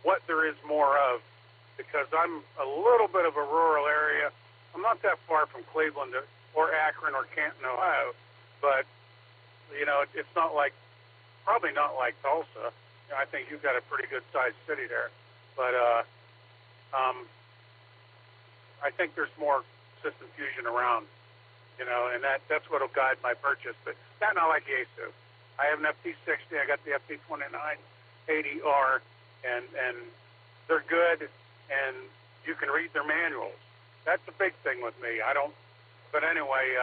what there is more of, because I'm a little bit of a rural area. I'm not that far from Cleveland or Akron or Canton, Ohio, but it's not like. Probably not like Tulsa. I think you've got a pretty good-sized city there. But I think there's more system fusion around, and that's what will guide my purchase. But that, and I like Yaesu. I have an FT60. I got the FT2980R, and they're good, and you can read their manuals. That's a big thing with me. I don't. But anyway.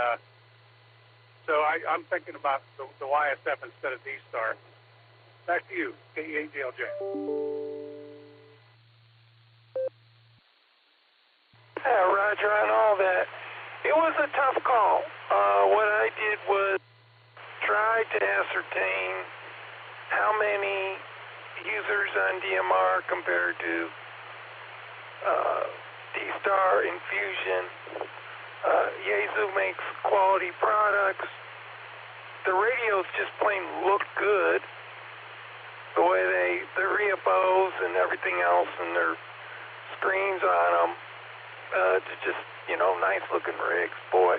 So I'm thinking about the YSF instead of D-Star. Back to you, KE8DLJ. Yeah, Roger, on all that. It was a tough call. What I did was try to ascertain how many users on DMR compared to D-Star Infusion. Yaesu makes quality products. The radios just plain look good. The way the reapos and everything else and their screens on them. It's just, nice looking rigs, boy.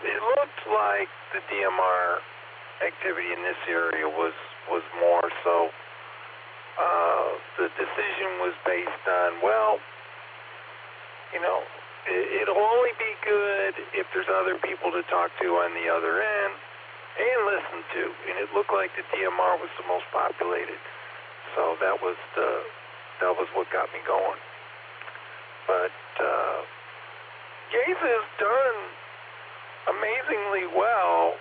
It looked like the DMR activity in this area was more so. The decision was based on, it'll only be good if there's other people to talk to on the other end and listen to. And it looked like the DMR was the most populated. So that was what got me going. But Yaesu has done amazingly well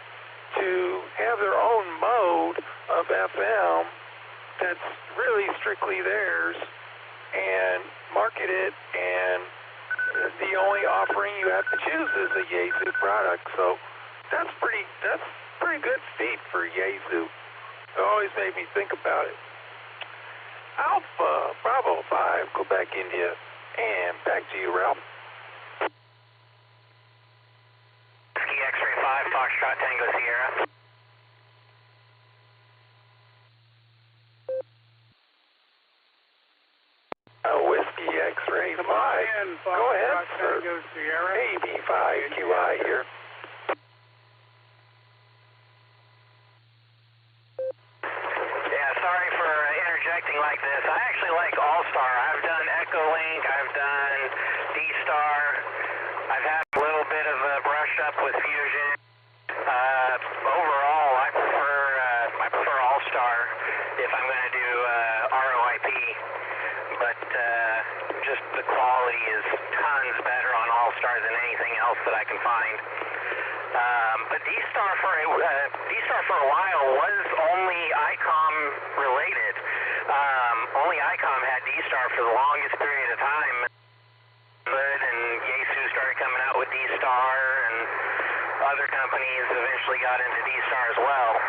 to have their own mode of FM that's really strictly theirs and market it, and the only offering you have to choose is a Yaesu product. So that's pretty good feat for Yaesu. It always made me think about it. Alpha Bravo 5, Quebec, India, and back to you, Ralph. Whiskey X-ray 5, Foxtrot Tango Sierra. Whiskey X-ray 5. Go ahead, sir. AB5QI here. Sorry for interjecting like this. I actually like All-Star. I've done Echo Link, I've done D-Star. I've had a little bit of a brush up with Fusion. Overall, I prefer All-Star if I'm going to do ROIP. But just the quality is tons better on All-Star than anything else that I can find. But D-Star for a while was only ICOM related. Only ICOM had D-Star for the longest period of time. And Yaesu started coming out with D-Star, and other companies eventually got into D-Star as well.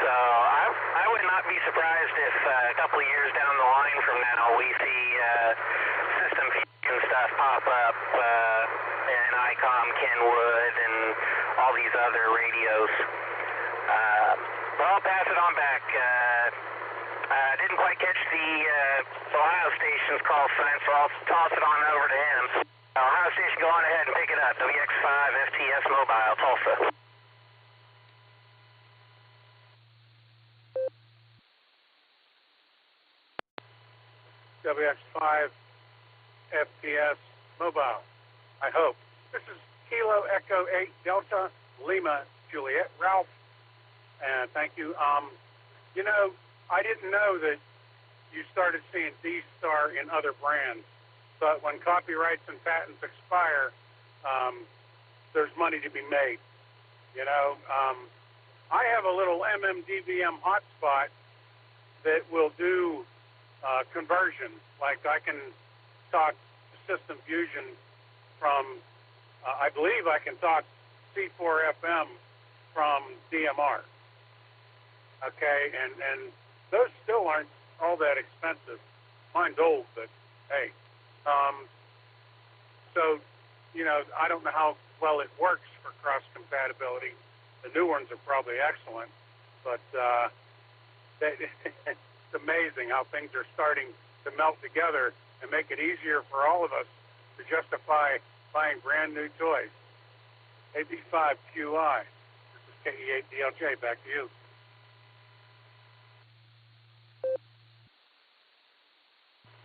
So I would not be surprised if a couple of years down the line from now we see system fusion stuff pop up, and ICOM, Kenwood, and all these other radios. Well, I'll pass it on back. I didn't quite catch the Ohio station's call sign, so I'll toss it on over to him. Ohio station, go on ahead and pick it up. WX5 FTS Mobile, Tulsa. WX5 FTS Mobile, I hope. This is Kilo Echo 8 Delta Lima Juliet Ralph, and thank you. You know, I didn't know that you started seeing D-Star in other brands, but when copyrights and patents expire, there's money to be made. You know, I have a little MMDVM hotspot that will do conversion. Like I can talk System Fusion from, I believe I can talk C4FM from DMR. Okay, and those still aren't all that expensive. Mine's old, but hey. So, you know, I don't know how well it works for cross-compatibility. The new ones are probably excellent, but it's amazing how things are starting to melt together and make it easier for all of us to justify buying brand new toys. AB5QI. This is KE8DLJ. Back to you.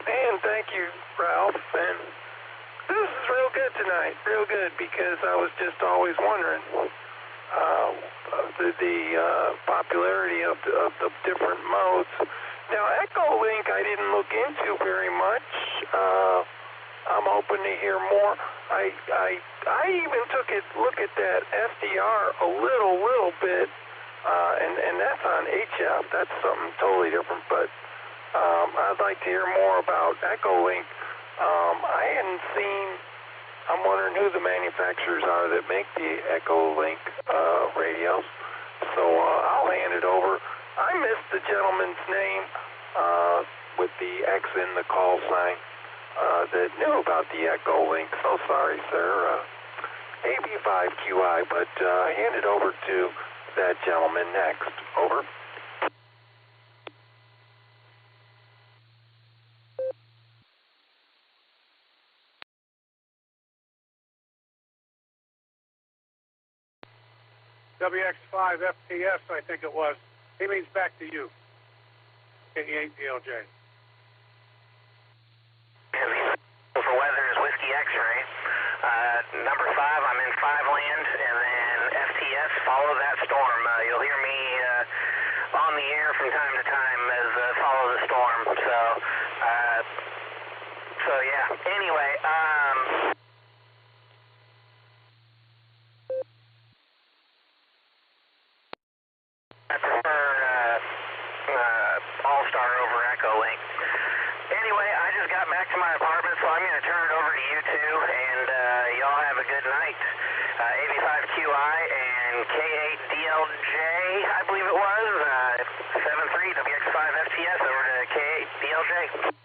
And thank you, Ralph. And this is real good tonight, real good, because I was just always wondering the popularity of the different modes. Now, Echo Link I didn't look into very much. I'm hoping to hear more. I even took a look at that SDR a little bit, and that's on HF. That's something totally different, but I'd like to hear more about Echo Link. I hadn't seen. I'm wondering who the manufacturers are that make the Echo Link radios. So I'll hand it over. I missed the gentleman's name with the X in the call sign that knew about the Echo Link. So sorry, sir. AB5QI, but hand it over to that gentleman next. Over. WX5 FTS, I think it was. He means back to you. KE8DLJ. For weather is Whiskey X-ray. Number 5, I'm in 5 land, and then FTS, follow that storm. You'll hear me on the air from time to time as follow the storm. So yeah. Anyway, I prefer All-Star over Echo Link. Anyway, I just got back to my apartment, so I'm going to turn it over to you two, and y'all have a good night. AB5QI and K8DLJ, I believe it was, 73 WX5FTS over to K8DLJ.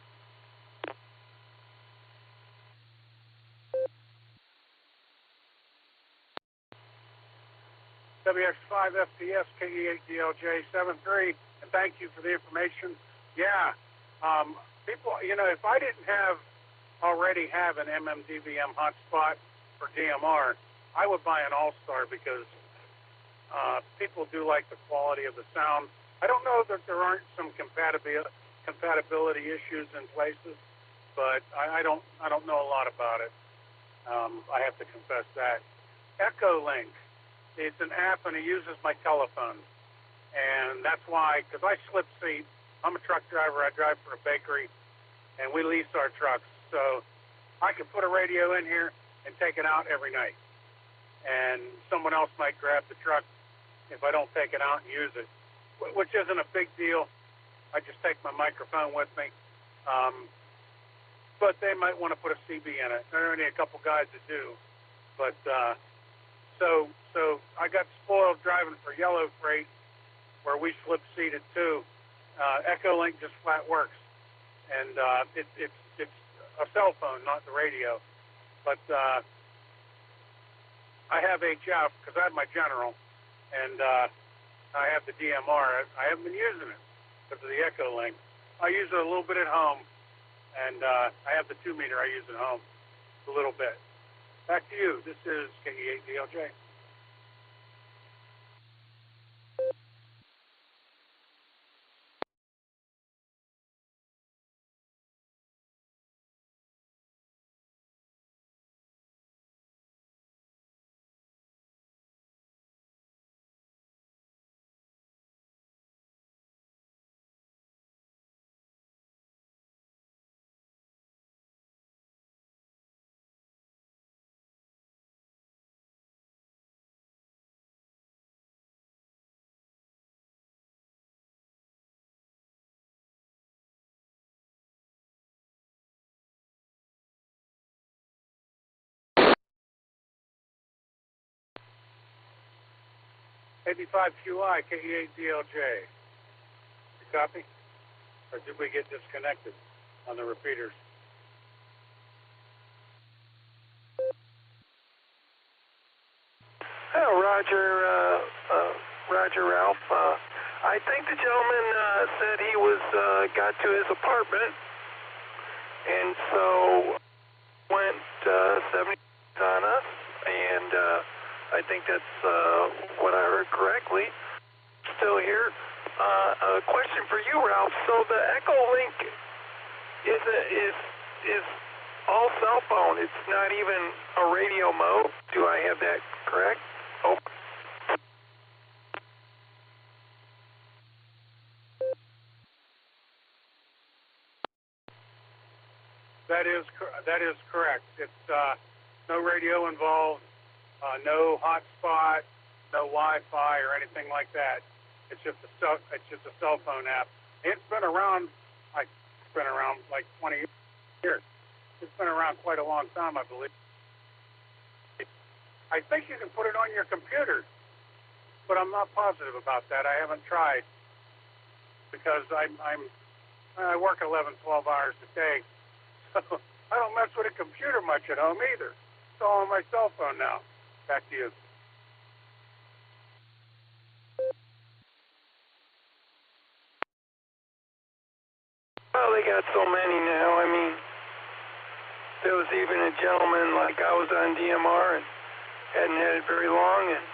WX5FTS, KE8DLJ 73, and thank you for the information. Yeah, people, if I didn't already have an MMDVM hotspot for DMR, I would buy an All-Star because people do like the quality of the sound. I don't know that there aren't some compatibility issues in places, but I don't know a lot about it. I have to confess that. Echo Link. It's an app, and it uses my telephone. And that's why, because I slip seat. I'm a truck driver. I drive for a bakery, and we lease our trucks. So I can put a radio in here and take it out every night. And someone else might grab the truck if I don't take it out and use it, which isn't a big deal. I just take my microphone with me. But they might want to put a CB in it. There are only a couple guys that do. But so I got spoiled driving for Yellow Freight, where we slip seated too. Echo Link just flat works, and it's a cell phone, not the radio. But I have HF because I have my General, and I have the DMR. I haven't been using it because of the Echo Link. I use it a little bit at home, and I have the 2-meter I use at home a little bit. Back to you. This is KE8DLJ. AB5QI, KE8DLJ. You copy? Or did we get disconnected on the repeaters? Oh, Roger, Ralph. I think the gentleman said he got to his apartment, and so went 70 on us, and I think that's what I heard correctly. Still here. A question for you, Ralph. So the Echo Link is all cell phone. It's not even a radio mode. Do I have that correct? Oh. That is correct. It's no radio involved, no hotspot, no Wi-Fi or anything like that. It's just a cell phone app. It's been around like 20 years. It's been around quite a long time, I believe. I think you can put it on your computer, but I'm not positive about that. I haven't tried because I work 11, 12 hours a day, so I don't mess with a computer much at home either. It's all on my cell phone now. Back to you. Well, they got so many now. I mean, there was even a gentleman, like I was on DMR and hadn't had it very long, and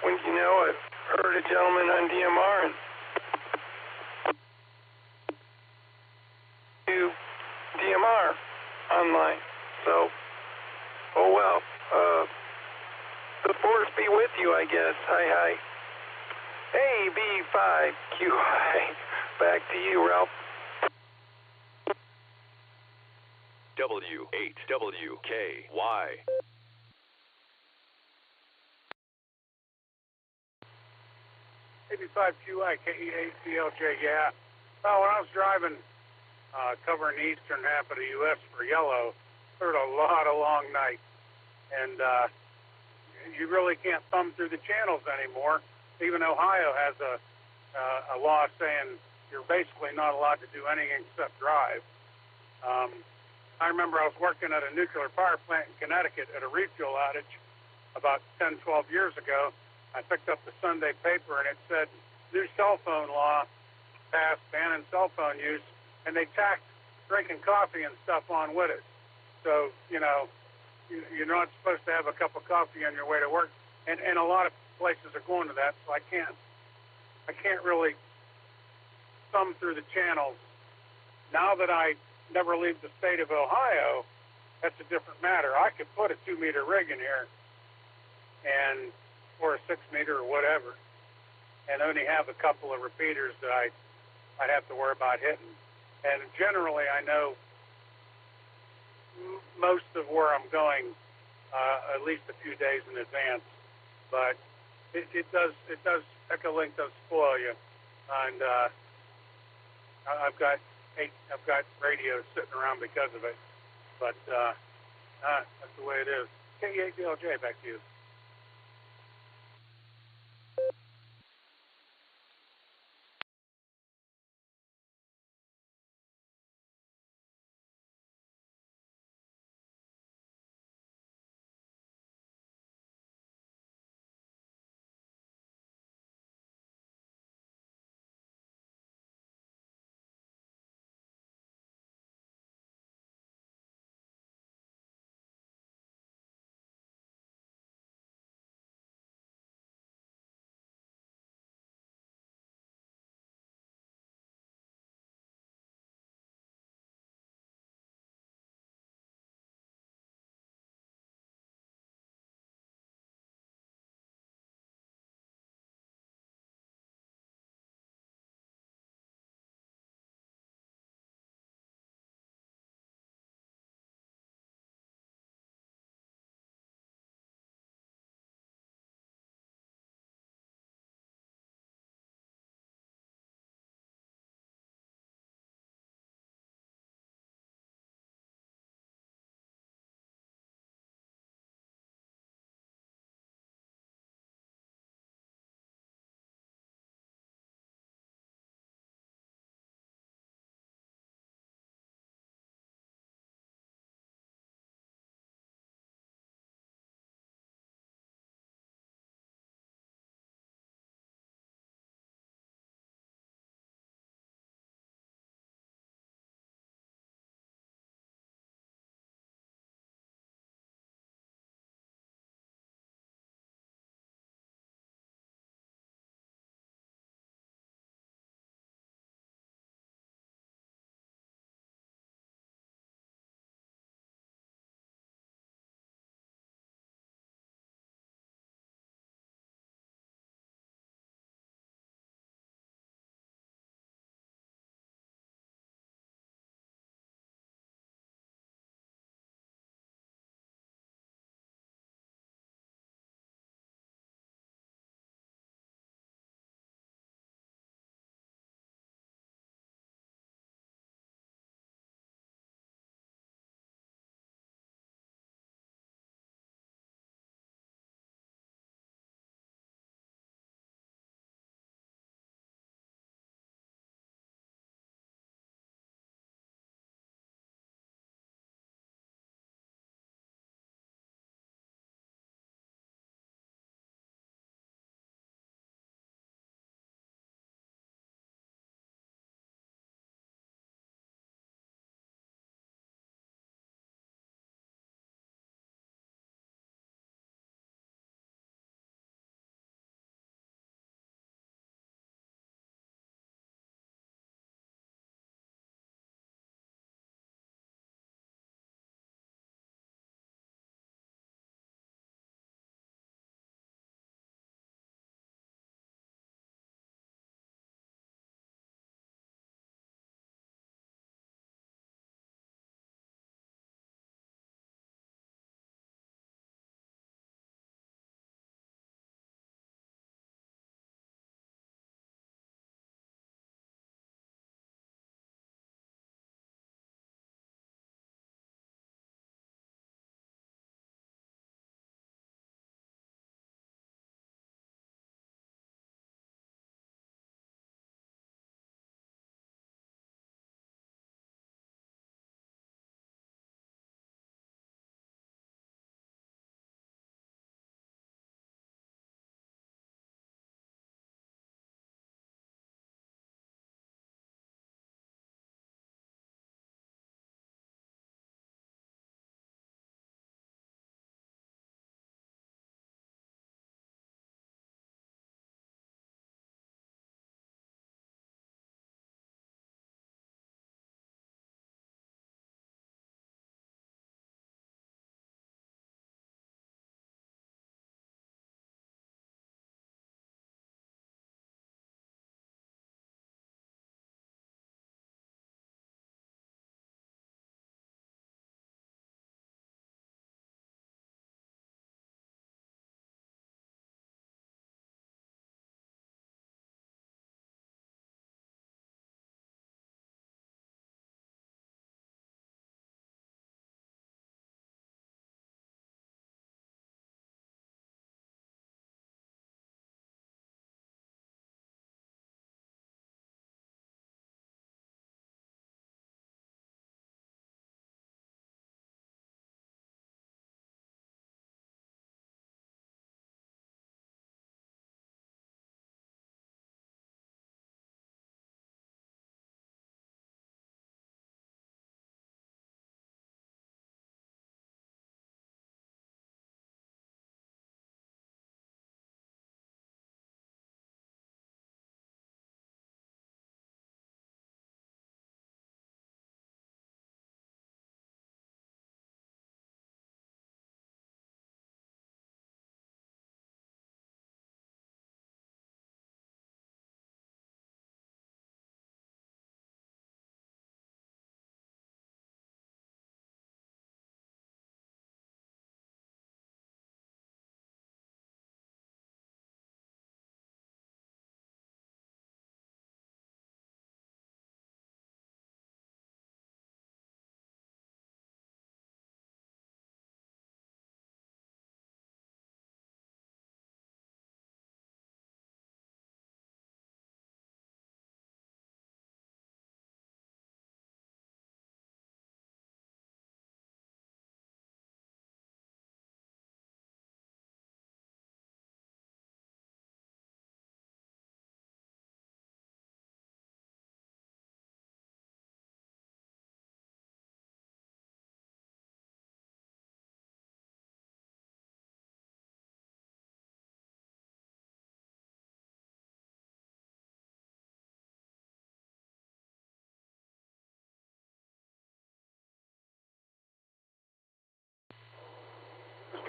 when I heard a gentleman on DMR and do DMR online. So, oh well. The force be with you, I guess. Hi. AB5QI. Back to you, Ralph. W8WKY. AB5QI, KE8DLJ, yeah. Well, when I was driving, covering the eastern half of the U.S. for yellow, heard a lot of long nights, and you really can't thumb through the channels anymore. Even Ohio has a law saying you're basically not allowed to do anything except drive. I remember I was working at a nuclear power plant in Connecticut at a refuel outage about 10, 12 years ago. I picked up the Sunday paper, and it said, new cell phone law passed banning cell phone use, and they tacked drinking coffee and stuff on with it. So, you know, you're not supposed to have a cup of coffee on your way to work, and a lot of places are going to that, so I can't really thumb through the channels. Now that I never leave the state of Ohio, that's a different matter. I could put a 2-meter rig in here, and or a 6-meter or whatever, and only have a couple of repeaters that I'd have to worry about hitting. And generally, I know most of where I'm going at least a few days in advance. But Echolink does spoil you, and I've got radios sitting around because of it. But that's the way it is. KEADLJ, back to you.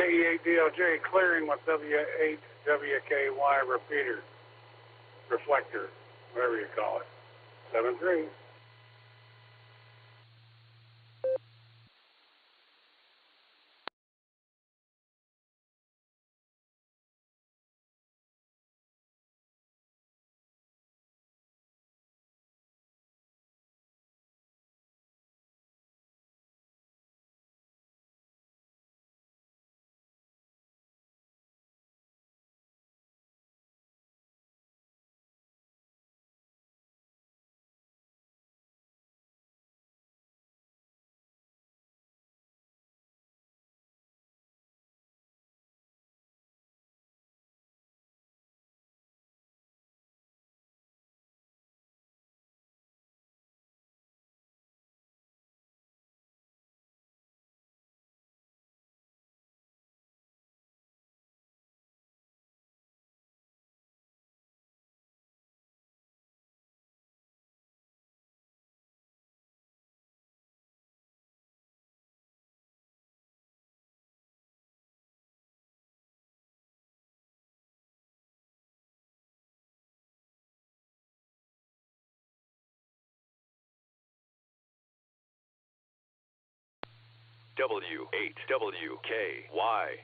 KE8DLJ clearing with W8WKY repeater, reflector, whatever you call it. 7-3. W8WKY.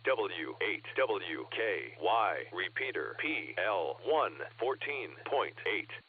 W8WKY repeater PL1 14.8.